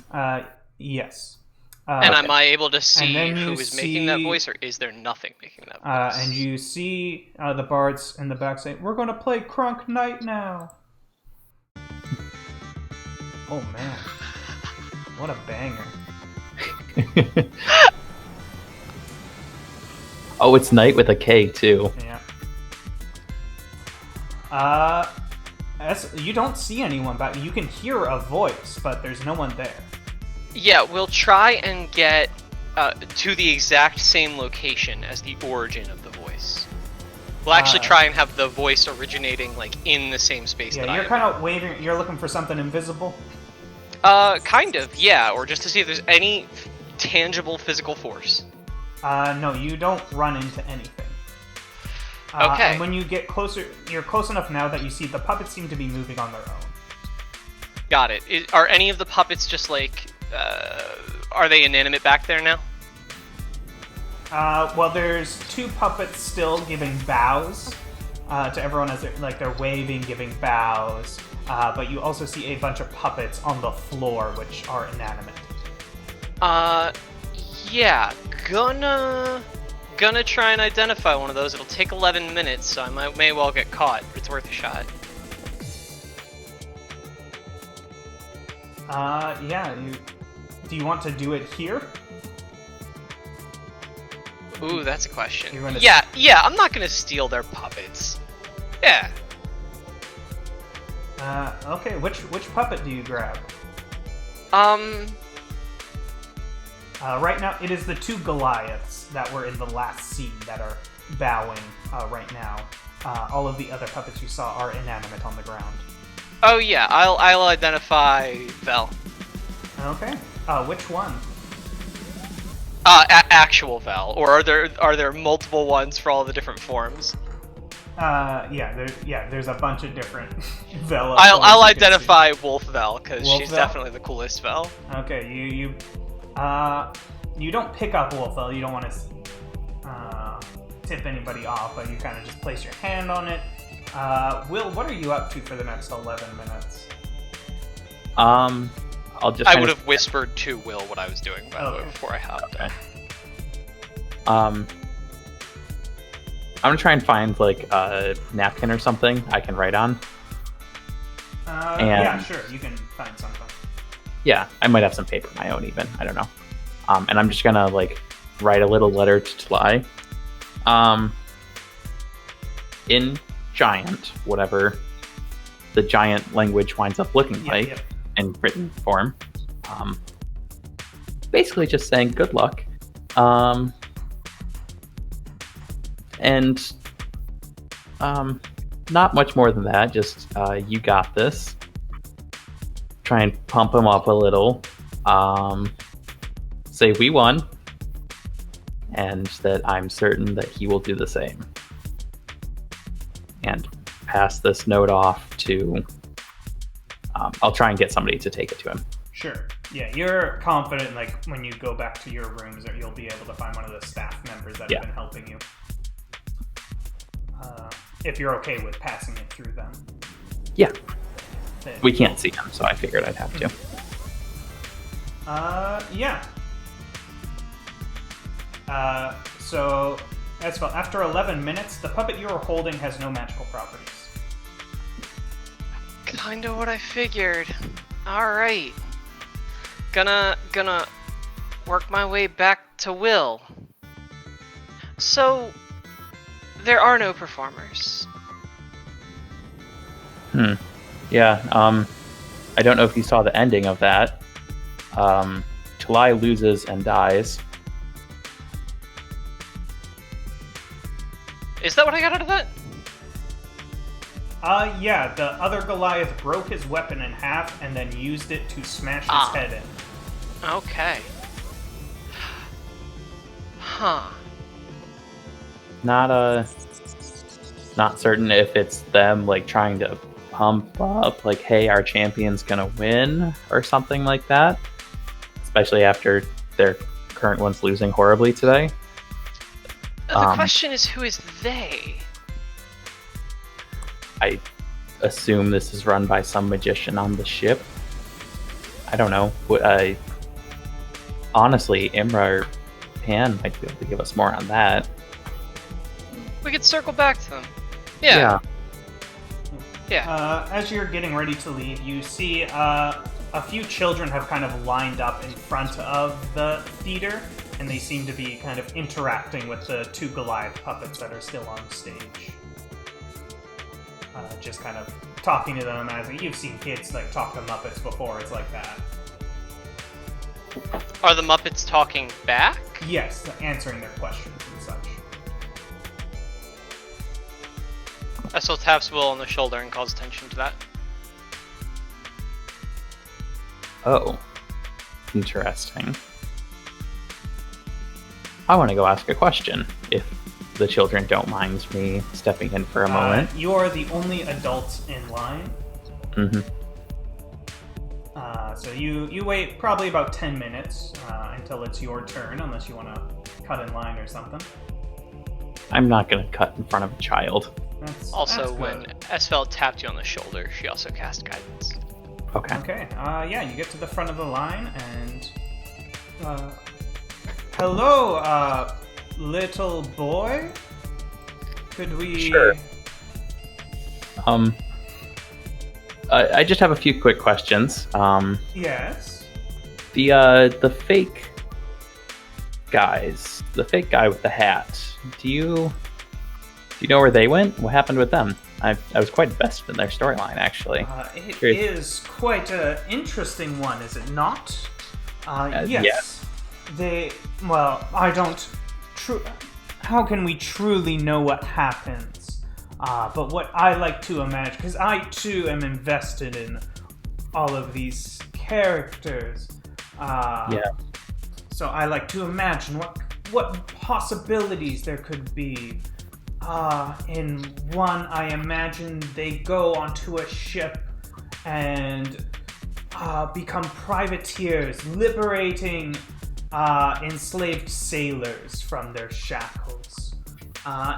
Yes. And am I able to see who is see, making that voice, or is there nothing making that voice? And you see the bards in the back say, "We're going to play Crunk Knight now." Oh man, what a banger. Oh, it's night with a K too. Yeah. You don't see anyone, but you can hear a voice, but there's no one there. Yeah, we'll try and get to the exact same location as the origin of the voice. We'll actually try and have the voice originating like in the same space that I am. Yeah, you're kind of waving. You're looking for something invisible. Kind of, yeah, or just to see if there's any tangible physical force. No, you don't run into anything. Okay. And when you get closer, you're close enough now that you see the puppets seem to be moving on their own. Got it. Are any of the puppets just like, are they inanimate back there now? Well, there's 2 puppets still giving bows to everyone as they're waving, giving bows. But you also see a bunch of puppets on the floor, which are inanimate. Yeah, gonna try and identify one of those. It'll take 11 minutes, so I may well get caught, but it's worth a shot. Yeah, do you want to do it here? Ooh, that's a question. Gonna... Yeah, I'm not gonna steal their puppets. Yeah. Okay, which puppet do you grab? Right now, it is the 2 Goliaths that were in the last scene that are bowing right now. All of the other puppets you saw are inanimate on the ground. Oh yeah, I'll identify Vel. Okay. Which one? Actual Vel, or are there multiple ones for all the different forms? There's a bunch of different Vel. I'll identify Wolf Vel because she's definitely the coolest Vel. Okay, you don't pick up Wolf Vel. You don't want to tip anybody off, but you kind of just place your hand on it. Will, what are you up to for the next 11 minutes? I'll just. I would have whispered to Will what I was doing, by the way, before I hopped on. I'm gonna try and find like a napkin or something I can write on. Yeah, sure, you can find something. Yeah, I might have some paper of my own even. I don't know. And I'm just gonna like write a little letter to Talai. In giant, whatever the giant language winds up looking like. Yep. in written form. Basically just saying good luck. And not much more than that. Just you got this. Try and pump him up a little. Say we won, and that I'm certain that he will do the same. And pass this note off to. I'll try and get somebody to take it to him. Sure. Yeah, you're confident, like, when you go back to your rooms, that you'll be able to find one of the staff members that have been helping you. If you're okay with passing it through them. Yeah. We can't see him, so I figured I'd have to. Yeah. So, as well, after 11 minutes, the puppet you're holding has no magical properties. Kinda what I figured. Alright. Gonna work my way back to Will. So, there are no performers. Yeah, I don't know if you saw the ending of that. Talai loses and dies. Is that what I got out of that? Yeah, the other Goliath broke his weapon in half and then used it to smash his head in. Okay. Huh. Not certain if it's them, like, trying to pump up, like, hey, our champion's gonna win, or something like that. Especially after their current one's losing horribly today. The question is, who is they? I assume this is run by some magician on the ship. I don't know. Honestly, Imra or Pan might be able to give us more on that. We could circle back to them. Yeah. As you're getting ready to leave, you see a few children have kind of lined up in front of the theater, and they seem to be kind of interacting with the two Goliath puppets that are still on stage. Just kind of talking to them as you've seen kids like talk to Muppets before. It's like that. Are the Muppets talking back? Yes, answering their questions and such. Essel taps Will on the shoulder and calls attention to that. Oh, interesting. I want to go ask a question, if the children don't mind me stepping in for a moment. You are the only adult in line. Mm-hmm. So you wait probably about 10 minutes until it's your turn, unless you want to cut in line or something. I'm not going to cut in front of a child. That's When Esfeld tapped you on the shoulder, she also cast guidance. Okay. Okay, yeah, you get to the front of the line, and... hello, little boy? Could we... Sure. I just have a few quick questions. Yes? The fake guys, the fake guy with the hat, do you know where they went? What happened with them? I was quite invested in their storyline, actually. It is quite an interesting one, is it not? Yes. They... Well, I don't... How can we truly know what happens? But what I like to imagine, because I too am invested in all of these characters. So I like to imagine what possibilities there could be. In one, I imagine they go onto a ship and become privateers, liberating enslaved sailors from their shackles.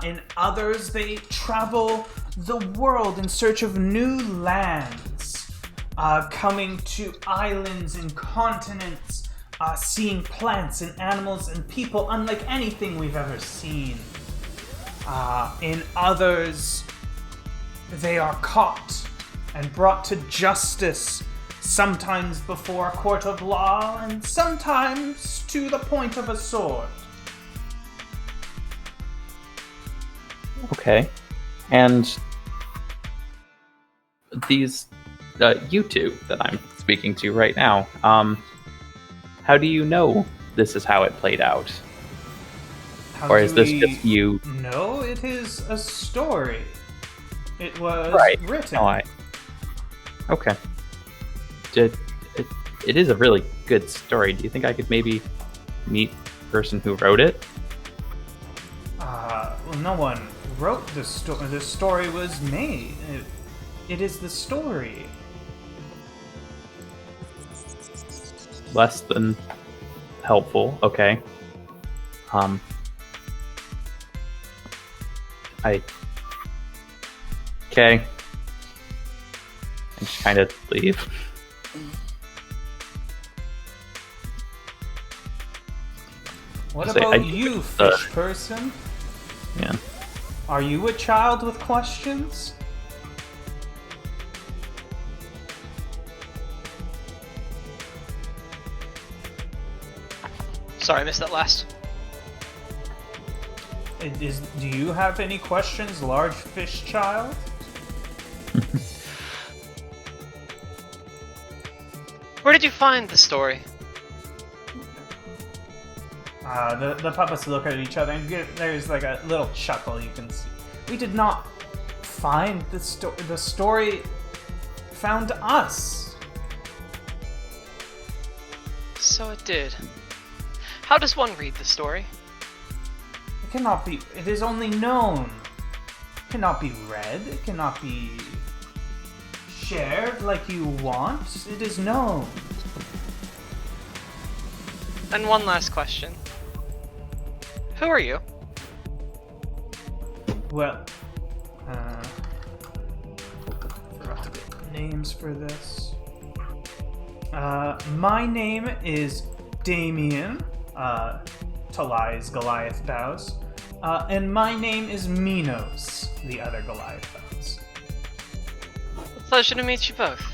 In others, they travel the world in search of new lands, coming to islands and continents, seeing plants and animals and people unlike anything we've ever seen. In others, they are caught and brought to justice, sometimes before a court of law, and sometimes to the point of a sword. Okay. And these, you two that I'm speaking to right now. How do you know this is how it played out? How Or do is this we just you? No, it is a story. It was Right. written. No, Okay. It is a really good story. Do you think I could maybe meet the person who wrote it? Well, no one wrote the story. The story was made. It is the story. Less than helpful. Okay. Okay. I just kind of leave. What Say, about you, fish person? Yeah. Are you a child with questions? Sorry, I missed that last. Do you have any questions, large fish child? Where did you find the story? The puppets look at each other and there's like a little chuckle you can see. We did not find the story. The story found us. So it did. How does one read the story? It cannot be. It is only known. It cannot be read. It cannot be shared like you want. It is known. And one last question. Who are you? Well, forgot to get names for this. My name is Damien. Talai's Goliath bows. And my name is Minos, the other Goliath bows. Pleasure to meet you both.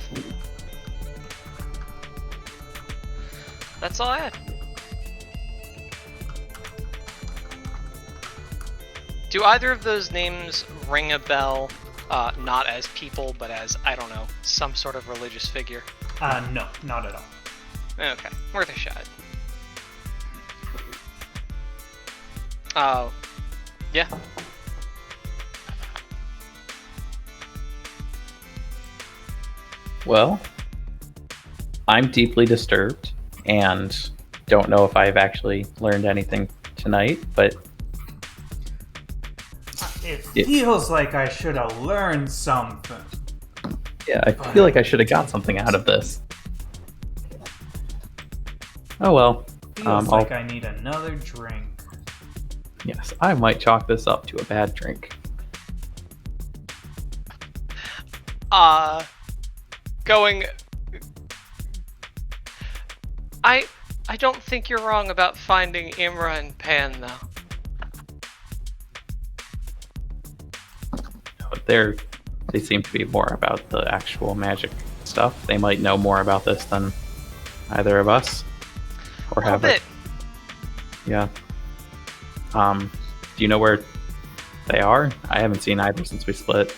That's all I had. Do either of those names ring a bell? Not as people, but as, I don't know, some sort of religious figure? No, not at all. Okay, worth a shot. Oh, yeah. Well, I'm deeply disturbed and don't know if I've actually learned anything tonight, but It feels like I should have learned something. yeah, I feel like I should have got something out of this. Oh well. Feels like I need another drink. Yes, I might chalk this up to a bad drink. Going... I don't think you're wrong about finding Imra and Pan, though. They seem to be more about the actual magic stuff. They might know more about this than either of us. Or A little have bit. Yeah. Do you know where they are? I haven't seen either since we split.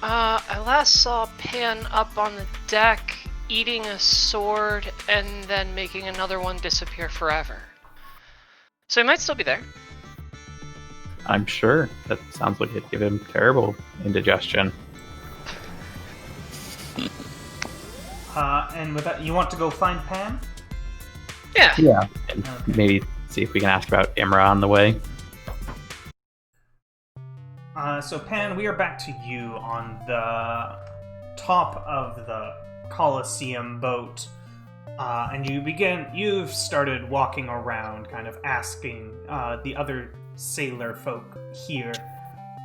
I last saw Pan up on the deck, eating a sword, and then making another one disappear forever. So he might still be there. I'm sure. That sounds like it'd give him terrible indigestion. And with that, you want to go find Pan? Yeah. Yeah. And Okay. maybe see if we can ask about Imra on the way. So Pan, we are back to you on the top of the Colosseum boat. And you've started walking around, kind of asking the other sailor folk here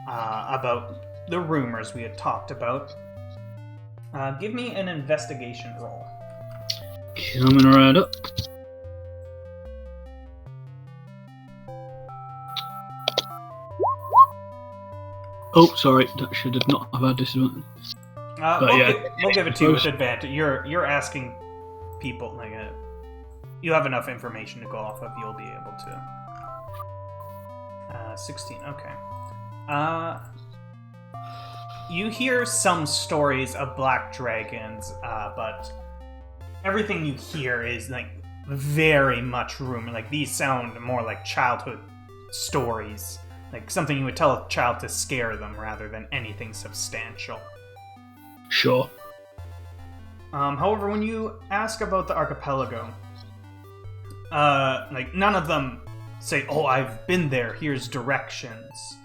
about the rumors we had talked about. Give me an investigation roll. Coming right up. Oh, sorry, that should have not have had disadvantage. We'll give it to you with advantage. You're asking people like you have enough information to go off of. You'll be able to. 16. Okay. You hear some stories of black dragons, but everything you hear is like very much rumor. Like these sound more like childhood stories, like something you would tell a child to scare them rather than anything substantial. Sure. However, when you ask about the archipelago, like none of them say, "Oh, I've been there. Here's directions."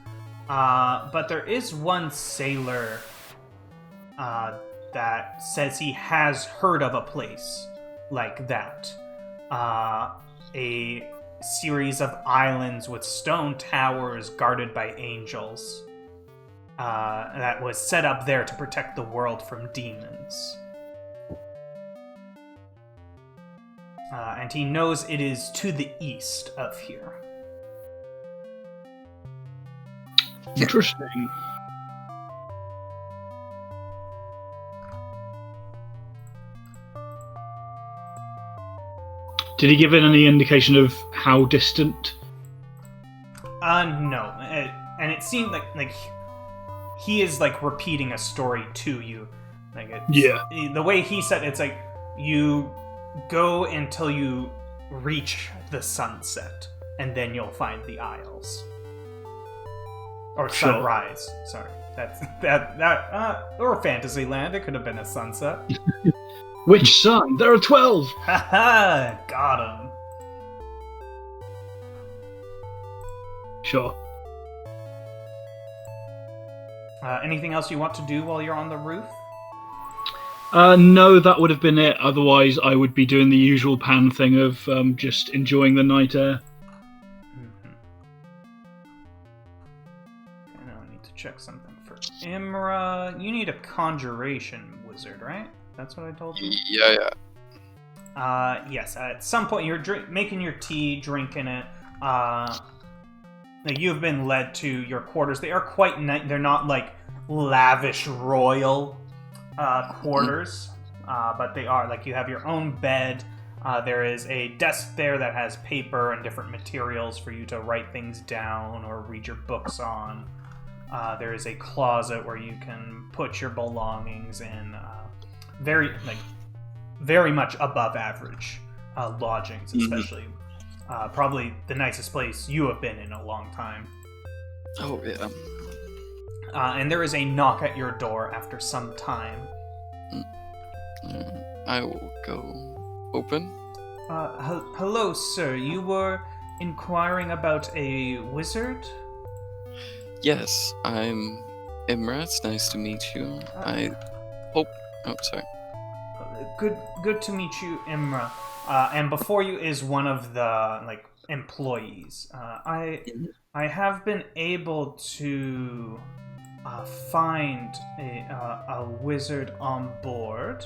But there is one sailor that says he has heard of a place like that. A series of islands with stone towers guarded by angels that was set up there to protect the world from demons. And he knows it is to the east of here. Interesting. Did he give it any indication of how distant? No. And it seemed like he is like repeating a story to you. Like the way he said it's like you go until you reach the sunset, and then you'll find the Isles. Or sunrise. Sorry. Or Fantasyland. It could have been a sunset. Which sun? There are 12! Haha! Got him. Sure. Anything else you want to do while you're on the roof? No, that would have been it. Otherwise, I would be doing the usual Pan thing of just enjoying the night air. Check something for Imra. You need a conjuration wizard, right? That's what I told you? Yeah. Yes. At some point, you're making your tea, drinking it. You've been led to your quarters. They are quite nice. They're not like lavish royal quarters, but they are like you have your own bed. There is a desk there that has paper and different materials for you to write things down or read your books on. There is a closet where you can put your belongings in. Very much above average lodgings, especially. Probably the nicest place you have been in a long time. Oh, yeah. And there is a knock at your door after some time. I will go open. Hello, sir. You were inquiring about a wizard? Yes, I'm Imra. It's nice to meet you. I hope... Oh, sorry. Good to meet you, Imra. And before you is one of the employees. I have been able to find a wizard on board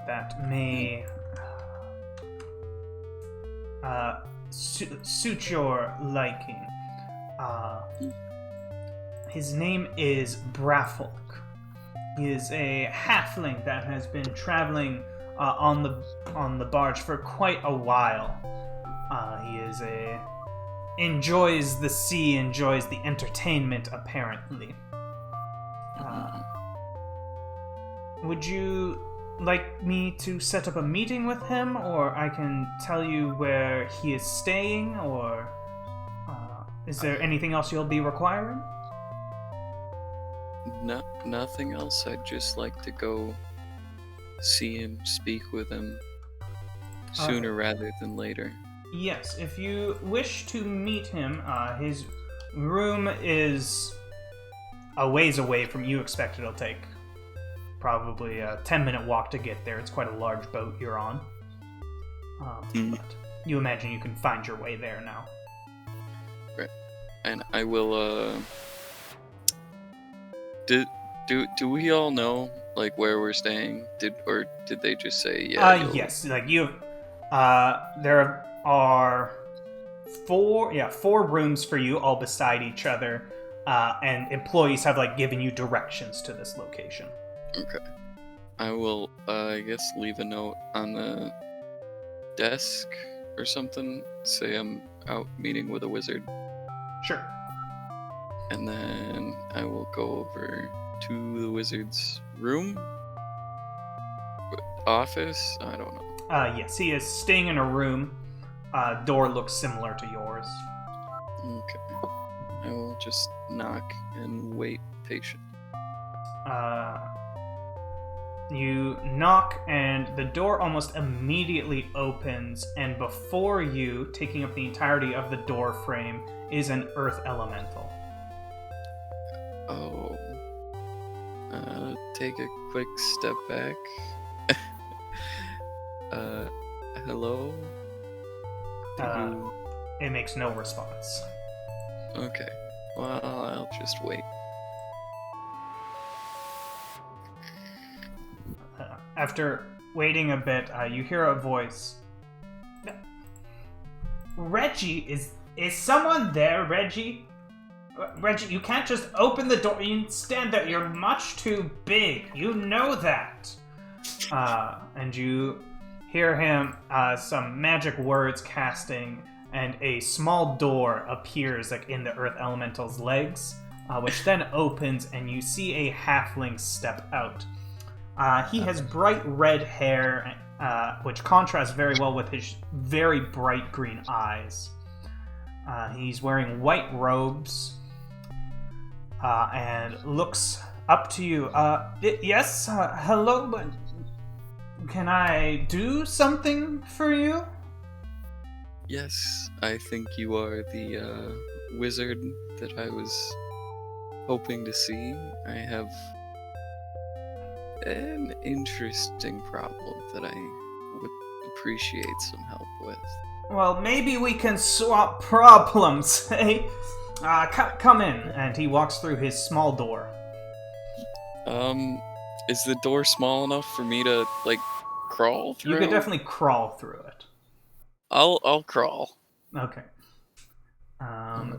that may suit your liking. His name is Braffolk. He is a halfling that has been traveling on the barge for quite a while. He enjoys the sea, enjoys the entertainment, apparently. Would you like me to set up a meeting with him, or I can tell you where he is staying, or is there anything else you'll be requiring? Nothing else. I'd just like to go see him, speak with him sooner rather than later. Yes, if you wish to meet him, his room is a ways away from you. Expect it'll take probably a 10-minute walk to get there. It's quite a large boat you're on. But you imagine you can find your way there now. Right. And I will, Do we all know, where we're staying? Did they just say, yeah? Yes, there are four rooms for you, all beside each other, and employees have, given you directions to this location. Okay. I will, I guess, leave a note on the desk or something. Say I'm out meeting with a wizard. Sure. And then I will go over to the wizard's room office? I don't know. Yes, he is staying in a room. Door looks similar to yours. Okay. I will just knock and wait patiently. You knock, and the door almost immediately opens, and before you, taking up the entirety of the door frame, is an earth elemental. Oh. Take a quick step back. Hello? It makes no response. Okay. Well, I'll just wait. After waiting a bit, you hear a voice. Reggie, is someone there, Reggie? Reggie, you can't just open the door. You stand there. You're much too big. You know that. And you hear him, some magic words casting, and a small door appears like in the earth elemental's legs, which then opens, and you see a halfling step out. He has bright red hair, which contrasts very well with his very bright green eyes. He's wearing white robes, and looks up to you. Yes, hello, but can I do something for you? Yes, I think you are the wizard that I was hoping to see. I have an interesting problem that I would appreciate some help with. Well, maybe we can swap problems, eh? Come in. And he walks through his small door. Is the door small enough for me to, like, crawl through? You could definitely crawl through it. I'll crawl. Okay.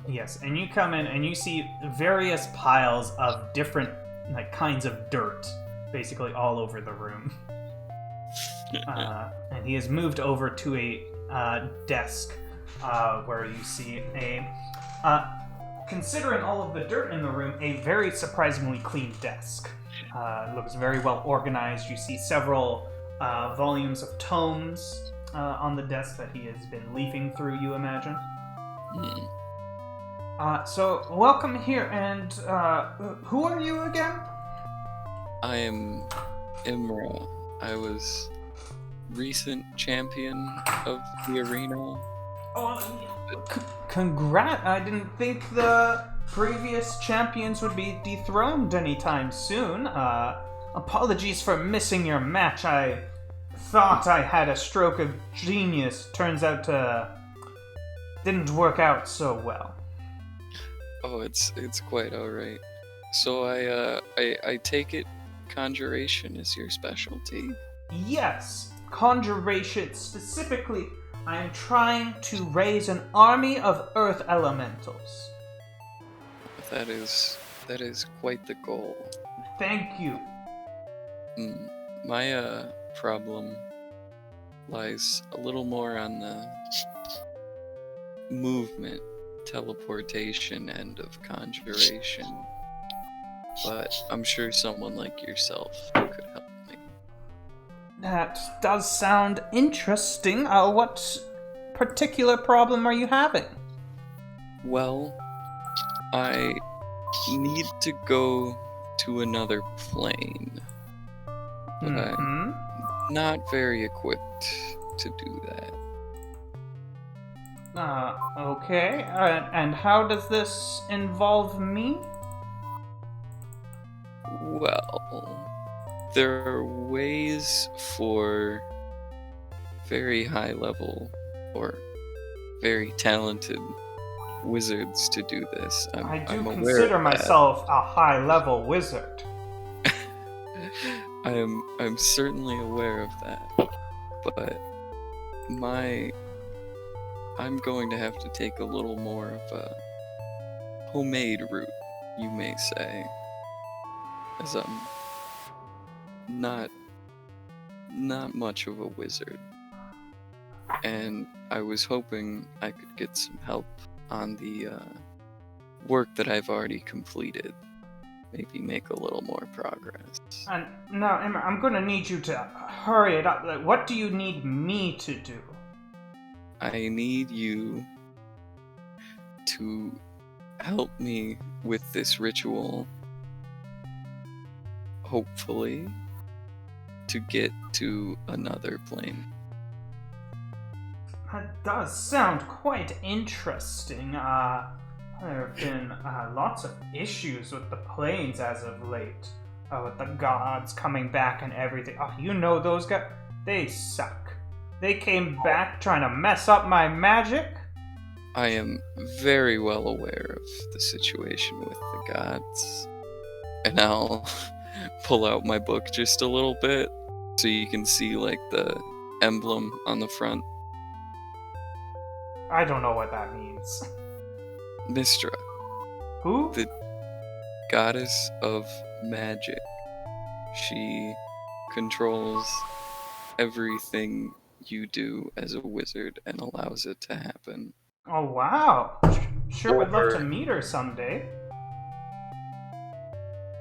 Yes, and you come in and you see various piles of different kinds of dirt, basically all over the room. And he has moved over to a desk where you see considering all of the dirt in the room, a very surprisingly clean desk. It looks very well organized. You see several volumes of tomes on the desk that he has been leafing through, you imagine. So, welcome here, and who are you again? I am Imra. I was recent champion of the arena. Congrats! I didn't think the previous champions would be dethroned anytime soon. Apologies for missing your match. I thought I had a stroke of genius. Turns out didn't work out so well. Oh, it's quite alright. So I take it conjuration is your specialty? Yes, conjuration. Specifically, I am trying to raise an army of earth elementals. That is quite the goal. Thank you. My problem lies a little more on the movement, teleportation end of conjuration. But I'm sure someone like yourself could help me. That does sound interesting. What particular problem are you having? Well, I need to go to another plane. But I'm not very equipped to do that. Okay. And how does this involve me? Well, there are ways for very high level or very talented wizards to do this. I do I'm consider myself a high level wizard. I'm certainly aware of that. But I'm going to have to take a little more of a homemade route, you may say. As I'm not much of a wizard. And I was hoping I could get some help on the work that I've already completed. maybe make a little more progress. And now, Emma, I'm gonna need you to hurry it up. Like, what do you need me to do? I need you to help me with this ritual, hopefully, to get to another plane. That does sound quite interesting. There have been lots of issues with the planes as of late. With the gods coming back and everything. Oh, you know those guys? They suck. They came back trying to mess up my magic. I am very well aware of the situation with the gods. And I'll pull out my book just a little bit so you can see like the emblem on the front. I don't know what that means. Mystra, Who? the goddess of magic. She controls everything you do as a wizard and allows it to happen. Oh, wow. Sure would love to meet her someday.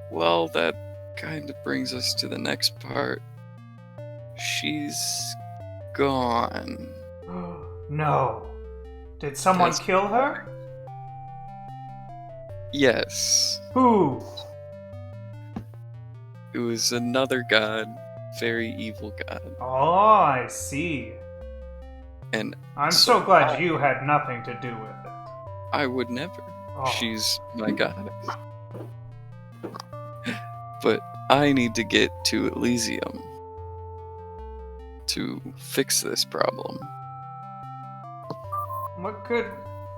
Well, that kind of brings us to the next part. She's gone. No. Did someone That's- kill her? Yes, Who? it was another god, very evil god. Oh, I see. And I'm So so glad you had nothing to do with it. I would never. Oh. She's my goddess. But I need to get to Elysium to fix this problem. What could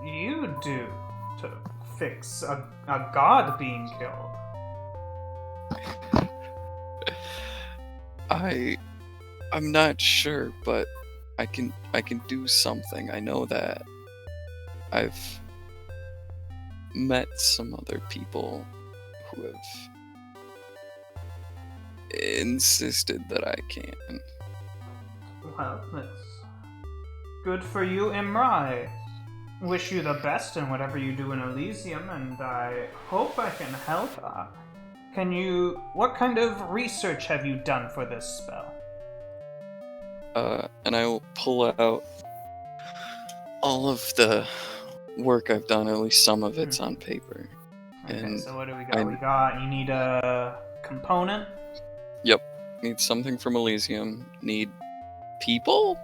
you do to fix a god being killed? I'm not sure, but I can do something. I know that I've met some other people who have insisted that I can. Well, that's good for you, Imra. I wish you the best in whatever you do in Elysium, and I hope I can help. What kind of research have you done for this spell? And I will pull out all of the work I've done, at least some of it's on paper. Okay, And so what do we got? You need a component? Yep, need something from Elysium. Need people?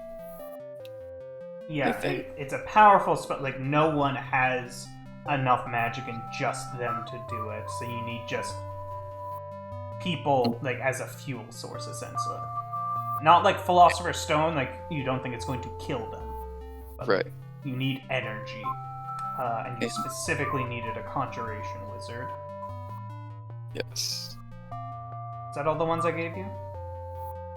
Yeah, I think- it's a powerful spell. Like, no one has enough magic in just them to do it, so you need just people, like, as a fuel source, essentially. Not like Philosopher's Stone, like, you don't think it's going to kill them. But Right. you need energy. And you Yeah. specifically needed a conjuration wizard. Yes. Is that all the ones I gave you?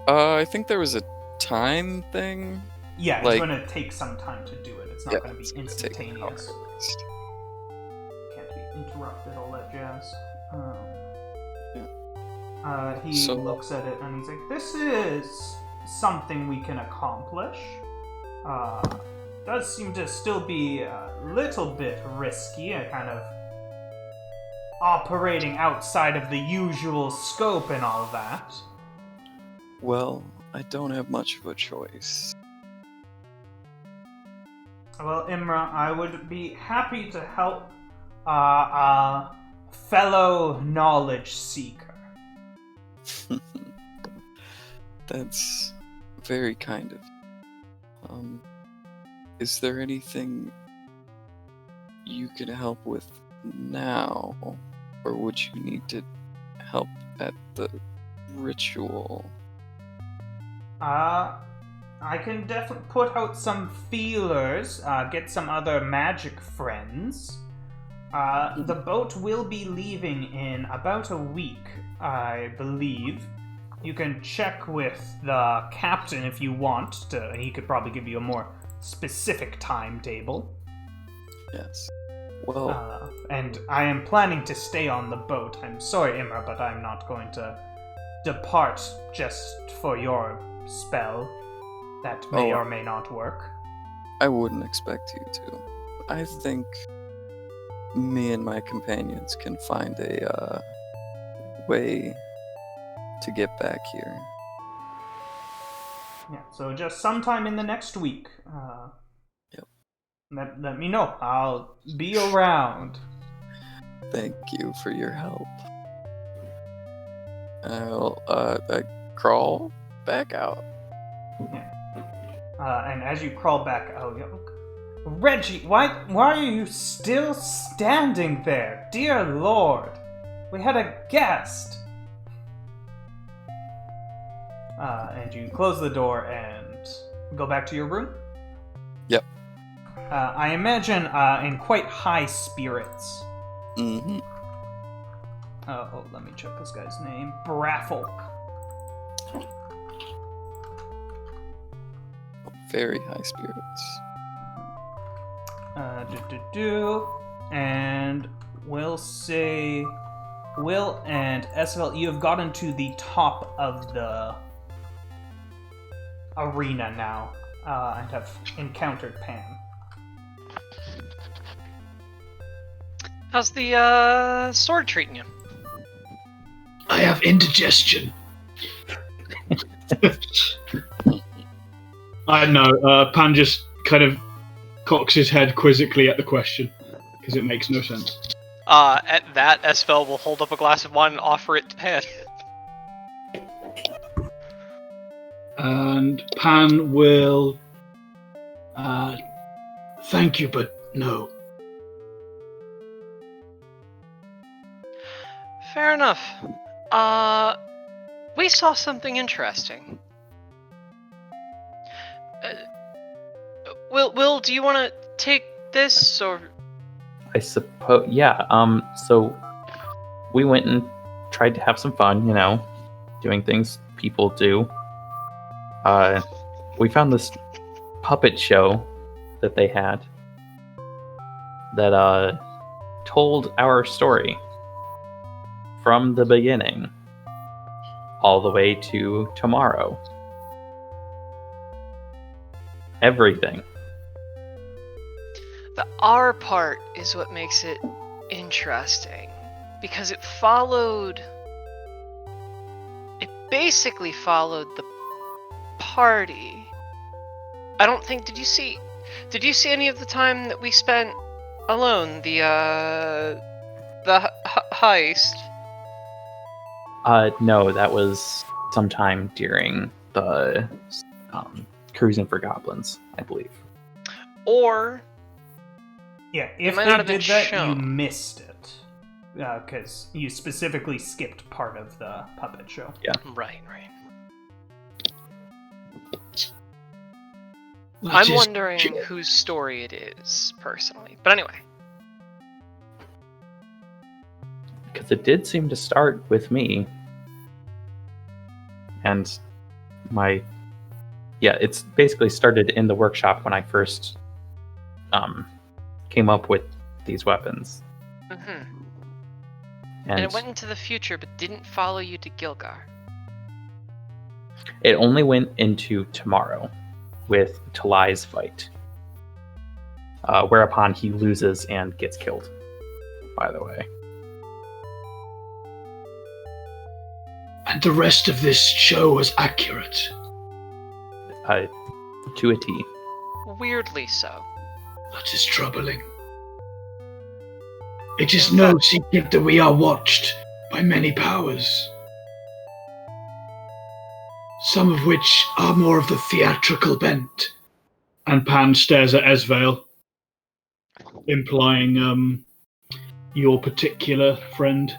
I think there was a time thing. Yeah, it's Like- going to take some time to do it. It's not Yeah, going to it's be gonna take an hour instantaneous. at least. Can't be interrupted, all that jazz. He So- looks at it and he's like, "This is something we can accomplish. Does seem to still be a little bit risky, kind of operating outside of the usual scope and all that. Well, I don't have much of a choice. Well, Imra, I would be happy to help a fellow knowledge seeker. That's very kind of. Is there anything you can help with now, or would you need to help at the ritual? I can definitely put out some feelers, get some other magic friends. The boat will be leaving in about a week, I believe. You can check with the captain if you want to. He could probably give you a more specific timetable. Yes. Well, And I am planning to stay on the boat. I'm sorry, Imra, but I'm not going to depart just for your spell. That may or may not work. I wouldn't expect you to. I think me and my companions can find a way to get back here? Yeah, so just sometime in the next week. Yep. Let me know. I'll be around. Thank you for your help. I'll crawl back out. And as you crawl back out, Reggie, why are you still standing there? Dear Lord, we had a guest. And you close the door and go back to your room? Yep. I imagine in quite high spirits. Mm-hmm. Let me check this guy's name. Braffolk. Very high spirits. And we'll say Will and Esvel, you have gotten to the top of the arena now, and have encountered Pan. How's the sword treating you? I have indigestion. I know. Pan just kind of cocks his head quizzically at the question because it makes no sense. At that, Esfel will hold up a glass of wine and offer it to Pan. And Pan will... thank you, but no. Fair enough. We saw something interesting. Will, do you want to take this, or...? I suppose, yeah. So we went and tried to have some fun, doing things people do. We found this puppet show that they had that told our story from the beginning all the way to tomorrow. Everything. The R part is what makes it interesting, because it basically followed the party. I don't think, did you see any of the time that we spent alone, the heist? No, that was sometime during the Cruising for Goblins, I believe. Or yeah, if might they not have did been that, shown. you missed it. Because you specifically skipped part of the puppet show. Yeah. Right. That I'm is wondering true. whose story it is, personally. But anyway. Because it did seem to start with me. And it's basically started in the workshop when I first came up with these weapons. Mm-hmm. And And it went into the future, but didn't follow you to Gilgar. it only went into tomorrow with Talai's fight. Whereupon he loses and gets killed, by the way. And the rest of this show was accurate. To a T. Weirdly so. That is troubling. It is no secret that we are watched by many powers. Some of which are more of the theatrical bent. And Pan stares at Esvale, implying your particular friend.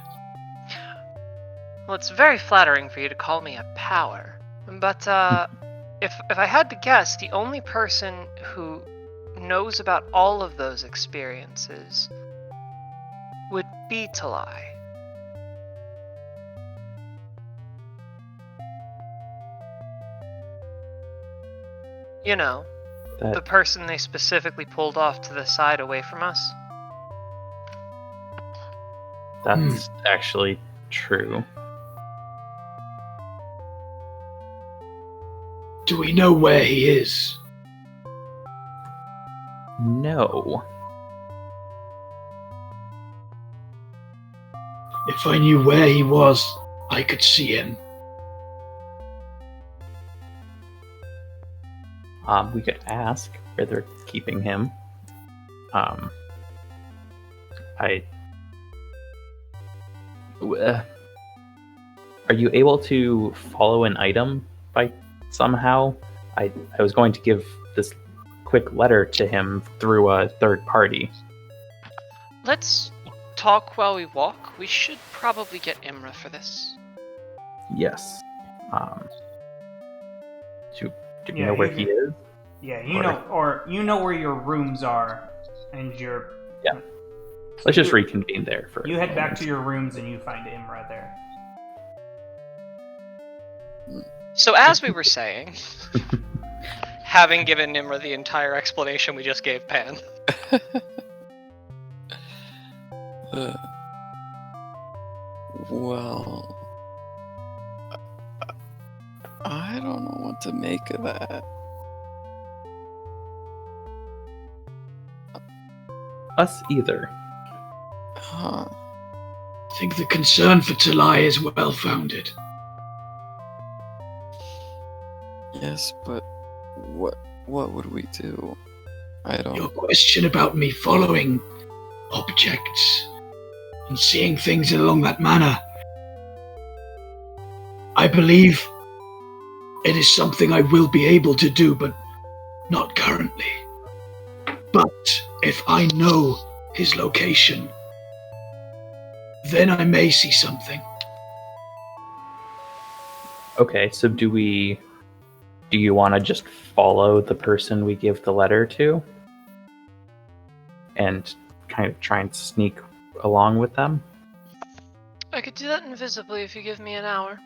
Well, it's very flattering for you to call me a power. But, if I had to guess, the only person who knows about all of those experiences would be Talai. You know, the person they specifically pulled off to the side away from us. That's actually true. Do we know where he is? No. If I knew where he was, I could see him. We could ask where they're keeping him. Are you able to follow an item by somehow? I was going to give this quick letter to him through a third party. Let's talk while we walk. We should probably get Imra for this. Yes. Do you Yeah, know where you he can- is? Yeah, you know where your rooms are, and you're. Yeah. Let's just reconvene there for. You head back to your rooms and you find Imra there. So as we were saying, having given Nimra the entire explanation we just gave Pan, Well, I don't know what to make of that. Us either. Huh. I think the concern for Talai is well founded. Yes, but what would we do? I Your don't. question about me following objects and seeing things along that manner, I believe it is something I will be able to do, but not currently. But if I know his location, then I may see something. Okay, so do you want to just follow the person we give the letter to? And kind of try and sneak along with them? I could do that invisibly if you give me an hour.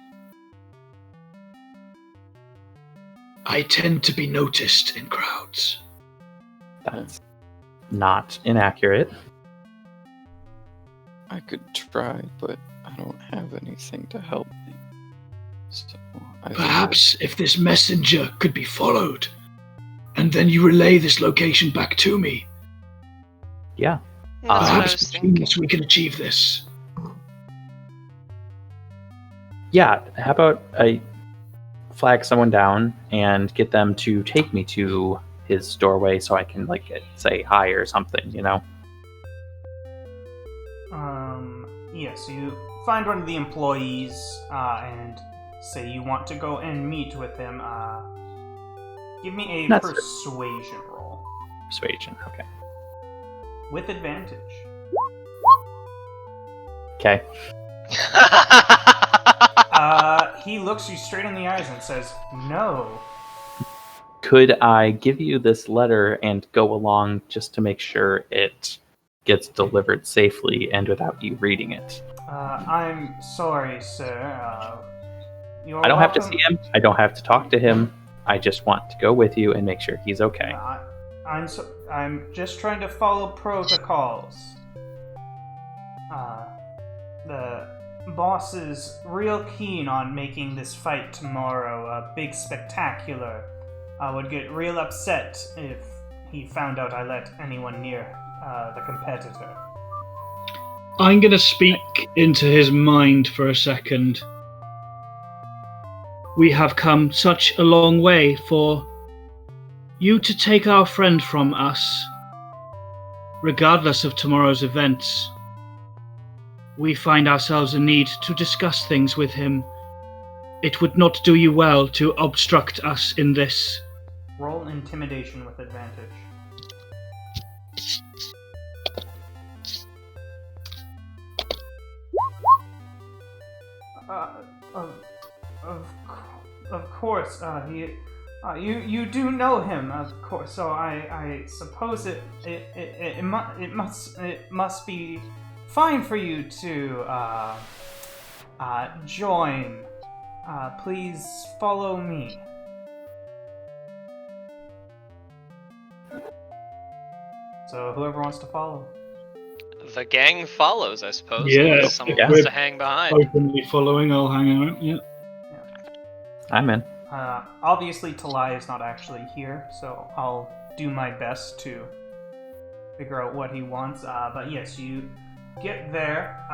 I tend to be noticed in crowds. That's not inaccurate. I could try, but I don't have anything to help me. So I think Perhaps if this messenger could be followed, and then you relay this location back to me, Yeah. That's what I perhaps was between thinking. us we can achieve this. Yeah, how about I flag someone down and get them to take me to his doorway so I can, like, say hi or something, you know? Yes, you find one of the employees and say you want to go and meet with him. Give me a That's- persuasion roll Persuasion, okay. with advantage. Okay. He looks you straight in the eyes and says, "No." Could I give you this letter and go along just to make sure it gets delivered safely and without you reading it? I'm sorry, sir. You're I don't have to welcome- see him. I don't have to talk to him. I just want to go with you and make sure he's okay. I'm just trying to follow protocols. The boss is real keen on making this fight tomorrow a big spectacular. I would get real upset if he found out I let anyone near the competitor. I'm going to speak into his mind for a second. We have come such a long way for you to take our friend from us, regardless of tomorrow's events. We find ourselves in need to discuss things with him. It would not do you well to obstruct us in this. Roll intimidation with advantage. Of course, you do know him, of course. So I suppose it must be fine for you to join. Please follow me. So whoever wants to follow. The gang follows, I suppose. Yeah, Unless someone yeah. wants to hang behind. Openly following, I'll hang out. Yeah. I'm in. Obviously, Talai is not actually here, so I'll do my best to figure out what he wants. But yes, you get there,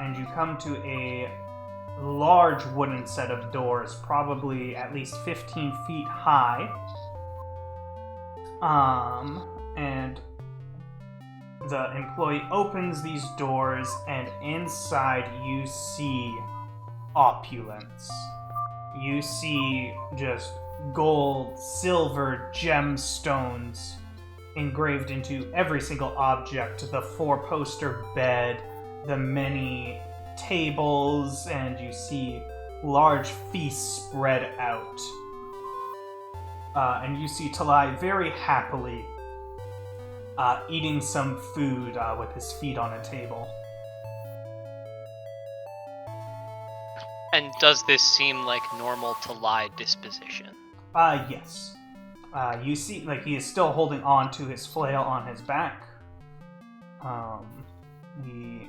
and you come to a large wooden set of doors, probably at least 15 feet high. And the employee opens these doors, and inside you see opulence. You see just gold, silver, gemstones engraved into every single object. The 4-poster bed, the many tables, and you see large feasts spread out. And you see Talai very happily eating some food with his feet on a table. And does this seem like normal Talai disposition? Yes. You see, like, he is still holding on to his flail on his back. He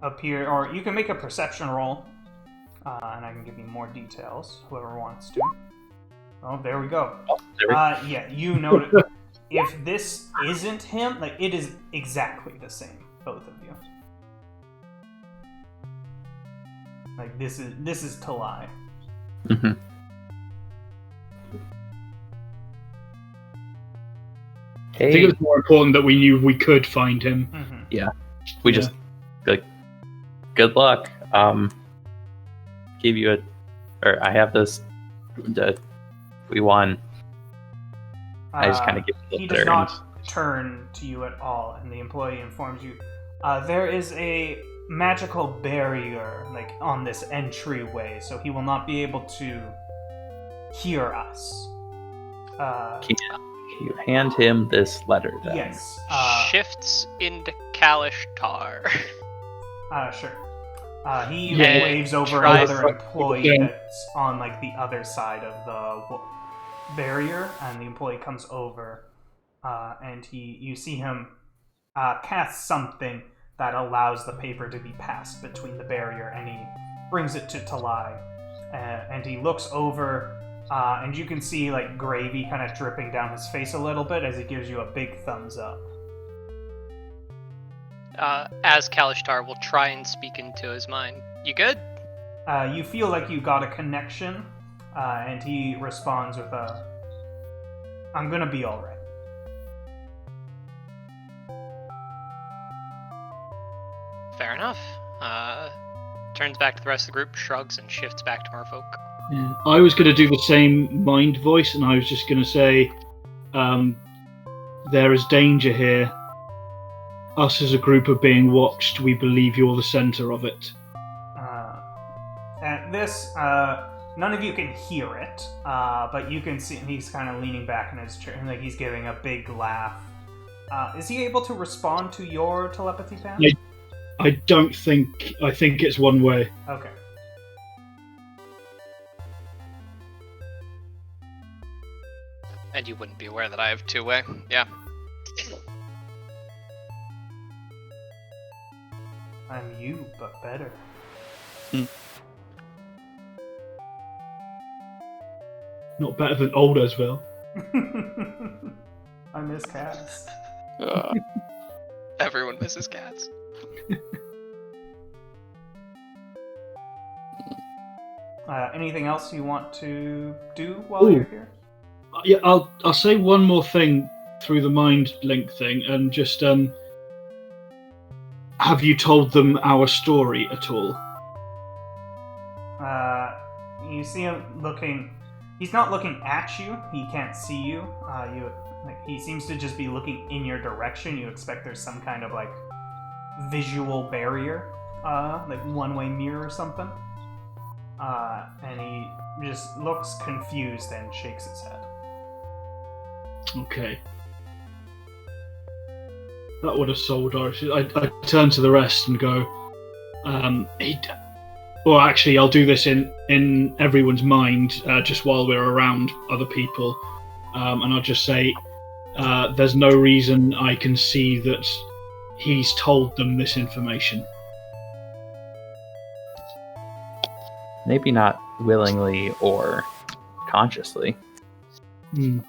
appear, or you can make a perception roll, and I can give you more details, whoever wants to. Oh, there we go. Yeah, you notice. If this isn't him, like, it is exactly the same, both of you. Like, this is Talai. Mm-hmm. I think it was more important that we knew we could find him. Mm-hmm. Yeah. We just, like, good luck. Give you I have this, we won. I just kind of give it He up does there. not turn to you at all, and the employee informs you, there is a magical barrier, like, on this entryway, so he will not be able to hear us. Can you hand him this letter then? Yes. Shifts into Kalishtar. Sure. He Yeah, waves over tries- another employee Yeah. that's on, like, the other side of the barrier, and the employee comes over, and you see him cast something that allows the paper to be passed between the barrier, and he brings it to Talai, and he looks over, and you can see, like, gravy kind of dripping down his face a little bit as he gives you a big thumbs up. As Kalishtar will try and speak into his mind. You good? You feel like you got a connection, and he responds with I'm gonna be alright. Fair enough. Turns back to the rest of the group, shrugs, and shifts back to Merfolk. Yeah. I was going to do the same mind voice, and I was just going to say, there is danger here. Us as a group are being watched. We believe you're the center of it. At this, none of you can hear it, but you can see he's kind of leaning back in his chair, and like he's giving a big laugh. Is he able to respond to your telepathy, Pam? Yeah. I don't think. I think it's one way. Okay. And you wouldn't be aware that I have two-way. Yeah. I'm you, but better. Not better than old Esville. I miss cats. Everyone misses cats. Anything else you want to do while you're here? Yeah, I'll say one more thing through the mind link thing, and just have you told them our story at all? You see him looking. He's not looking at you. He can't see you. He seems to just be looking in your direction. You expect there's some kind of like visual barrier, like one-way mirror or something. And he just looks confused and shakes his head. Okay. That would have sold Doris. I turn to the rest and go, well, actually, I'll do this in everyone's mind, just while we're around other people. And I'll just say, there's no reason I can see that he's told them this information. Maybe not willingly or consciously. Could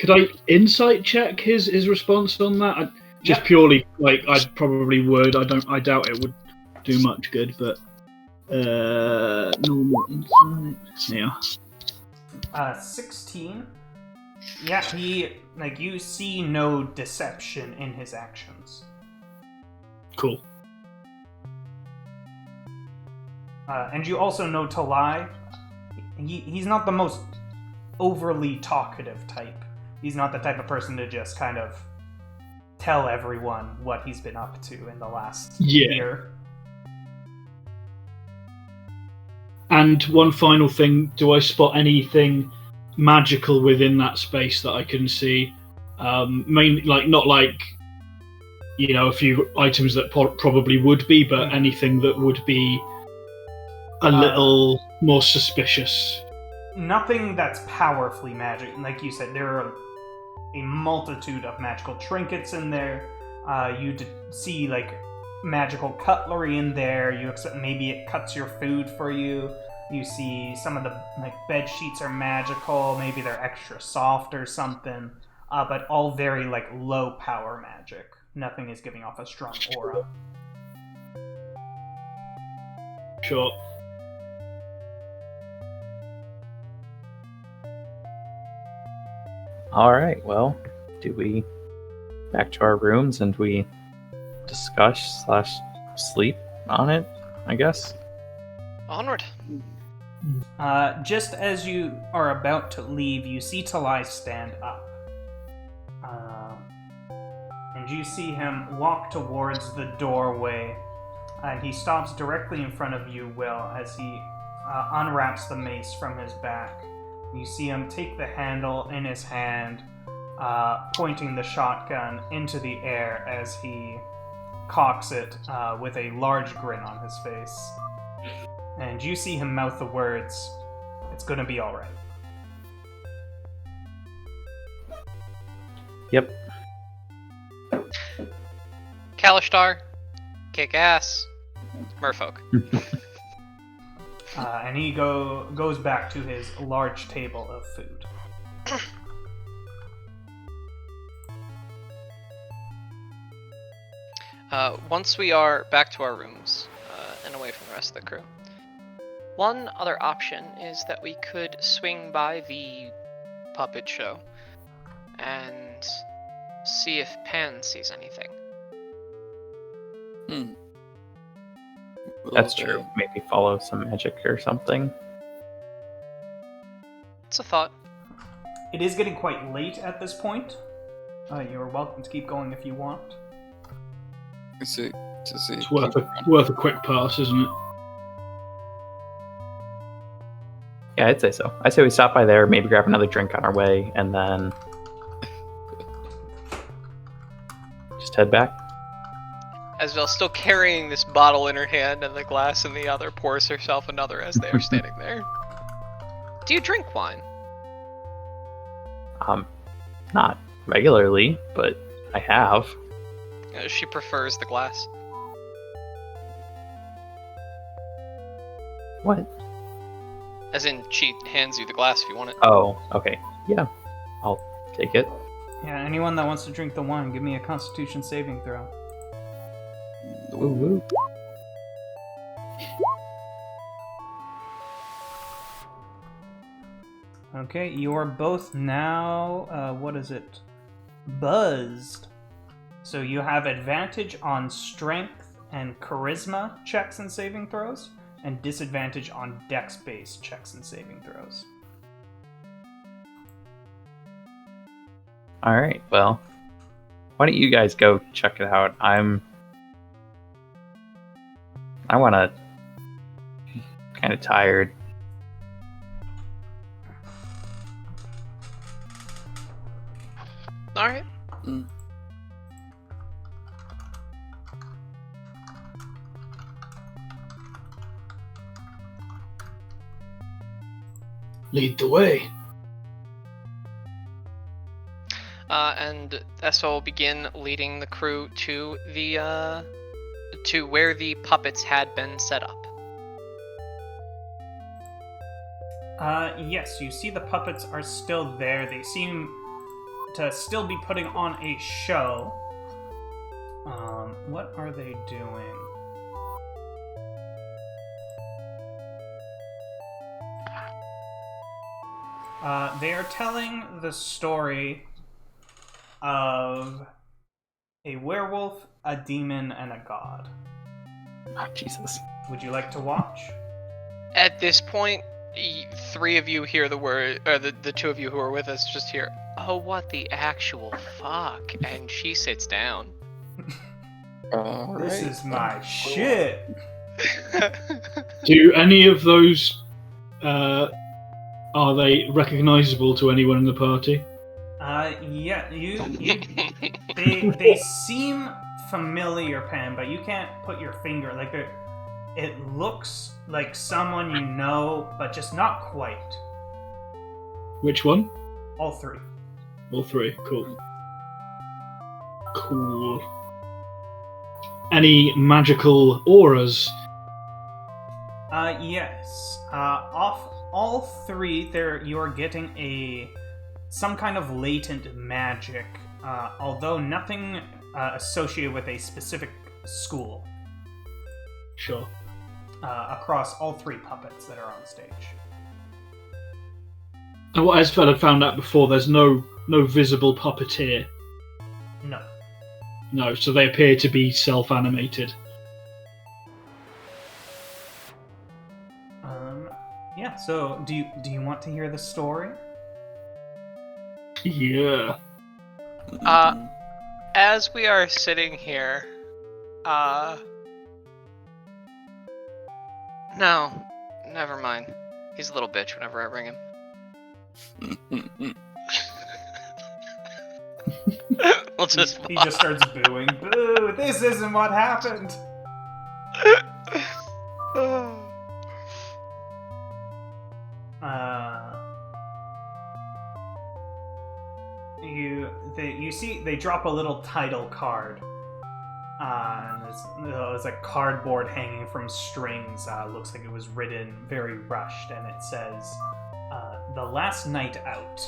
I insight check his response on that? Just purely, like, I probably would. I doubt it would do much good, but normal insight. Yeah. 16. Yeah, you see no deception in his actions. Cool. And you also know Talai. He's not the most overly talkative type. He's not the type of person to just kind of tell everyone what he's been up to in the last year. And one final thing, do I spot anything magical within that space that I can see? Mainly, not like, a few items that probably would be, but anything that would be a little more suspicious. Nothing that's powerfully magic. Like you said, there are a multitude of magical trinkets in there. You see, magical cutlery in there. Maybe it cuts your food for you. You see some of the bed sheets are magical. Maybe they're extra soft or something. But all very low power magic. Nothing is giving off a strong aura. Sure. All right. Well, do we back to our rooms and we discuss / sleep on it? I guess. Onward. Just as you are about to leave, you see Talai stand up. And you see him walk towards the doorway. And he stops directly in front of you, Will, as he unwraps the mace from his back. You see him take the handle in his hand, pointing the shotgun into the air as he cocks it with a large grin on his face. And you see him mouth the words, "It's gonna be alright." Yep. Kalishtar, kick ass, merfolk. And he goes back to his large table of food. Once we are back to our rooms and away from the rest of the crew, one other option is that we could swing by the puppet show and see if Pan sees anything. That's true. Maybe follow some magic or something. It's a thought. It is getting quite late at this point. You're welcome to keep going if you want. It's worth a quick pass, isn't it? Yeah, I'd say so. I say we stop by there, maybe grab another drink on our way, and then just head back. Asvel, still carrying this bottle in her hand and the glass in the other, pours herself another as they are standing there. Do you drink wine? Not regularly, but I have. She prefers the glass. What? As in, she hands you the glass if you want it. Oh, okay. Yeah, I'll take it. Yeah, anyone that wants to drink the wine, give me a Constitution saving throw. Woo woo. Okay, you are both now, buzzed. So you have advantage on strength and charisma checks and saving throws, and disadvantage on dex-based checks and saving throws. Alright, well, why don't you guys go check it out? I wanna... kind of tired. Alright. Lead the way. And Esso will begin leading the crew to the to where the puppets had been set up. Yes, you see the puppets are still there. They seem to still be putting on a show. What are they doing? They are telling the story of a werewolf, a demon, and a god. Oh, Jesus. Would you like to watch? At this point, three of you hear the word, or the two of you who are with us just hear, "Oh, what the actual fuck?" And she sits down. This is my shit. Do any of those are they recognizable to anyone in the party? Yeah, they seem familiar, Pam, but you can't put your finger, like, it looks like someone you know, but just not quite. Which one? All three. All three. Cool. Cool. Any magical auras? Yes. Off all three, you're getting some kind of latent magic, although nothing associated with a specific school. Sure. Across all three puppets that are on stage. And what Esfeld had found out before, there's no visible puppeteer. No. No, so they appear to be self-animated. Yeah, so do you want to hear the story? Yeah. As we are sitting here, no, never mind. He's a little bitch whenever I ring him. We'll just he just starts booing. Boo! This isn't what happened. You see they drop a little title card. And there's a cardboard hanging from strings. Looks like it was written very rushed, and it says, "The Last Night Out."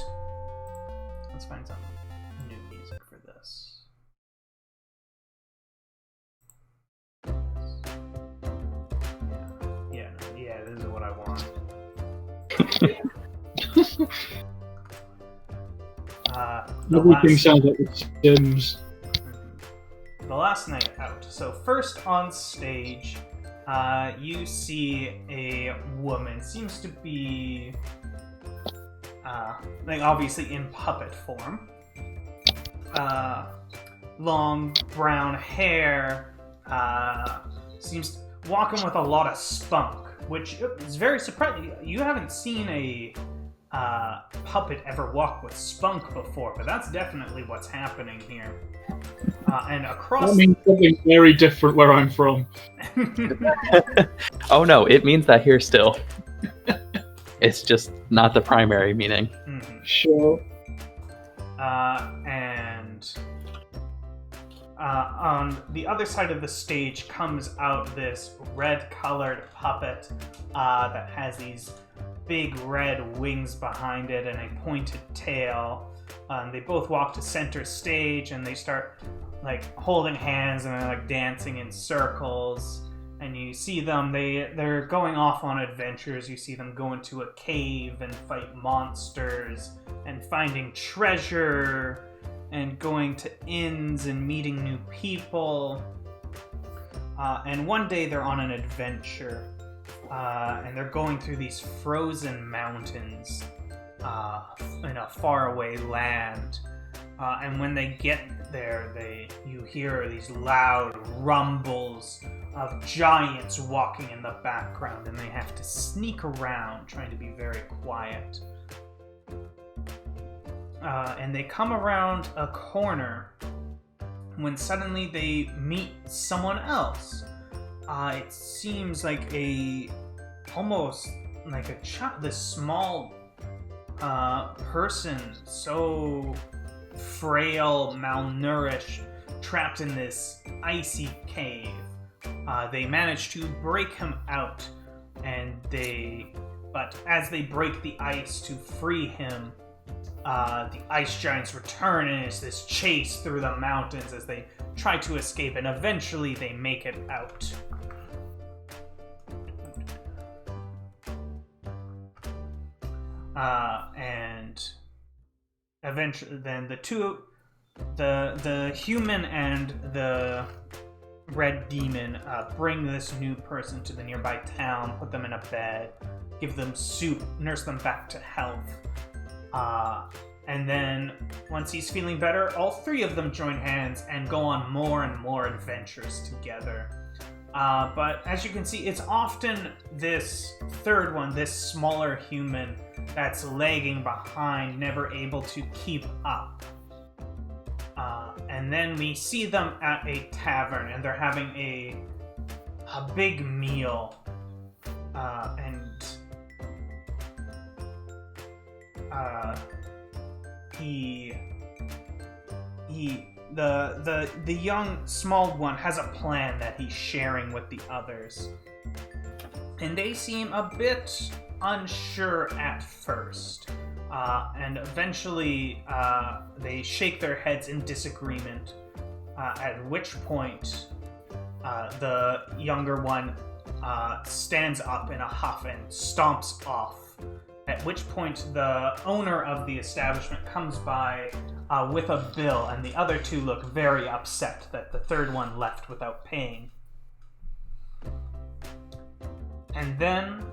Let's find some new music for this. Yeah, this is what I want. Everything sounds like The Sims. The Last Night Out. So first on stage, you see a woman. Seems to be, obviously in puppet form. Long brown hair. Seems walking with a lot of spunk, which is very surprising. You haven't seen a puppet ever walk with spunk before, but that's definitely what's happening here. And across... That means something very different where I'm from. Oh no, it means that here still. It's just not the primary meaning. Mm-hmm. Sure. And on the other side of the stage comes out this red-colored puppet that has these big red wings behind it and a pointed tail. They both walk to center stage and they start holding hands and they're dancing in circles. And you see them, they're going off on adventures. You see them go into a cave and fight monsters and finding treasure and going to inns and meeting new people. And one day they're on an adventure. And they're going through these frozen mountains in a faraway land. And when they get there, you hear these loud rumbles of giants walking in the background, and they have to sneak around, trying to be very quiet. And they come around a corner when suddenly they meet someone else. It seems like almost like a child, this small person, so frail, malnourished, trapped in this icy cave. They manage to break him out, but as they break the ice to free him, the ice giants return, and it's this chase through the mountains as they try to escape, and eventually they make it out. And eventually, then the human and the red demon bring this new person to the nearby town, put them in a bed, give them soup, nurse them back to health. And then, once he's feeling better, all three of them join hands and go on more and more adventures together. But as you can see, it's often this third one, this smaller human, that's lagging behind, never able to keep up. And then we see them at a tavern, and they're having a big meal. The young small one has a plan that he's sharing with the others, and they seem a bit unsure at first, and eventually they shake their heads in disagreement, at which point the younger one stands up in a huff and stomps off. At which point the owner of the establishment comes by with a bill, and the other two look very upset that the third one left without paying. And then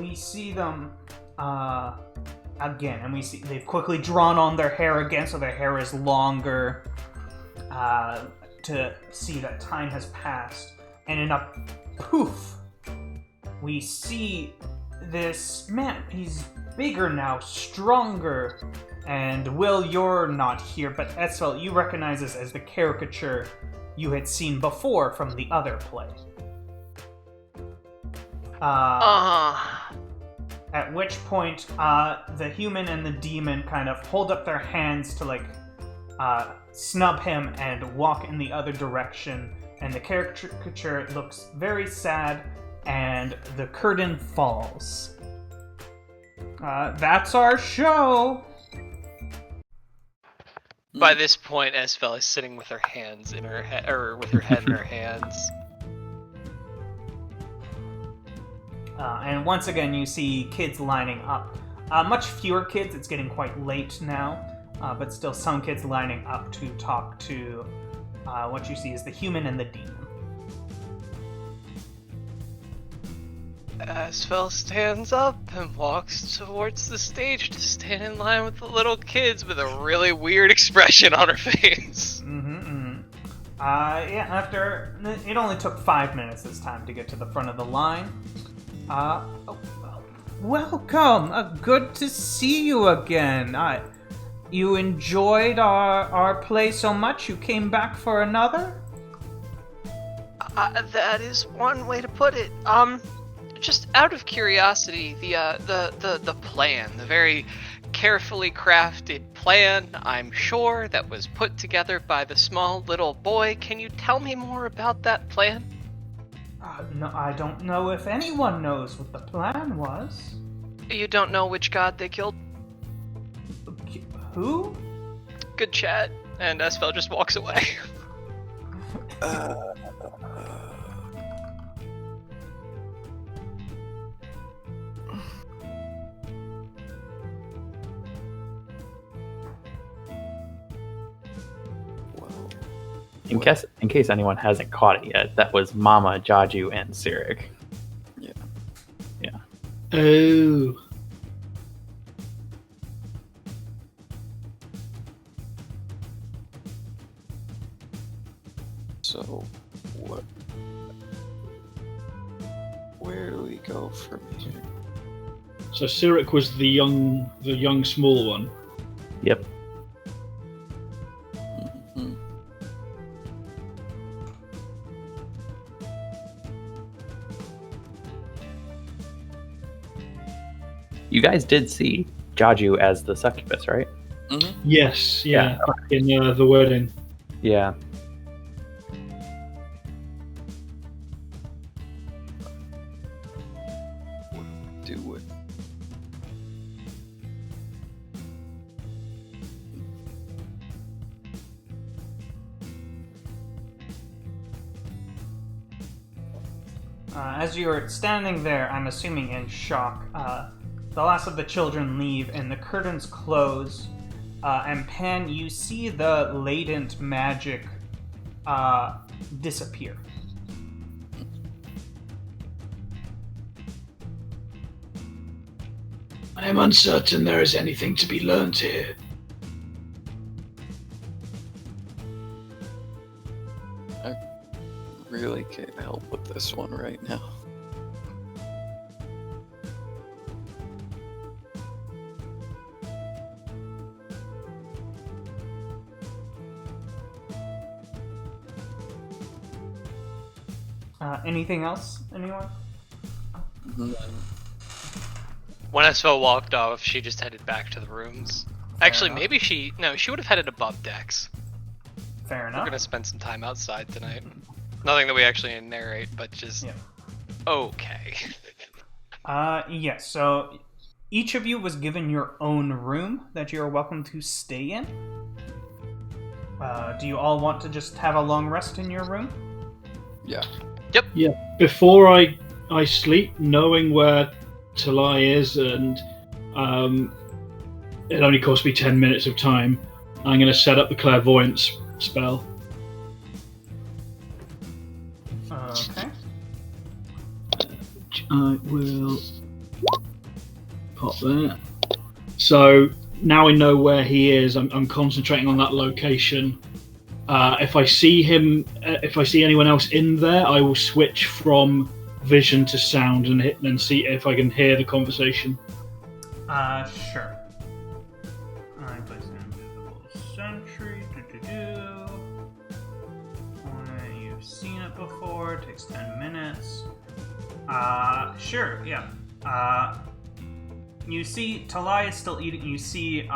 we see them again, and we see they've quickly drawn on their hair again, so their hair is longer, to see that time has passed. And in a poof, we see this man. He's bigger now, stronger. And Will, you're not here, but Esfel, you recognize this as the caricature you had seen before from the other play. At which point, the human and the demon kind of hold up their hands to, snub him and walk in the other direction. And the caricature looks very sad, and the curtain falls. That's our show! By this point, Esfel is sitting with her hands in her head, or with her head in her hands. And once again, you see kids lining up. Much fewer kids. It's getting quite late now, but still some kids lining up to talk to what you see is the human and the demon. Esfel stands up and walks towards the stage to stand in line with the little kids with a really weird expression on her face. After it only took 5 minutes this time to get to the front of the line. Welcome. Good to see you again. You enjoyed our play so much you came back for another? That is one way to put it. Just out of curiosity, the plan, the very carefully crafted plan, I'm sure, that was put together by the small little boy. Can you tell me more about that plan? No, I don't know if anyone knows what the plan was. You don't know which god they killed? Who? Good chat. And Esfel just walks away. In case anyone hasn't caught it yet, that was Mama, Jaju, and Sirik. Yeah. Oh. So, what? Where do we go from here? So Sirik was the young small one. Yep. Mhm. You guys did see Jaju as the succubus, right? Mhm. Yes, Yeah. back in the wedding. Yeah. Do it. As you're standing there, I'm assuming in shock, the last of the children leave and the curtains close. And Pan, you see the latent magic disappear. I am uncertain there is anything to be learned here. I really can't help with this one right now. Anything else, anyone? When Esfo walked off, she just headed back to the rooms. Actually, enough. maybe she would have headed above decks. Fair We're enough. gonna spend some time outside tonight. Nothing that we actually narrate, but just Yeah. okay. Yes, so each of you was given your own room that you are welcome to stay in. Do you all want to just have a long rest in your room? Yeah. Yeah. Before I sleep, knowing where Talai is, and it only cost me 10 minutes of time, I'm going to set up the clairvoyance spell. Okay. I will pop that. So now I know where he is. I'm concentrating on that location. If I see him, if I see anyone else in there, I will switch from vision to sound and see if I can hear the conversation. Sure. I place an invisible sentry. You've seen it before. It takes 10 minutes. Sure, yeah. You see Talai is still eating. You see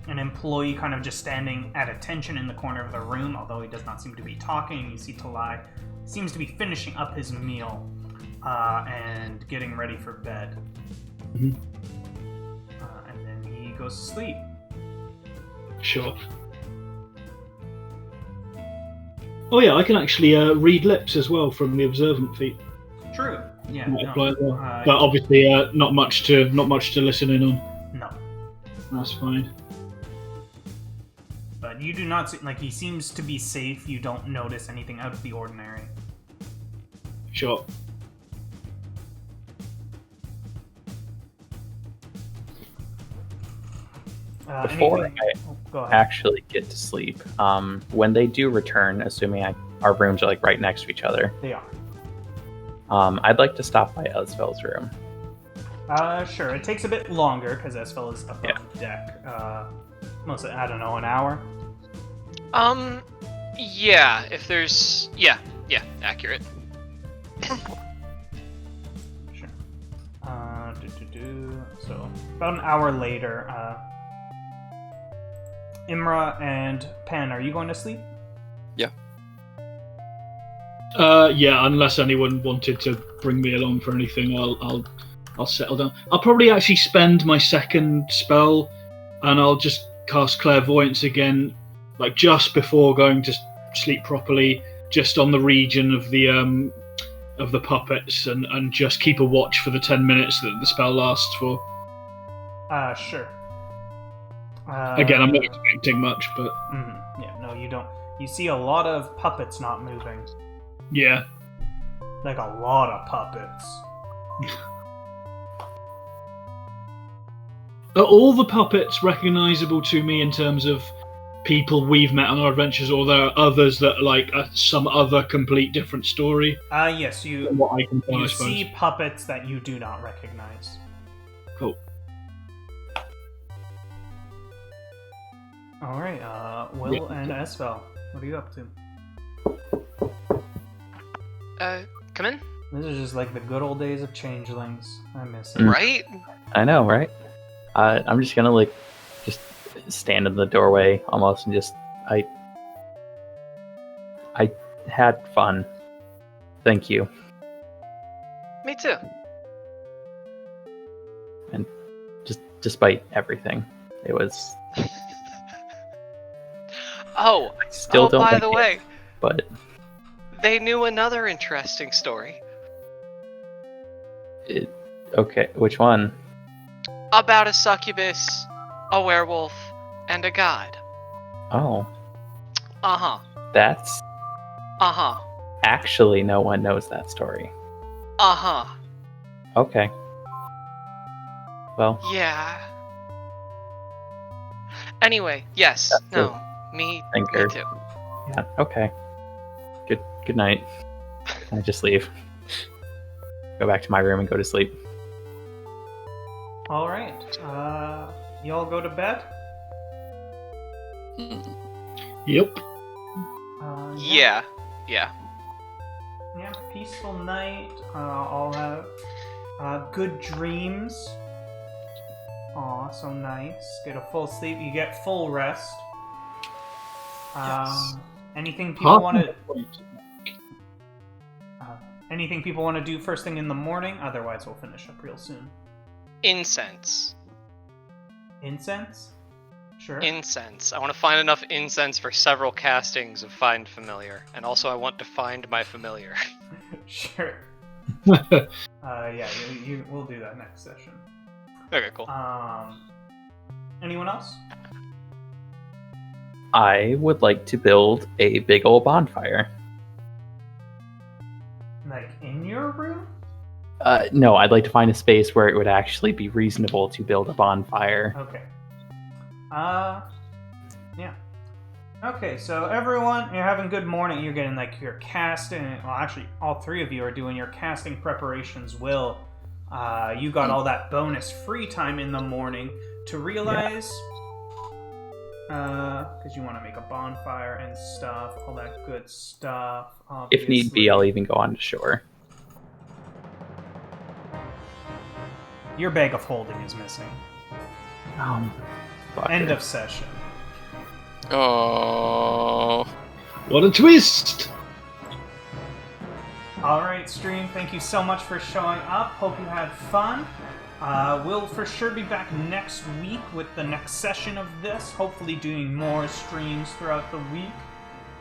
an employee kind of just standing at attention in the corner of the room, although he does not seem to be talking. You see Talai seems to be finishing up his meal and getting ready for bed. Mhm. And then he goes to sleep. Sure. Oh yeah, I can actually read lips as well from the observant feat. True. Yeah. Might No, apply as well. But obviously, not much to listen in on. no. That's fine. But you do not see, like, he seems to be safe. You don't notice anything out of the ordinary. Sure. Before anything- I go ahead. actually get to sleep, when they do return, assuming our rooms are like right next to each other, They are. I'd like to stop by Esvel's room. Sure. It takes a bit longer because Esfel is up on deck. Mostly, I don't know, an hour. Yeah. If there's yeah, accurate. Sure. So about an hour later, Imra and Pan, are you going to sleep? Yeah, unless anyone wanted to bring me along for anything, I'll settle down. I'll probably actually spend my second spell, and I'll just cast clairvoyance again, like just before going to sleep properly, just on the region of the puppets, and just keep a watch for the 10 minutes that the spell lasts for. Sure. Again, I'm not expecting much, but Yeah, no, you don't. You see a lot of puppets not moving. yeah. Like a lot of puppets. Are all the puppets recognizable to me in terms of people we've met on our adventures, or there are others that are like some other complete different story? Yes, you From what I can tell, I you suppose. see puppets that you do not recognize. Cool. Alright, Will and Esfel, what are you up to? Come in. This is just like the good old days of changelings. I miss it. Right? I know, right? I'm just gonna just stand in the doorway almost and just I had fun. Thank you. Me too. And just despite everything, it was Oh, still don't by like the it, way, but they knew another interesting story. Okay, which one? About a succubus, a werewolf, and a god. Oh, Uh-huh. that's Uh-huh. actually no one knows that story. Uh-huh. Okay. Well, Yeah. Anyway, yes. That's No. Me thinker. too. yeah, okay. Good night. Can I just leave? Go back to my room and go to sleep. All right. Y'all go to bed. Yep. Yeah. Yeah. Yeah. Peaceful night. All have good dreams. Aw, so nice. Get a full sleep. You get full rest. Yes. Anything people want to? Anything people want to do first thing in the morning? Otherwise, we'll finish up real soon. Incense. Incense? Sure. Incense. I want to find enough incense for several castings of Find Familiar. And also I want to find my familiar. Sure. Yeah, we'll do that next session. Okay, cool. Anyone else? I would like to build a big old bonfire. Like in your room? No, I'd like to find a space where it would actually be reasonable to build a bonfire. Okay. Yeah. Okay, so everyone, you're having good morning. You're getting like your casting. Well, actually, all three of you are doing your casting preparations. Will, you got all that bonus free time in the morning to realize, because you want to make a bonfire and stuff, all that good stuff. If need be, I'll even go on to shore. Your bag of holding is missing. Fucker. End of session. Oh. What a twist! Alright, stream, thank you so much for showing up. Hope you had fun. We'll for sure be back next week with the next session of this, hopefully doing more streams throughout the week.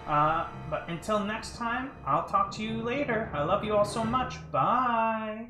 But until next time, I'll talk to you later. I love you all so much. Bye!